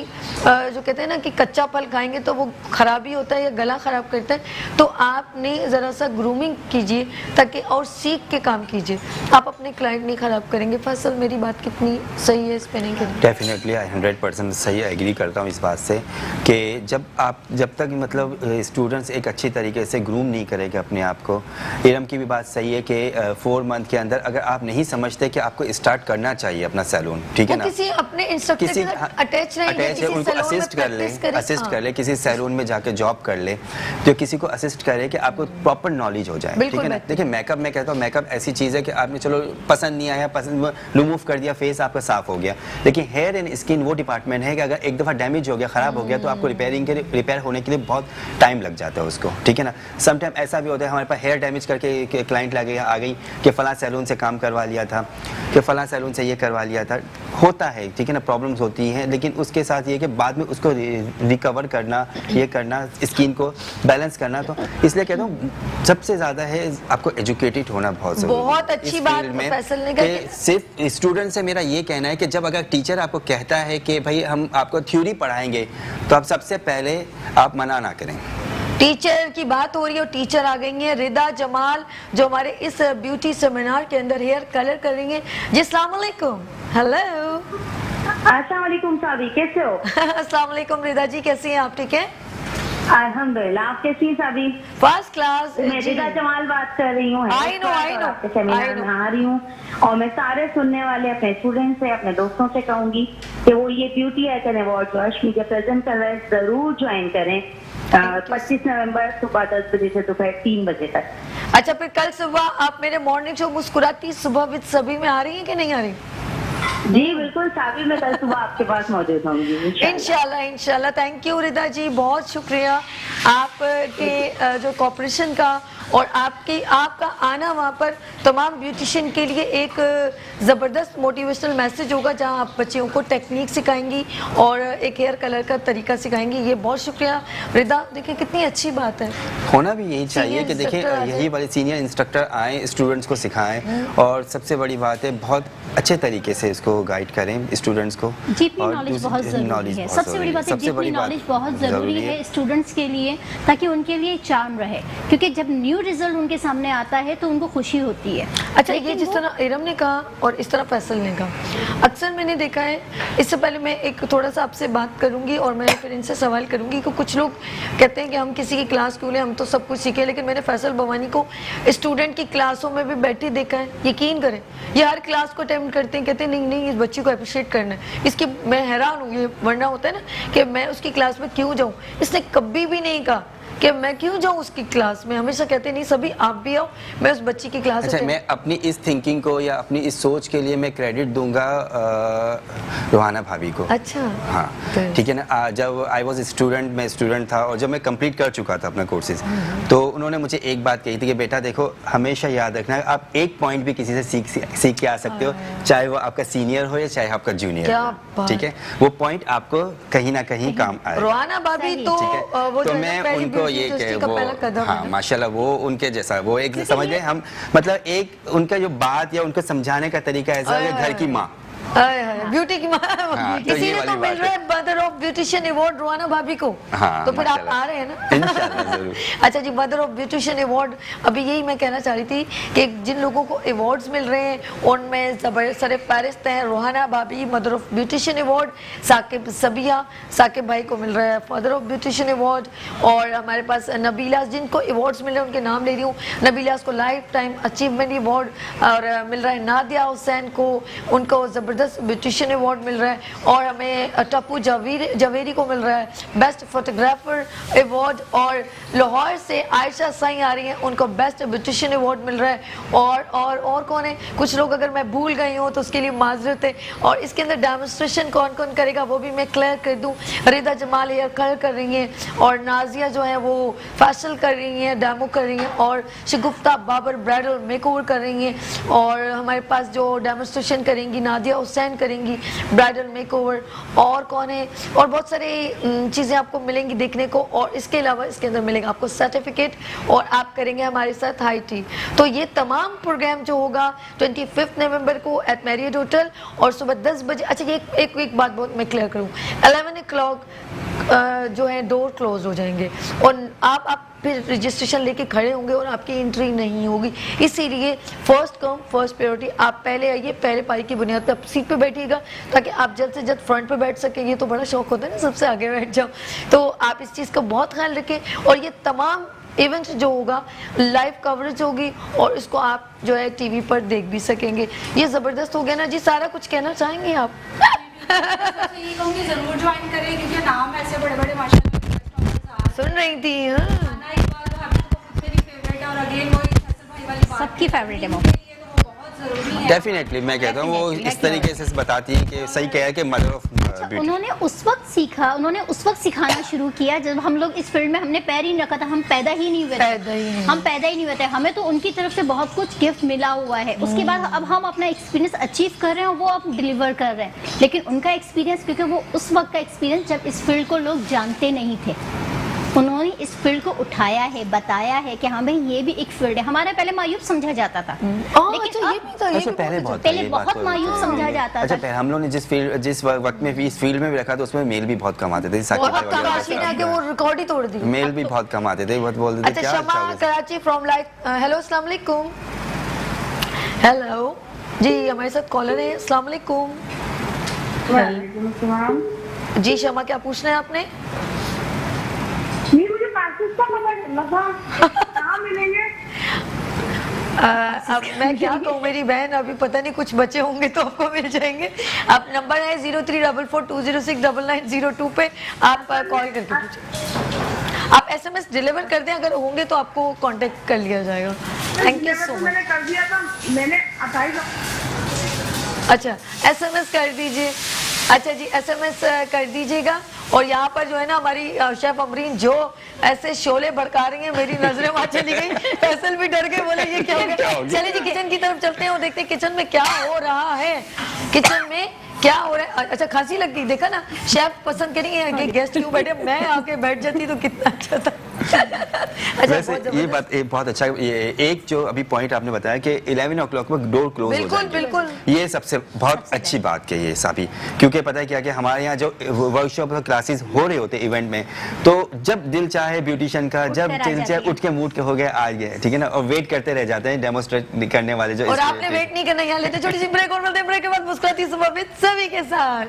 जो कहते हैं ना कि कच्चा फल खाएंगे तो वो ख़राबी होता है या गला ख़राब करता है, तो आपने ज़रा सा ग्रूमिंग कीजिए ताकि और सीख के काम कीजिए, आप अपने क्लाइंट नहीं ख़राब करेंगे। फैसल, मेरी बात कितनी सही है इस पे नहीं करेंगे? डेफिनेटली 100% सही एग्री करता हूँ इस बात से कि जब तक मतलब स्टूडेंट्स एक अच्छी तरीके से ग्रूम नहीं करेंगे अपने आप को। इरम की भी बात सही है कि 4 मंथ के अंदर अगर आप नहीं समझते कि आपको स्टार्ट करना चाहिए अपना सैलून, ठीक है ना, किसी अपने इंस्ट्रक्टर के साथ अटैच है, उनको असिस्ट कर ले, किसी सैलून में जाके जॉब कर ले, तो किसी को असिस्ट करे कि आपको प्रॉपर नॉलेज हो जाए, ठीक है ना। देखिए मेकअप, मैं कहता हूँ मेकअप ऐसी चीज़ है कि आपने चलो पसंद नहीं आया, पसंद रिमूव कर दिया, फेस आपका साफ हो गया, लेकिन हेयर एंड स्किन वो डिपार्टमेंट है कि अगर एक दफ़ा डैमेज हो गया, ख़राब हो गया, तो आपको रिपेयर होने के लिए बहुत टाइम लग जाता है उसको, ठीक है ना। समटाइम ऐसा भी होता है हमारे पास हेयर डैमेज करके क्लाइंट आ गई कि फ़लाँ सैलून से काम करवा लिया था, कि फ़लाँ सैलून से ये करवा लिया था, होता है, ठीक है ना, प्रॉब्लम्स होती हैं, लेकिन उसके साथ ये कि बाद में उसको रिकवर करना, ये करना, स्किन को बैलेंस करना, तो इसलिए कहता हूँ सबसे ज़्यादा है आपको एजुकेटेड होना बहुत ज़रूरी है। बहुत अच्छी बात फैसल ने कही। सिर्फ स्टूडेंट से मेरा ये कहना है कि जब अगर टीचर आपको कहता है कि भाई हम आपको थ्योरी पढ़ाएंगे, तो आप सबसे पहले आप मना ना करें। टीचर की बात हो रही है और टीचर आ गई हैं रिदा जमाल, जो हमारे इस ब्यूटी सेमिनार के अंदर हेयर कलर करेंगे। जी अस्सलाम वालेकुम। हेलो, अस्सलाम वालेकुम साबी, कैसे हो? अस्सलाम वालेकुम रिदा जी, कैसी हैं आप? ठीक है अल्हम्दुलिल्लाह, आप कैसी हैं साबी? First class. मैं रिदा जमाल बात कर रही हूँ, आई नो आपके सेमिनार में आ रही हूँ, और मैं सारे सुनने वाले अपने स्टूडेंट से, अपने दोस्तों से कहूँगी कि वो ये ब्यूटी आइकन अवार्ड जो अर्श मीडिया प्रेजेंट कर रहा है जरूर ज्वाइन करें। 25 नवंबर सुबह 10 बजे से दोपहर 3 बजे तक। अच्छा, फिर कल सुबह आप मेरे मॉर्निंग शो मुस्कुराती सुबह विद सभी में आ रही हैं कि नहीं आ रही? जी बिल्कुल साबी, मैं कल सुबह आपके पास मौजूद होंगी इंशाल्लाह। थैंक यू रिदा जी, बहुत शुक्रिया आपके जो कॉपरेशन का और आपका आना वहाँ पर तमाम ब्यूटिशियन के लिए एक ज़बरदस्त मोटिवेशनल मैसेज होगा, जहाँ आप बच्चियों को टेक्निक सिखाएंगी और एक हेयर कलर का तरीका सिखाएंगी। ये बहुत शुक्रिया रिदा, देखिए कितनी अच्छी बात है, होना भी यही चाहिए कि देखिए यही वाले सीनियर इंस्ट्रक्टर आए, स्टूडेंट्स को सिखाएं, और सबसे बड़ी बात है बहुत अच्छे तरीके से इसको गाइड करें स्टूडेंट्स को। डीपली नॉलेज बहुत ज़रूरी है, सबसे बड़ी बात है, डीपली नॉलेज बहुत ज़रूरी है स्टूडेंट्स के लिए, ताकि उनके लिए चार्म रहे, क्योंकि जब न्यू रिजल्ट उनके सामने आता है तो उनको खुशी होती है। अच्छा, ये जिस तरह इरम ने कहा और इस तरह फैसल ने कहा, अक्सर मैंने देखा है, इससे पहले मैं एक थोड़ा सा आपसे बात करूंगी और मैं फिर इनसे सवाल करूंगी कि कुछ लोग कहते हैं कि हम किसी की क्लास क्यों लें, हम तो सब कुछ सीखे, लेकिन मैंने फैसल बवानी को स्टूडेंट की क्लासों में भी बैठी देखा है। यकीन करें, ये हर क्लास को अटेम्प्ट करते हैं, कहते हैं नहीं इस बच्ची को अप्रिशिएट करना है, इसकी मैं हैरान हूँ, ये वरना होता है ना कि मैं उसकी क्लास में क्यों जाऊँ, इसने कभी भी नहीं कहा कि मैं क्यों जाऊँ उसकी क्लास में, हमेशा कहते नहीं सभी आप भी आओ, मैं उस बच्ची की क्लास। अच्छा, मैं अपनी इस थिंकिंग को या अपनी इस सोच के लिए मैं क्रेडिट दूंगा रोहाना भाभी को। अच्छा, हाँ ठीक है ना। जब आई वॉज स्टूडेंट, मैं स्टूडेंट था और जब मैं कंप्लीट कर चुका था अपना कोर्सेज, तो उन्होंने मुझे एक बात कही थी कि बेटा देखो, हमेशा याद रखना आप एक पॉइंट भी किसी से सीख के आ सकते हो, चाहे वो आपका सीनियर हो या चाहे आपका जूनियर हो, ठीक है, वो पॉइंट आपको कहीं ना कहीं काम आए। रोहाना भाभी तो मैं उनको ये कि वो हाँ माशाल्लाह, वो उनके जैसा, वो एक समझ लें हम, मतलब एक उनका जो बात या उनको समझाने का तरीका ऐसा है, घर की माँ, ब्यूटी की इसीलिए तो मिल रहा है mother of beautician award Rohana भाभी को। तो फिर आप आ रहे हैं ना? अच्छा जी, मदर ऑफ ब्यूटिशियन अवार्ड, अभी यही मैं कहना चाह रही थी कि जिन लोगों को अवार्ड्स मिल रहे हैं उनमें सरफहरिस्त हैं रोहाना भाभी mother of beautician award, Saqib Sabia Saqib भाई को मिल रहा है मदर ऑफ ब्यूटिशियन अवार्ड, और हमारे पास नबीला जिनको अवार्ड्स मिल रहे हैं उनके नाम ले रही हूँ, नबीला को लाइफ टाइम अचीवमेंट अवार्ड और मिल रहा है, नादिया हुसैन को उनको ज़बरदस्त ब्यूटिशियन अवार्ड मिल रहा है, और हमें टप्पू जवेरी को मिल रहा है बेस्ट फोटोग्राफर अवार्ड, और लाहौर से आयशा साई आ रही हैं उनको बेस्ट ब्यूटिशियन अवार्ड मिल रहा है, और कौन है, कुछ लोग अगर मैं भूल गई हूँ तो उसके लिए माजरत है। और इसके अंदर डेमोन्स्ट्रेशन कौन कौन करेगा वो भी मैं क्लियर कर दूँ, रिदा जमाल हेयर कलर कर रही हैं, और नाजिया जो है वो फैशल कर रही हैं, डेमो कर रही हैं, और शगुफ्ता बाबर ब्राइडल मेकओवर कर रही हैं, और हमारे पास जो डेमोन्स्ट्रेशन करेंगी नादिया हुसैन करेंगी ब्राइडल मेकओवर, और कौन है, और बहुत सारी चीज़ें आपको मिलेंगी देखने को, और इसके अलावा इसके अंदर मिलेगा आपको सर्टिफिकेट, और आप करेंगे हमारे साथ हाई टी। तो ये तमाम प्रोग्राम जो होगा 25 नवंबर को एट मैरियट होटल और सुबह 10 बजे। अच्छा ये एक बात बहुत मैं क्लियर करूँ, 11 o'clock जो है डोर क्लोज हो जाएंगे और आप फिर रजिस्ट्रेशन लेके खड़े होंगे और आपकी एंट्री नहीं होगी, इसीलिए फर्स्ट कम फर्स्ट प्रायोरिटी, आप पहले आइए, पहले पाई की बुनियाद पर आप सीट पे बैठिएगा ताकि आप जल्द से जल्द फ्रंट पे बैठ सकें। ये तो बड़ा शौक होता है ना सबसे आगे बैठ जाओ, तो आप इस चीज़ का बहुत ख्याल रखें। और ये तमाम इवेंट जो होगा लाइव कवरेज होगी और इसको आप जो है टीवी पर देख भी सकेंगे। ये ज़बरदस्त हो गया ना जी, सारा कुछ कहना चाहेंगे आप? ये कहूँगी ज़रूर ज्वाइन करें क्योंकि नाम ऐसे बड़े बड़े माशाल्लाह सुन रही थी। और अगेन वो सबकी फेवरेट है वो, डेफिनेटली मैं कहता हूँ वो इस तरीके से बताती है कि सही कह कि मदर ऑफ ब्यूटी। उन्होंने उस वक्त सीखा, उन्होंने उस वक्त सिखाना शुरू किया जब हम लोग इस फील्ड में हमने पैर ही नहीं रखा था, हम पैदा ही नहीं हुए थे, हम पैदा ही नहीं हुए थे, हमें तो उनकी तरफ से बहुत कुछ गिफ्ट मिला हुआ है। उसके बाद अब हम अपना एक्सपीरियंस अचीव कर रहे हैं और वो अब डिलीवर कर रहे हैं, लेकिन उनका एक्सपीरियंस क्योंकि वो उस वक्त का एक्सपीरियंस जब इस फील्ड को लोग जानते नहीं थे, उन्होंने इस फील्ड को उठाया है, बताया है कि हाँ भाई ये भी एक फील्ड है। हमारे पहले मायूब समझा जाता था, लेकिन पहले बहुत मायूब समझा जाता था। अच्छा हम लोग ने जिस वक्त में इस फील्ड में भी रखा था उसमें मेल भी बहुत कम आते थे, वो रिकॉर्ड ही तोड़ दी, मेल भी बहुत कम आते थे, बहुत बोलते थे क्या। शमा कराची फ्रॉम लाइक हेलो अस्सलाम वालेकुम, हेलो जी हमारे साथ कॉलर है, अस्सलाम वालेकुम। वालेकुम अस्सलाम जी शमा क्या पूछना है आपने? नहीं मुझे पाकिस्तान कहाँ मिलेंगे? अब मैं क्या कहूँ मेरी बहन, अभी पता नहीं कुछ बचे होंगे तो आपको मिल जाएंगे। आप नंबर है 0344206902 पे आप कॉल करके पूछिए। आप SMS डिलीवर कर दें, अगर होंगे तो आपको कांटेक्ट कर लिया जाएगा। Thank you so much. मैंने कर दिया था, मैंने 28। अच्छा SMS कर दीजिए। अच्छा जी SMS कर दीजिएगा। और यहाँ पर जो है ना हमारी शेफ अमरीन जो ऐसे शोले भड़का रही हैं, मेरी नजरें वहाँ चली गई, फैसल भी डर गए, बोले ये क्या हो गया। चलिए जी किचन की तरफ चलते हैं और देखते हैं किचन में क्या हो रहा है, किचन में क्या हो रहा है। अच्छा खांसी लग गई, देखा ना शेफ पसंद करेंगे गेस्ट क्यों बैठे, मैं आके बैठ जाती तो कितना अच्छा था। अच्छा वैसे ये बात बहुत अच्छा, ये एक जो अभी पॉइंट आपने बताया कि 11 o'clock में डोर क्लोज हो जाएंगे, बिल्कुल ये सबसे बहुत अच्छी बात कही है साबी, क्योंकि पता है क्या कि हमारे यहाँ जो वर्कशॉप क्लासेस हो रहे होते इवेंट में, तो जब दिल चाहे ब्यूटिशियन का, जब दिल चाहे उठ के मूड के हो गए आ गए, ठीक है ना, और वेट करते रह जाते हैं डेमोन्स्ट्रेट करने वाले जो। और आपने वेट नहीं करना, यहाँ लेते छोटी सी ब्रेक और मिलते हैं ब्रेक के बाद मुस्कुराती सुबह में सभी के साथ।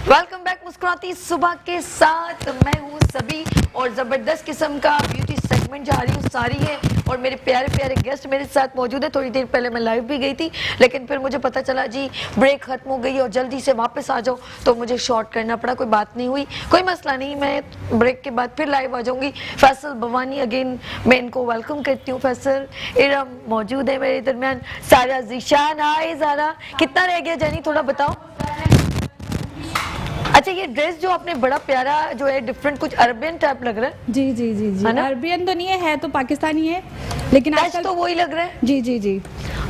वेलकम बैक मुस्कुराती सुबह के साथ, मैं हूँ सभी और ज़बरदस्त किस्म का ब्यूटी सेगमेंट जा रही हूँ सारी है और मेरे प्यारे प्यारे गेस्ट मेरे साथ मौजूद है। थोड़ी देर पहले मैं लाइव भी गई थी लेकिन फिर मुझे पता चला जी ब्रेक ख़त्म हो गई और जल्दी से वापस आ जाओ तो मुझे शॉर्ट करना पड़ा। कोई बात नहीं हुई, कोई मसला नहीं, मैं ब्रेक के बाद फिर लाइव आ जाऊँगी। फैसल भवानी अगेन मैं इनको वेलकम करती हूँ। फैसल इरम मौजूद है मेरे दरमियान, सारा जीशान, हाय सारा, कितना रह गया जैनी थोड़ा बताओ। अच्छा ये ड्रेस जो आपने बड़ा प्यारा जो है डिफरेंट कुछ अरबियन टाइप लग रहा है। जी जी जी जी, अरबियन तो नहीं है तो पाकिस्तानी है, लेकिन आजकल तो वही लग रहा है। जी जी जी,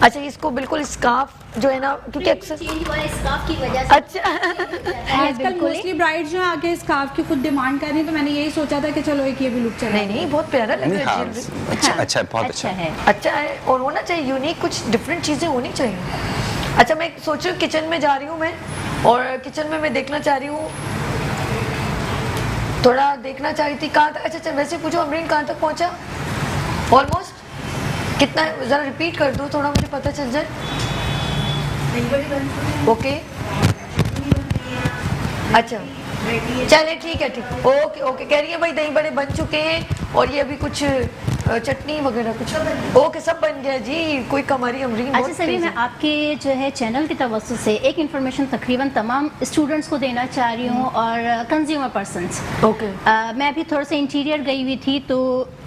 अच्छा, इसको बिल्कुल स्कार्फ जो है ना, क्योंकि अक्सर स्कार्फ की वजह से अच्छा आजकल मोस्टली ब्राइड जो है आगे स्कार्फ की खुद डिमांड कर रही है, तो मैंने यही सोचा था कि चलो एक ये भी लुक चला। नहीं, बहुत प्यारा लग रहा है। अच्छा, बहुत अच्छा है, अच्छा है और होना चाहिए यूनिक, कुछ डिफरेंट चीजें होनी चाहिए। अच्छा, मैं सोच रही हूँ किचन में जा रही हूँ मैं, और किचन में मैं देखना चाह रही हूँ, थोड़ा देखना चाह रही थी कहाँ तक। अच्छा, वैसे पूछो अमरीन कहाँ तक पहुँचा? ऑलमोस्ट कितना, जरा रिपीट कर दो थोड़ा, मुझे पता चल जाए। ओके, अच्छा चले, ठीक है, ठीक, ओके ओके। कह रही है भाई दही बड़े बन चुके हैं और ये अभी कुछ चटनी वगैरह कुछ, ओके सब बन गया जी। कोई कमारी अमरीन। अच्छा सभी, मैं आपके जो है चैनल की तवज्जो से एक इन्फॉर्मेशन तकरीबन तमाम स्टूडेंट्स को देना चाह रही हूँ और कंज्यूमर पर्सनस। ओके, मैं अभी थोड़ा सा इंटीरियर गई हुई थी, तो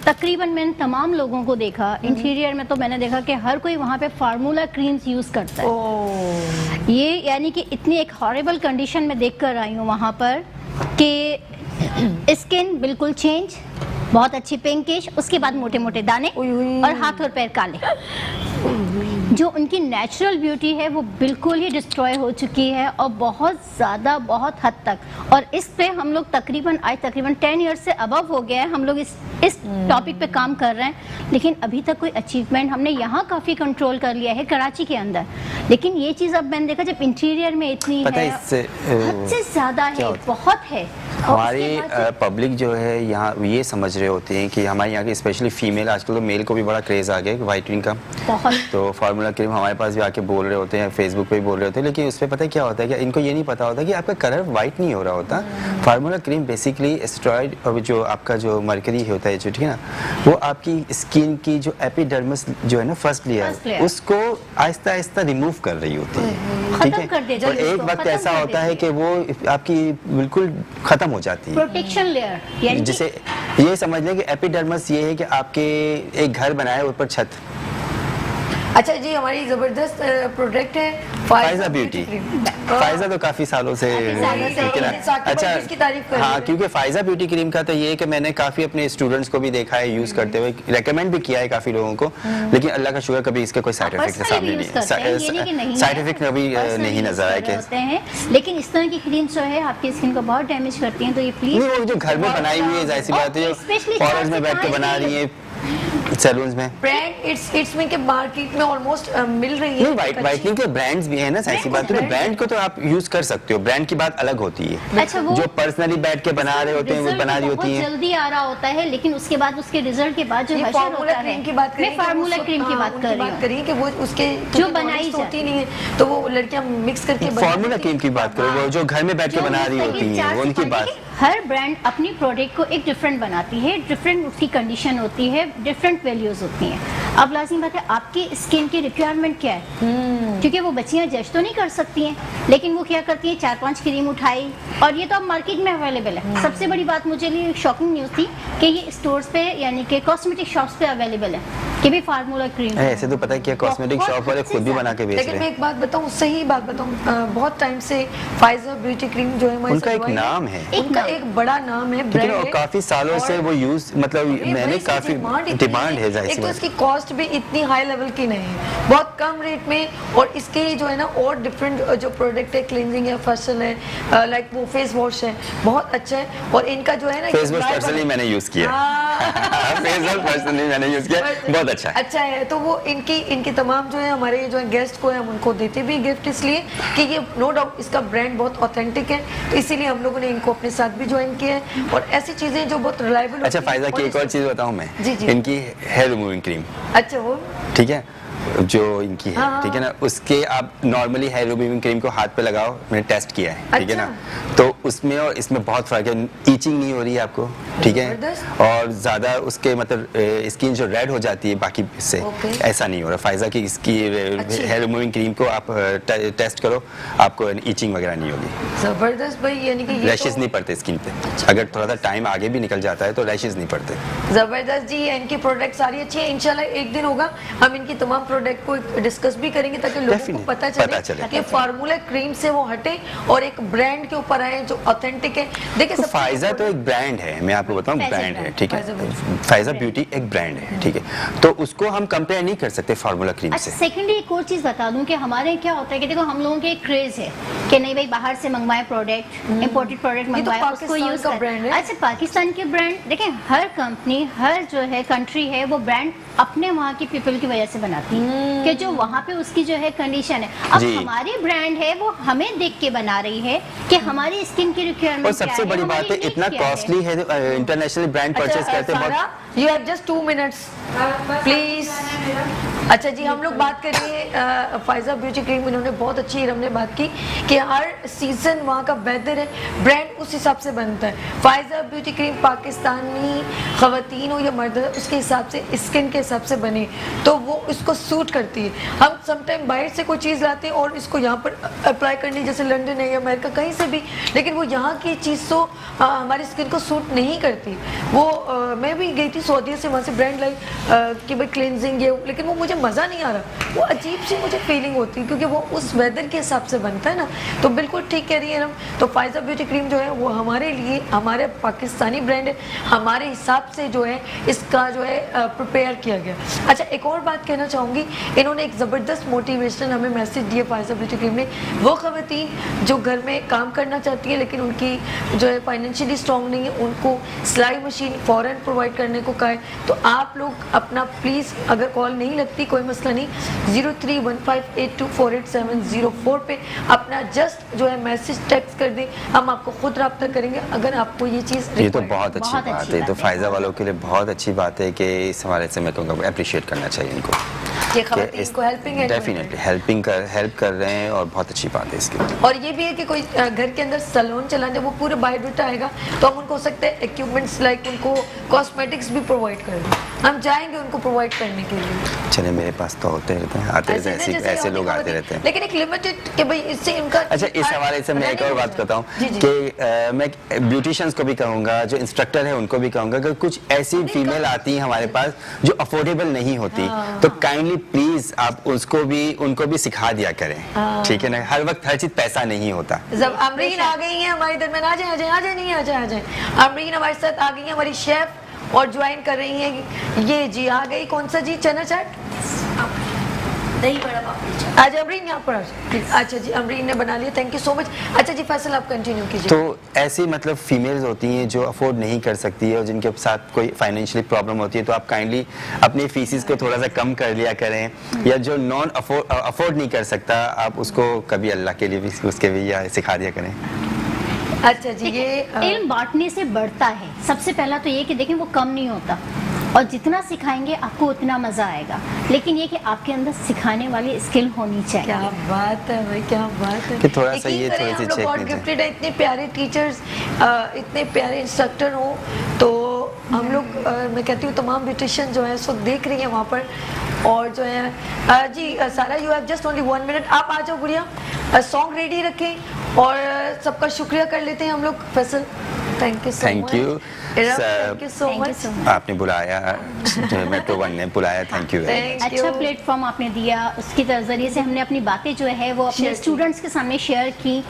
तकरीबन मैंने तमाम लोगों को देखा इंटीरियर में, तो मैंने देखा कि हर कोई वहाँ पे फार्मूला क्रीम्स यूज़ करता है। ये यानी कि इतनी एक हॉरिबल कंडीशन में देख कर आई हूँ वहाँ पर कि स्किन बिल्कुल चेंज, बहुत अच्छी पिंकिश, उसके बाद मोटे मोटे दाने और हाथ और पैर काले। जो उनकी नेचुरल ब्यूटी है वो बिल्कुल ही डिस्ट्रॉय हो चुकी है और बहुत ज़्यादा, बहुत हद तक। और इस पे हम लोग तकरीबन 10 ईयर्स से अबव हो गया है, हम लोग इस टॉपिक पे काम कर रहे हैं, लेकिन अभी तक कोई अचीवमेंट हमने यहाँ काफ़ी कंट्रोल कर लिया है कराची के अंदर। लेकिन ये चीज़ अब मैंने देखा जब इंटीरियर में इतनी है, हद से ज़्यादा है, बहुत है। हमारी पब्लिक जो है यहाँ ये समझ रहे होते हैं कि हमारे यहाँ के स्पेशली फीमेल, आजकल तो मेल को भी बड़ा क्रेज़ आ गया है वाइटनिंग का, तो फार्मूला क्रीम हमारे पास भी आके बोल रहे होते हैं, फेसबुक पे भी बोल रहे होते हैं, लेकिन उस पर पता है क्या होता है कि इनको ये नहीं पता होता कि आपका कलर वाइट नहीं हो रहा होता। फार्मूला क्रीम बेसिकली एस्टेरॉयड और जो आपका जो मरकरी होता है, जो ठीक है ना, वो आपकी स्किन की जो एपिडर्मिस जो है ना फर्स्ट लेयर, उसको आहिस्ता आहिस्ता रिमूव कर रही होती है, ठीक है। और एक वक्त ऐसा होता है कि वो आपकी बिल्कुल खत्म हो जाती है, प्रोटेक्शन लेयर। जिसे ये समझ लें कि एपिडर्मिस ये है कि आपके एक घर बनाया ऊपर छत। अच्छा जी, हमारी जबरदस्त प्रोडक्ट है फाइजा ब्यूटी। फाइजा तो काफी सालों से अच्छा, हाँ, क्योंकि फाइजा ब्यूटी क्रीम का तो ये है कि मैंने काफी अपने स्टूडेंट्स को भी देखा है यूज करते हुए, रेकमेंड भी किया है काफी लोगों को, लेकिन अल्लाह का शुक्र कभी इसके कोई साइड इफेक्ट सामने नहीं है, साइड इफेक्ट कभी नहीं नजर आया। लेकिन इस तरह की क्रीम जो है आपकी स्किन को बहुत डैमेज करती हैं, तो ये प्लीज वो जो घर में बनाई हुई है, जाहिर सी बात है, जो फॉरेस्ट में बैठ के बना रही है सैलून्स में, ब्रांड इट्स में के मार्केट में ऑलमोस्ट मिल रही है। वाइटनिंग के ब्रांड्स भी हैं ना, ऐसी बात है, ब्रांड को तो आप यूज कर सकते हो, ब्रांड की बात अलग होती है। अच्छा, जो पर्सनली बैठ के बना रहे होते हैं वो बना रही होती है, जल्दी आ रहा होता है, लेकिन उसके बाद उसके रिजल्ट के बाद जो फार्मूला क्रीम की बात करें, फार्मूला क्रीम की बात कर रही हूं कि वो उसके जो बनाई होती नहीं है, तो वो लड़कियां मिक्स करके फार्मूला क्रीम की बात करो, वो जो घर में बैठ के बना रही होती हैं, वो उनकी बात। हर ब्रांड अपनी प्रोडक्ट को एक डिफरेंट बनाती है, डिफरेंट उसकी कंडीशन होती है, डिफरेंट वैल्यूज होती हैं। अब लाजिम बात है आपकी स्किन की रिक्वायरमेंट क्या है, क्योंकि वो बच्चियां जज तो नहीं कर सकती हैं, लेकिन वो क्या करती हैं 4-5 क्रीम उठाई, और ये तो अब मार्केट में अवेलेबल है। सबसे बड़ी बात मुझे लिए शॉकिंग न्यूज़ थी कि ये स्टोर्स पे यानी कि कॉस्मेटिक शॉप्स पे अवेलेबल है कि भी फार्मूला क्रीम। ऐसे तो पता है कि कॉस्मेटिक शॉप वाले खुद भी बना के बेच रहे हैं। लेकिन मैं एक बात बताऊं, सही बात बताऊं, बहुत टाइम से फाइजा ब्यूटी क्रीम जो है उनका एक नाम है, उनका एक बड़ा नाम है, ब्रांड है, काफी सालों से वो यूज, मतलब मैंने काफी डिमांड है, एक तो इसकी कॉस्ट भी इतनी हाई लेवल की नहीं है, बहुत कम रेट में, और इसके जो है ना और डिफरेंट जो प्रोडक्ट है, क्लींजिंग है, फेशियल है, लाइक वो फेस वॉश है, बहुत अच्छा है। और इनका जो है ना फेस वॉश पर्सनली मैंने यूज किया, फेस वॉश पर्सनली मैंने यूज किया, बहुत अच्छा है, अच्छा है। तो वो इनकी तमाम जो है हमारे जो है गेस्ट को है, हम उनको देते भी गिफ्ट, इसलिए कि ये नो डाउट इसका ब्रांड बहुत ऑथेंटिक है, तो इसीलिए हम लोगों ने इनको अपने साथ भी ज्वाइन किया है, और ऐसी चीजें जो बहुत रिलायबल। अच्छा, फायदा की एक और चीज बताऊं मैं, इनकी हेयर रिमूविंग क्रीम, अच्छा वो ठीक है, जो इनकी है, ठीक है ना, उसके आप नॉर्मली हेयर रिमूविंग क्रीम को हाथ पे लगाओ, मैंने टेस्ट किया है, ठीक है ना, तो उसमें और इसमें बहुत फर्क है, ईचिंग नहीं हो रही है आपको, ठीक है, और ज्यादा उसके मतलब स्किन जो रेड हो जाती है बाकी से, ऐसा नहीं हो रहा। फायजा की इसकी हेयर रिमूविंग क्रीम को आप टेस्ट करो, आपको ईचिंग वगैरह नहीं होगी। जबरदस्त भाई, यानी कि रैशेस नहीं पड़ते स्किन पे, अगर थोड़ा सा टाइम आगे भी निकल जाता है तो रैशेस नहीं पड़ते। जबरदस्त जी, इनकी प्रोडक्ट सारी अच्छी है, इंशाल्लाह एक दिन होगा हम इनकी तमाम प्रोडक्ट को डिस्कस भी करेंगे ताकि लोगों को पता चले कि फार्मूला क्रीम से वो हटे और एक ब्रांड के ऊपर आए जो ऑथेंटिक है। देखिए फाइजा तो एक ब्रांड है, मैं आपको बताऊं ब्रांड है, ठीक है, फाइजा ब्यूटी एक ब्रांड है, ठीक है, तो उसको हम कंपेयर नहीं कर सकते फार्मूला क्रीम से। सेकेंडली एक और चीज बता दूं कि हमारे क्या होता है कि देखो हम लोगों के एक क्रेज है कि नहीं भाई बाहर से मंगवाए प्रोडक्ट, इंपोर्टेड प्रोडक्ट मंगवाए, उसको यूज करें। अच्छा पाकिस्तान के ब्रांड देखें, हर कंपनी हर जो है कंट्री है वो ब्रांड अपने वहाँ की पीपल की वजह से बनाती है कि जो वहाँ पे उसकी जो है कंडीशन है। अब हमारी ब्रांड है वो हमें देख के बना रही है कि हमारी स्किन की रिक्वायरमेंट और सबसे बड़ी बात है इतना कॉस्टली है, इंटरनेशनल ब्रांड परचेज करते हैं। You have just 2 minutes, please. अच्छा जी, हम लोग बात करिए फाइजा ब्यूटी क्रीम। इन्होंने बहुत अच्छी हमने बात की कि हर सीजन वहाँ का वेदर है, ब्रांड उस हिसाब से बनता है। फाइजा ब्यूटी क्रीम पाकिस्तानी खवातीन हो या मर्द उसके हिसाब से, स्किन के हिसाब से बने तो वो इसको सूट करती है। हम समटाइम बाहर से कोई चीज़ लाते हैं और इसको यहाँ पर अप्लाई करनी, जैसे लंदन है या अमेरिका कहीं से भी, लेकिन वो यहाँ की चीज़ तो हमारी स्किन को सूट नहीं करती। वो मैं भी गई थी सऊदी से, वहाँ से ब्रांड लाई कि भाई क्लिनजिंग ये, लेकिन वो मुझे मज़ा नहीं आ रहा, वो अजीब सी मुझे फीलिंग होती है क्योंकि वो उस वेदर के हिसाब से बनता है ना। तो बिल्कुल ठीक कह रही है हम। तो फाइजा ब्यूटी क्रीम जो है वो हमारे लिए, हमारे पाकिस्तानी ब्रांड है, हमारे हिसाब से जो है इसका जो है प्रिपेयर किया गया। अच्छा एक और बात कहना चाहूँगी, इन्होंने एक ज़बरदस्त मोटिवेशनल हमें मैसेज दिया फाइजा ब्यूटी क्रीम ने। वो ख़वातीन जो घर में काम करना चाहती है लेकिन उनकी जो है फाइनेंशियली स्ट्रॉन्ग नहीं है, उनको सिलाई मशीन फ़ौरन प्रोवाइड करने को कहा है, तो आप लोग अपना प्लीज़, अगर कॉल नहीं लगती कोई मसला नहीं, 0315824870 पे अपना जस्ट जो है मैसेज टेक्स्ट कर दें, हम आपको खुद रब्ता करेंगे अगर आपको ये चीज़। ये तो बहुत अच्छी बात है, तो फायदा वालों के लिए बहुत अच्छी बात है कि इस हवाले से मैं कहूँगा अप्रिशिएट करना चाहिए इनको, इसको हेल्पिंग है, डेफिनेटली हेल्प कर रहे हैं और बहुत अच्छी बात है इसकी। और ये भी है कि कोई घर के अंदर सैलून चलाने, वो पूरे बायोडाटा आएगा तो हम उनको हो सकता है इक्विपमेंट्स लाइक उनको कॉस्मेटिक्स भी प्रोवाइड कर दें, हम जाएंगे उनको प्रोवाइड करने के लिए। चले मेरे पास तो होते रहते हैं, आते रहते हैं, ऐसे लोग आते रहते हैं, लेकिन एक लिमिटेड कि भाई इससे उनका। अच्छा इस हवाले से मैं एक और बात करता हूँ कि मैं ब्यूटिशियंस को भी कहूँगा, जो इंस्ट्रक्टर है उनको भी कहूँगा कि कुछ ऐसी फीमेल आती हैं हमारे पास जो अफोर्डेबल नहीं होती, तो काइंडली प्लीज आप उनको भी सिखा दिया करें, ठीक है ना। हर वक्त हर चीज पैसा नहीं होता। जब अमरीन आ गई है हमारे दरमियान, आ जाए नहीं आ जाए अमरीन हमारे साथ आ गई है, हमारी शेफ, और ज्वाइन कर रही है। ये जी आ गई, कौन सा जी, चना चाट, दही बड़ा पापड़ी चाट। आज अमरीन यहाँ पर, अच्छा जी अमरीन ने बना लिया, थैंक यू सो मच। अच्छा जी फैसल आप कंटिन्यू कीजिए। तो ऐसी मतलब फीमेल्स होती हैं जो अफोर्ड नहीं कर सकती है और जिनके साथ कोई फाइनेंशियली प्रॉब्लम होती है, तो आप काइंडली अपनी फीसिस को थोड़ा सा कम कर लिया करें, या जो नॉन अफोर्ड नहीं कर सकता आप उसको कभी अल्लाह के लिए भी उसके भी या सिखा दिया करें। अच्छा जी, ये इल्म बांटने से बढ़ता है। सबसे पहला तो ये कि देखें वो कम नहीं होता, और जितना सिखाएंगे आपको उतना मज़ा आएगा, लेकिन ये कि आपके अंदर सिखाने वाली स्किल होनी चाहिए। क्या बात है भाई, क्या बात है कि थोड़ा सा ये थोड़ी सी चेक गिफ्टेड है, इतने प्यारे टीचर्स, इतने प्यारे इंस्ट्रक्टर हो, तो हम लोग मैं कहती हूँ तमाम ब्यूटिशियन जो है इस वक्त देख रही हैं वहाँ पर, और जो है जी सारा you have just only 1 minute, आप आ जाओ गुड़िया, सॉन्ग रेडी रखें और सबका शुक्रिया कर लेते हैं हम लोग। Faisal thank you so much, thank you so much, आपने बुलाया, मेट्रो 1 ने बुलाया, थैंक यू। अच्छा प्लेटफॉर्म आपने दिया, उसके जरिए से हमने अपनी बातें जो है वो अपने स्टूडेंट्स के सामने शेयर की,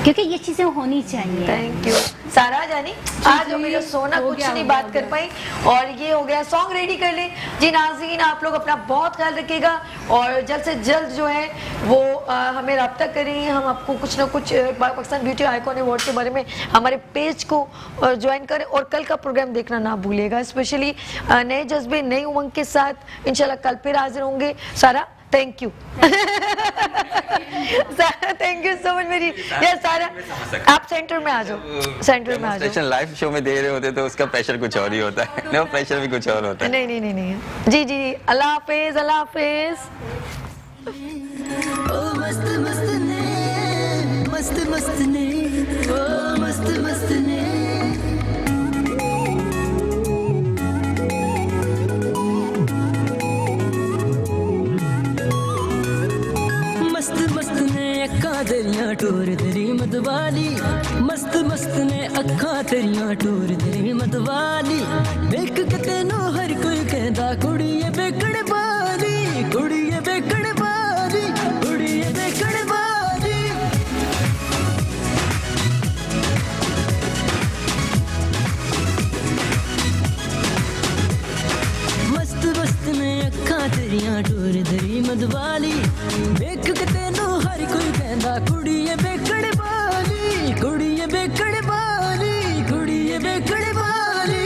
क्योंकि ये चीज़ें होनी चाहिए। थैंक यू सारा जानी, आज मेरा सोना कुछ नहीं बात कर पाई, और ये हो गया, सॉन्ग रेडी कर ले जी। नाज़रीन आप लोग अपना बहुत ख्याल रखिएगा और जल्द से जल्द जो है वो हमें रब्ता करें, हम आपको कुछ ना कुछ पाकिस्तान ब्यूटी आइकॉन अवार्ड के बारे में हमारे पेज को ज्वाइन करें, और कल का प्रोग्राम देखना ना भूलिएगा, स्पेशली नए जज्बे नई उमंग के साथ इंशाल्लाह कल फिर हाजिर होंगे। सारा थैंक यू सारा थैंक यू सो मच मेरी यार। सारा आप सेंटर में आ जाओ, सेंटर में आ जाओ। लाइव शो में दे रहे होते तो उसका प्रेशर कुछ और ही होता है, नो प्रेशर भी कुछ और होता है। नहीं नहीं नहीं नहीं जी जी, अल्लाह हाफिज, अल्लाह हाफिज। मस्त मस्त ने, मस्त मस्त ने, मस्त मस्त ने, मस्त मस्त ने अक्खां तेरियां टोर तेरी मतवाली, मस्त मस्त ने अक्खां तेरियां टोर तेरी मतवाली, वेख के तेनू हर कोई कहंदा कुड़ीए वेखण वाली, कुड़ीए तेरियां टोर दरी मधवाली वेख के तेनू हर कोई कहंदा कुड़ीए बेकड़ वाली कुड़ीए बेकड़ वाली कुड़ीए बेकड़ वाली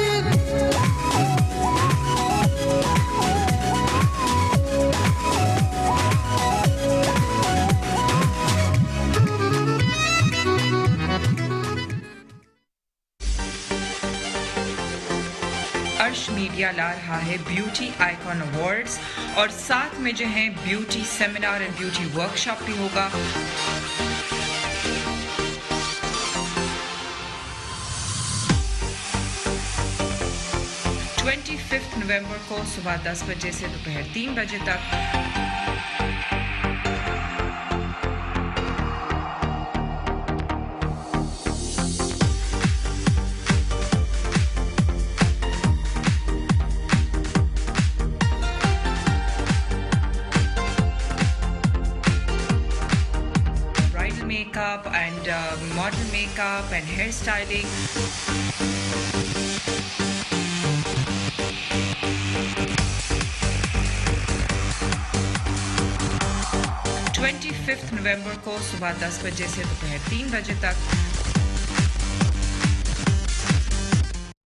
अर्श मीडिया ला रहा है ब्यूटी आइकॉन अवार्ड्स और साथ में जो है beauty seminar and beauty workshop भी होगा। नवंबर को सुबह 10 बजे से दोपहर 3 बजे तक। Makeup and model makeup and hairstyling. November को सुबह 10 बजे से दोपहर 3 बजे तक।